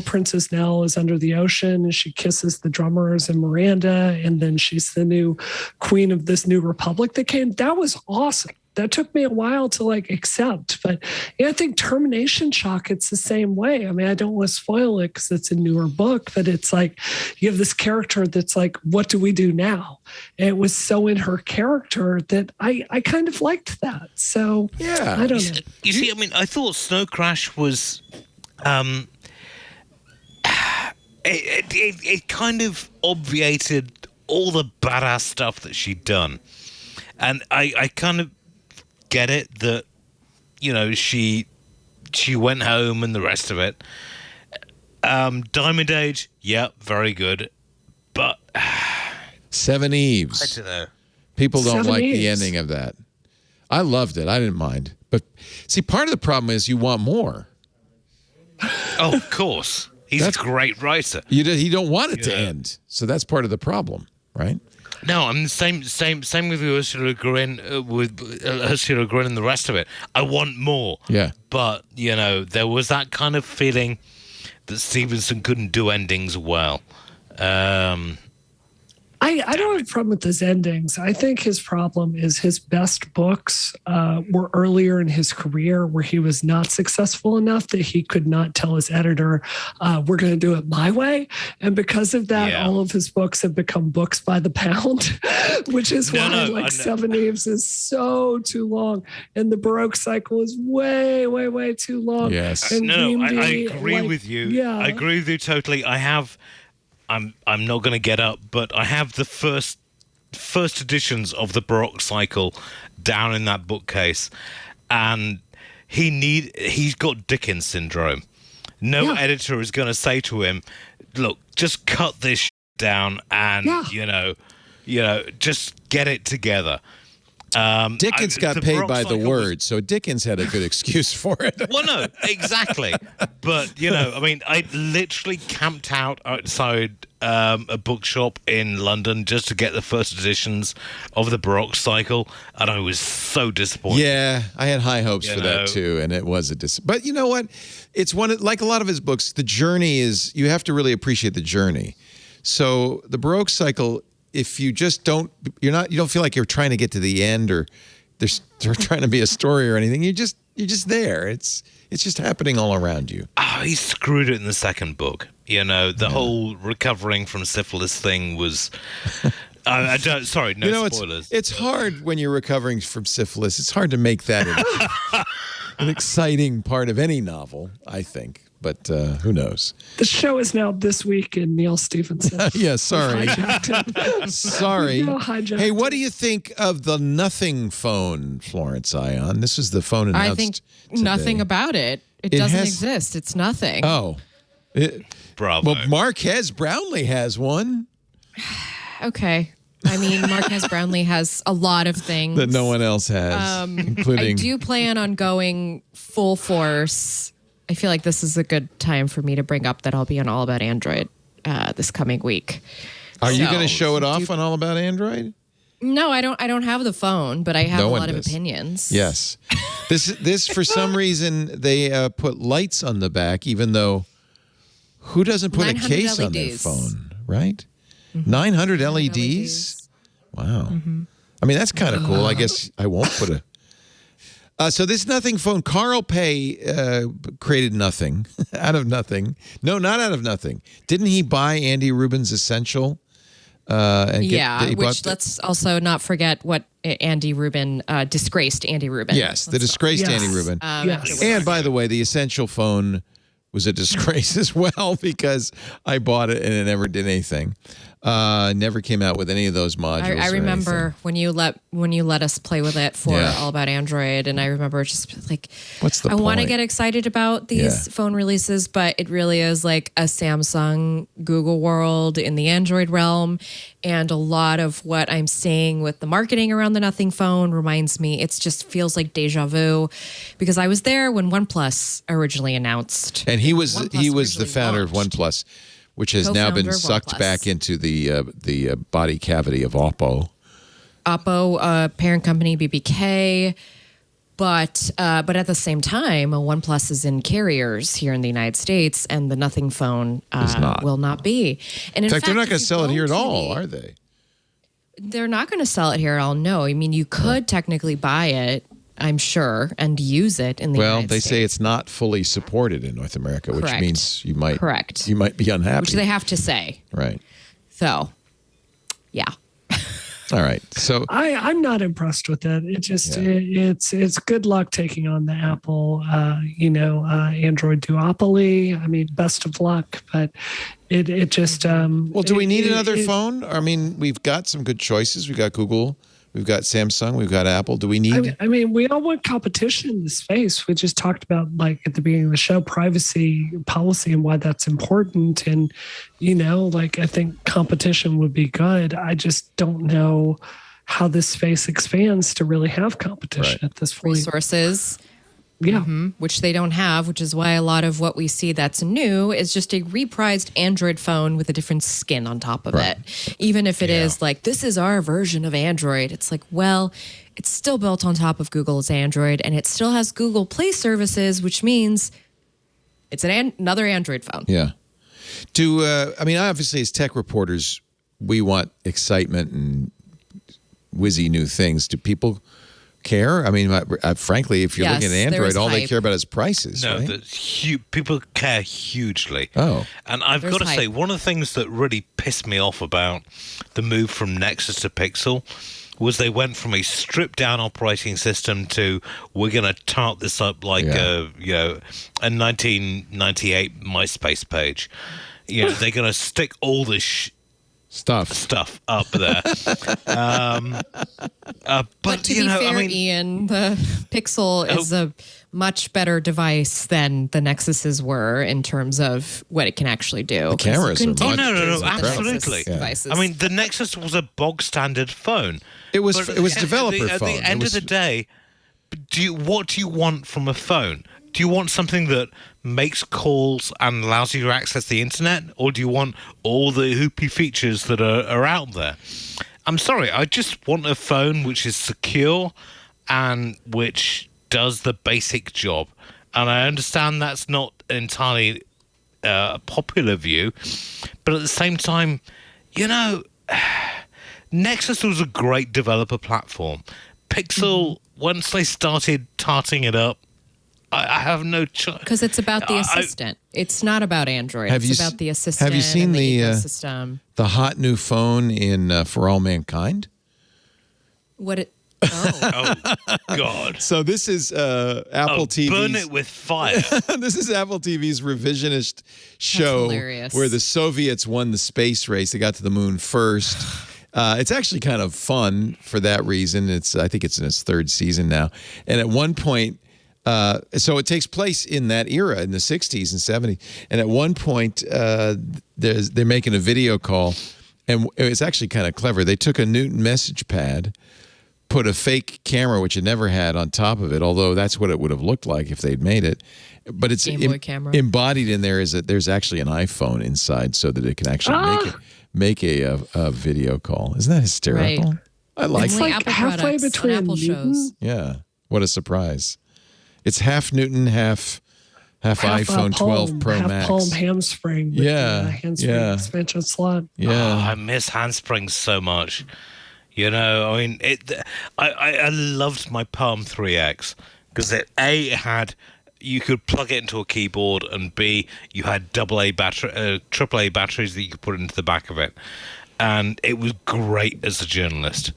Princess Nell is under the ocean, and she kisses the drummers and Miranda, and then she's the new queen of this new republic that came. That was awesome. That took me a while to like accept, but I think Termination Shock, it's the same way. I mean, I don't want to spoil it because it's a newer book, but it's like you have this character that's like, what do we do now? And it was so in her character that I kind of liked that. So yeah, I don't know. You see, I mean, I thought Snow Crash was, it kind of obviated all the badass stuff that she'd done, and I kind of get it that, you know, she went home and the rest of it. Diamond Age, yeah, very good, but Seven Eves. I don't know. People don't Seven like Eves. the ending of that. I loved it. I didn't mind, but see, part of the problem is you want more. Oh, of course, he's a great writer. You don't want it to end, so that's part of the problem, right? No, I'm the same with Ursula Le Guin, Ursula Le Guin and the rest of it. I want more. Yeah. But, you know, there was that kind of feeling that Stevenson couldn't do endings well. I don't have a problem with his endings. I think his problem is his best books were earlier in his career where he was not successful enough that he could not tell his editor, we're going to do it my way. And because of that, all of his books have become books by the pound, which is why Seven Eves is so too long. And the Baroque cycle is way, way, way too long. Yes. And I agree with you. Yeah. I agree with you totally. I'm not going to get up, but I have the first editions of the Baroque cycle down in that bookcase, and he's got Dickens syndrome. No editor is going to say to him, "Look, just cut this down and you know, just get it together." Dickens got paid by the word, so Dickens had a good excuse for it. Well, no, exactly. But, you know, I mean, I literally camped out outside a bookshop in London just to get the first editions of the Baroque cycle, and I was so disappointed. Yeah, I had high hopes for that too, and it was but you know what? It's like a lot of his books, the journey is, you have to really appreciate the journey. So the Baroque cycle, if you just don't feel like you're trying to get to the end or there's trying to be a story or anything, you're just there. It's just happening all around you. Oh, he screwed it in the second book. You know, the whole recovering from syphilis thing was. Sorry, no spoilers. It's hard when you're recovering from syphilis. It's hard to make that an exciting part of any novel, I think. But who knows? The show is now This Week in Neil Stephenson. Yeah, sorry. Sorry. Hey, what do you think of the Nothing phone, Florence Ion? This is the phone announced I think today. nothing about it. It doesn't exist. It's nothing. Oh. Bravo. Well, Marquez Brownlee has one. Okay. I mean, Marquez Brownlee has a lot of things that no one else has, including. I do plan on going full force. I feel like this is a good time for me to bring up that I'll be on All About Android this coming week. Are you going to show it off on All About Android? No, I don't have the phone, but I have a lot of opinions. Yes. This for some reason they put lights on the back, even though who doesn't put a case LEDs. on their phone, right? 900 LEDs? Wow. Mm-hmm. I mean, that's kind of cool. I guess I won't put a. So this Nothing phone, Carl Pei created Nothing out of nothing. No, not out of nothing. Didn't he buy Andy Rubin's Essential Let's also not forget what Andy Rubin, disgraced Andy Rubin. Yes, the disgraced Andy Rubin. Yes. And by the way, the Essential phone was a disgrace as well because I bought it and it never did anything. Never came out with any of those modules. I remember when you let us play with it for All About Android, and I remember just like, what's the I point? want to get excited about these phone releases, but it really is like a Samsung Google world in the Android realm, and a lot of what I'm seeing with the marketing around the Nothing phone reminds me. It just feels like deja vu, because I was there when OnePlus originally announced, and he was the founder of OnePlus, which has now been sucked back into the body cavity of Oppo. Oppo, parent company BBK, but at the same time, OnePlus is in carriers here in the United States, and the Nothing phone will not be. And in fact, they're not going to sell it here at all, are they? They're not going to sell it here at all. No, I mean you could technically buy it, I'm sure, and use it in the United States. Well, they say it's not fully supported in North America, which means you might be unhappy. Which they have to say. Right. So, yeah. All right. So I'm not impressed with it. It just it's good luck taking on the Apple Android duopoly. I mean, best of luck, but it just well, do we need another phone? I mean, we've got some good choices. We've got Google. We've got Samsung. We've got Apple. Do we need? I mean, we all want competition in the space. We just talked about, like at the beginning of the show, privacy policy and why that's important. And I think competition would be good. I just don't know how this space expands to really have competition at this point. Resources. Yeah. Which they don't have, which is why a lot of what we see that's new is just a reprised Android phone with a different skin on top of it. Even if it is like, this is our version of Android. It's like, well, it's still built on top of Google's Android, and it still has Google Play services, which means it's another Android phone. Yeah. Obviously as tech reporters, we want excitement and whizzy new things. Do people care? I mean, frankly, if you're looking at Android, all they care about is prices. No, right? People care hugely. Oh. And I've got to say, one of the things that really pissed me off about the move from Nexus to Pixel was they went from a stripped-down operating system to, we're going to tart this up like a 1998 MySpace page. They're going to stick all this stuff up there. But to be fair, Ian, the Pixel is a much better device than the Nexuses were in terms of what it can actually do. The cameras are much no, absolutely. Devices. I mean, the Nexus was a bog standard phone. It was developer phone. At the end of the day, what do you want from a phone? Do you want something that makes calls and allows you to access the internet? Or do you want all the hoopy features that are out there? I'm sorry, I just want a phone which is secure and which does the basic job. And I understand that's not entirely a popular view. But at the same time, Nexus was a great developer platform. Pixel, once they started tarting it up, I have no choice. Because it's about the assistant. It's not about Android. It's about the assistant. Have you seen the ecosystem. The hot new phone in For All Mankind? Oh, God. So this is Apple TV. Burn it with fire. This is Apple TV's revisionist show where the Soviets won the space race. They got to the moon first. It's actually kind of fun for that reason. I think it's in its third season now. And at one point, so it takes place in that era, in the 60s and 70s. And at one point, they're making a video call, and it's actually kind of clever. They took a Newton message pad, put a fake camera, which it never had, on top of it, although that's what it would have looked like if they'd made it. But it's embodied in there is that there's actually an iPhone inside so that it can actually make a video call. Isn't that hysterical? Right. I like it. It's like halfway between Apple shows. Yeah. What a surprise. It's half Newton, half iPhone 12 Pro Max. Palm handspring. With handspring expansion slot. Yeah. Oh, I miss handsprings so much. I mean, I loved my Palm 3X because you could plug it into a keyboard, and B, you had AAA batteries that you could put into the back of it. and it was great as a journalist.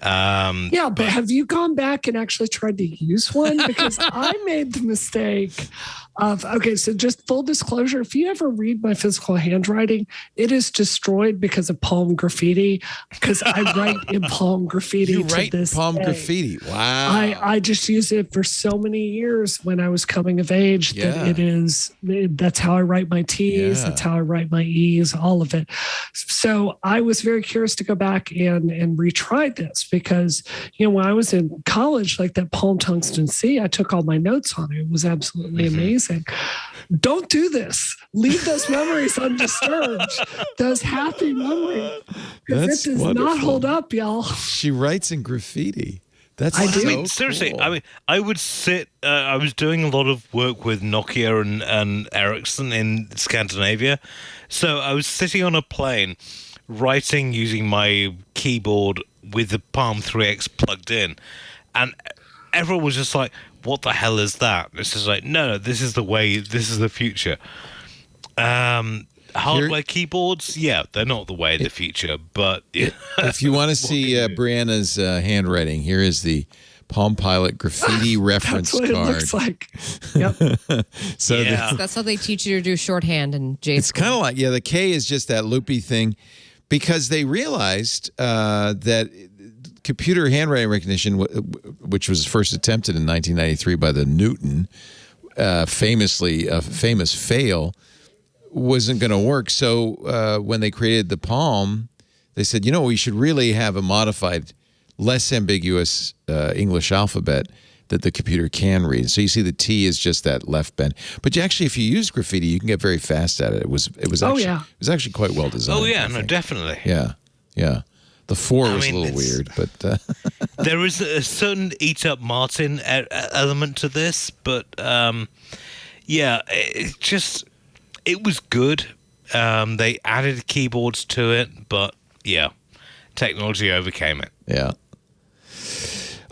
But have you gone back and actually tried to use one? Because I made the mistake of, so just full disclosure, if you ever read my physical handwriting, it is destroyed because of palm graffiti, because I write in palm graffiti. You write palm graffiti. Wow. I just used it for so many years when I was coming of age that that's how I write my T's. Yeah. That's how I write my E's, all of it. So I was very curious to go back and retry this because, when I was in college, like that palm tungsten C, I took all my notes on it. It was absolutely amazing. Don't do this. Leave those memories undisturbed. Those happy memories. Because it does not hold up, y'all. She writes in graffiti. That's seriously. Cool. I mean, I would sit. I was doing a lot of work with Nokia and Ericsson in Scandinavia, so I was sitting on a plane, writing using my keyboard with the Palm 3X plugged in, and everyone was just like, "What the hell is that?" It's just like, no, this is the way. This is the future. Hardware keyboards, they're not the way of the future. But if you want to see Brianna's handwriting, here is the Palm Pilot graffiti reference That's what card. It looks like. Yep. That's how they teach you to do shorthand and J. It's kind of like the K is just that loopy thing, because they realized that computer handwriting recognition, which was first attempted in 1993 by the Newton, famously a famous fail, wasn't going to work. So when they created the Palm, they said, we should really have a modified, less ambiguous English alphabet that the computer can read. So you see the T is just that left bend. But actually, if you use graffiti, you can get very fast at it. It was actually quite well designed. Oh yeah, no, definitely. Yeah. The 4 was a little weird, but there is a certain eat up Martin element to this, but it was good. They added keyboards to it, but technology overcame it. Yeah.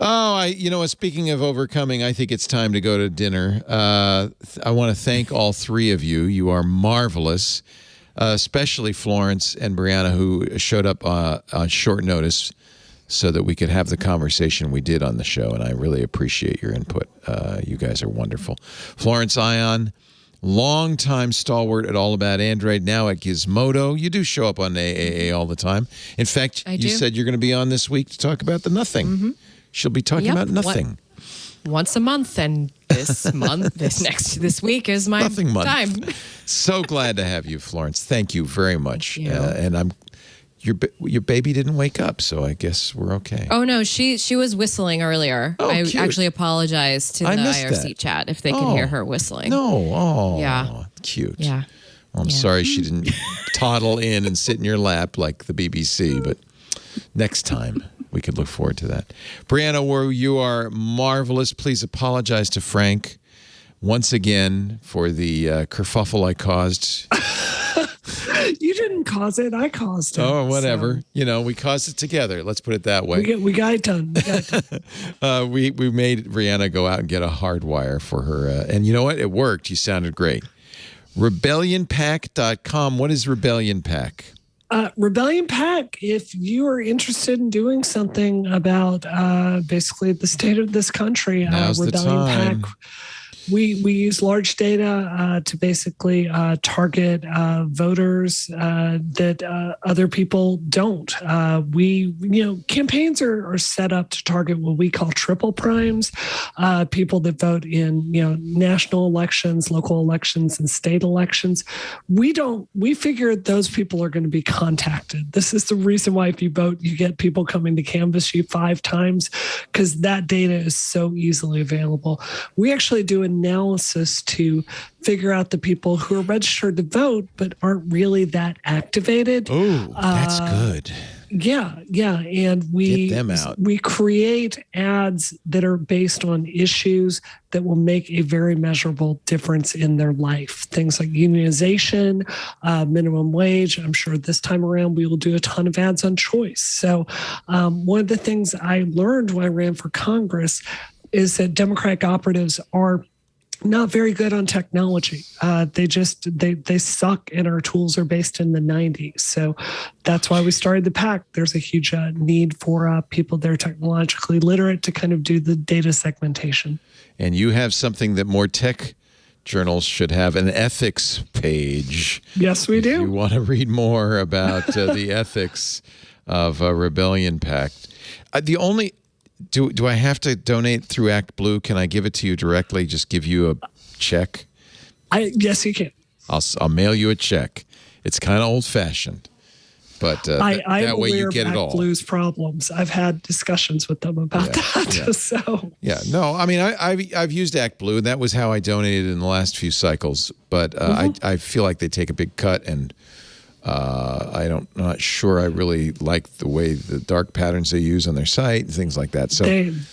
Oh, speaking of overcoming, I think it's time to go to dinner. I want to thank all three of you. You are marvelous. Especially Florence and Brianna, who showed up on short notice so that we could have the conversation we did on the show, and I really appreciate your input. You guys are wonderful. Florence Ion, longtime stalwart at All About Android, now at Gizmodo. You do show up on AAA all the time. In fact, you said you're going to be on this week to talk about the nothing. Mm-hmm. She'll be talking about nothing. Once a month, and this week is my time. So glad to have you, Florence. Thank you very much. And your baby didn't wake up, so I guess we're okay. Oh no, she was whistling earlier. I actually apologized to the IRC chat if they could hear her whistling. No, cute. Yeah. Well, I'm sorry she didn't toddle in and sit in your lap like the BBC, but next time. We could look forward to that. Brianna, you are marvelous. Please apologize to Frank once again for the kerfuffle I caused. You didn't cause it. I caused it. Oh, whatever. So. We caused it together. Let's put it that way. We got it done. We made Brianna go out and get a hard wire for her. And you know what? It worked. You sounded great. RebellionPack.com. What is Rebellion Pack? Rebellion Pack, if you are interested in doing something about basically the state of this country, now's Rebellion the time. Pack, we use large data to basically target voters that other people don't. Campaigns are set up to target what we call triple primes, people that vote in national elections, local elections, and state elections. We figure those people are going to be contacted. This is the reason why if you vote, you get people coming to canvass you 5 times, because that data is so easily available. We actually do analysis to figure out the people who are registered to vote but aren't really that activated. Oh, that's good. Yeah. And we get them out. We create ads that are based on issues that will make a very measurable difference in their life. Things like unionization, minimum wage. I'm sure this time around we will do a ton of ads on choice. So one of the things I learned when I ran for Congress is that Democratic operatives are not very good on technology. They suck, and our tools are based in the 90s. So that's why we started the PAC. There's a huge need for people that are technologically literate to kind of do the data segmentation. And you have something that more tech journals should have, an ethics page. Yes, we do. If you want to read more about the ethics of a rebellion pact. Do I have to donate through ActBlue? Can I give it to you directly? Just give you a check? Yes, you can. I'll mail you a check. It's kind of old-fashioned, but that way you get it all. ActBlue's problems. I've had discussions with them about that. Yeah. So No, I mean I've used ActBlue, and that was how I donated in the last few cycles. But I feel like they take a big cut, and I'm not sure I really like the way the dark patterns they use on their site and things like that. So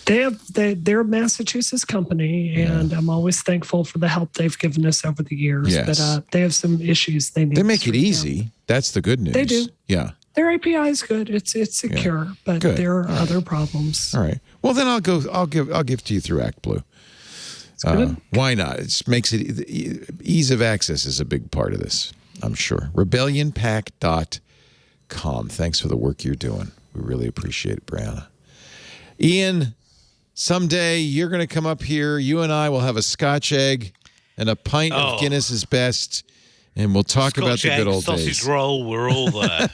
they're a Massachusetts company, and I'm always thankful for the help they've given us over the years. Yes. But they have some issues they need. They make to it easy. That's the good news. They do. Yeah. Their API is good. It's secure, but there are other problems. All right. Well, then I'll give to you through ActBlue. Why not? It makes it ease of access is a big part of this, I'm sure. Rebellionpact.com. Thanks for the work you're doing. We really appreciate it, Brianna. Ian, someday you're going to come up here. You and I will have a Scotch egg and a pint of Guinness's Best, and we'll talk about the good old days. Sausage roll, we're all there.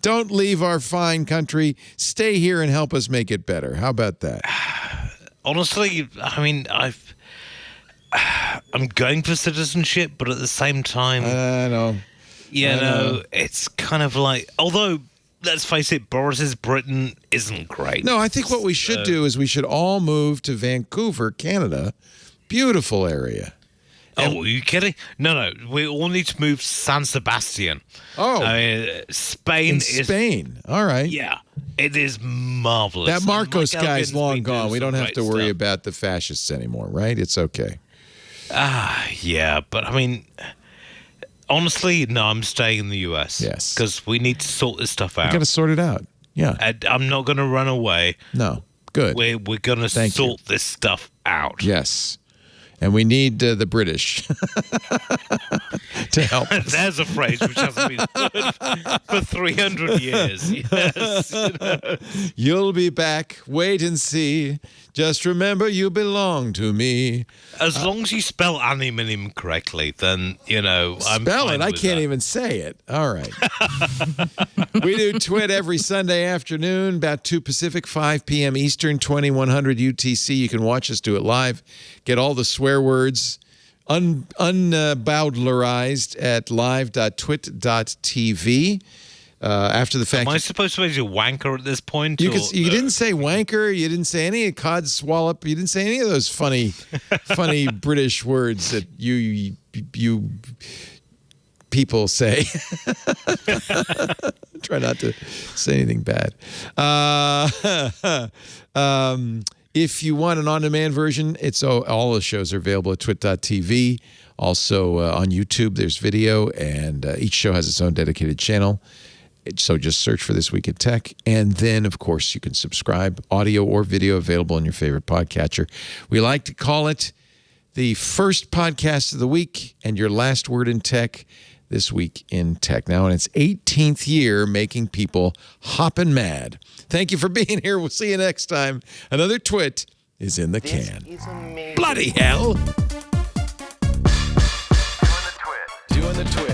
Don't leave our fine country. Stay here and help us make it better. How about that? Honestly, I mean, I'm going for citizenship, but at the same time, I know. It's kind of like, although, let's face it, Boris's Britain isn't great. No, I think what we should do is we should all move to Vancouver, Canada. Beautiful area. Are you kidding? No. We all need to move to San Sebastian. Oh. I mean, Spain is... Spain. All right. Yeah. It is marvelous. That Marcos guy's long gone. We don't have to worry about the fascists anymore, right? It's okay. Yeah. But, I mean, honestly, no, I'm staying in the US. Yes. Because we need to sort this stuff out. We got to sort it out. Yeah. I'm not going to run away. No. Good. We're going to sort this stuff out. Yes. And we need the British to help us. There's a phrase which hasn't been heard for 300 years. Yes. You'll be back. Wait and see. Just remember you belong to me. As long as you spell aluminium correctly, then, I'm spell fine it. I with can't that. even say it. All right. We do Twit every Sunday afternoon, about 2 Pacific, 5 p.m. Eastern, 2100 UTC. You can watch us do it live. Get all the swear words unbowdlerized at live.twit.tv. After the fact, am I supposed to be a wanker at this point? You didn't say wanker. You didn't say any cod swallop. You didn't say any of those funny British words that you people say. Try not to say anything bad. If you want an on-demand version, all the shows are available at twit.tv. Also on YouTube, there's video, and each show has its own dedicated channel. So just search for This Week in Tech. And then, of course, you can subscribe, audio or video available on your favorite podcatcher. We like to call it the first podcast of the week and your last word in tech, This Week in Tech. Now in its 18th year, making people hoppin' mad. Thank you for being here. We'll see you next time. Another Twit is in the can. Bloody hell. Doing the Twit.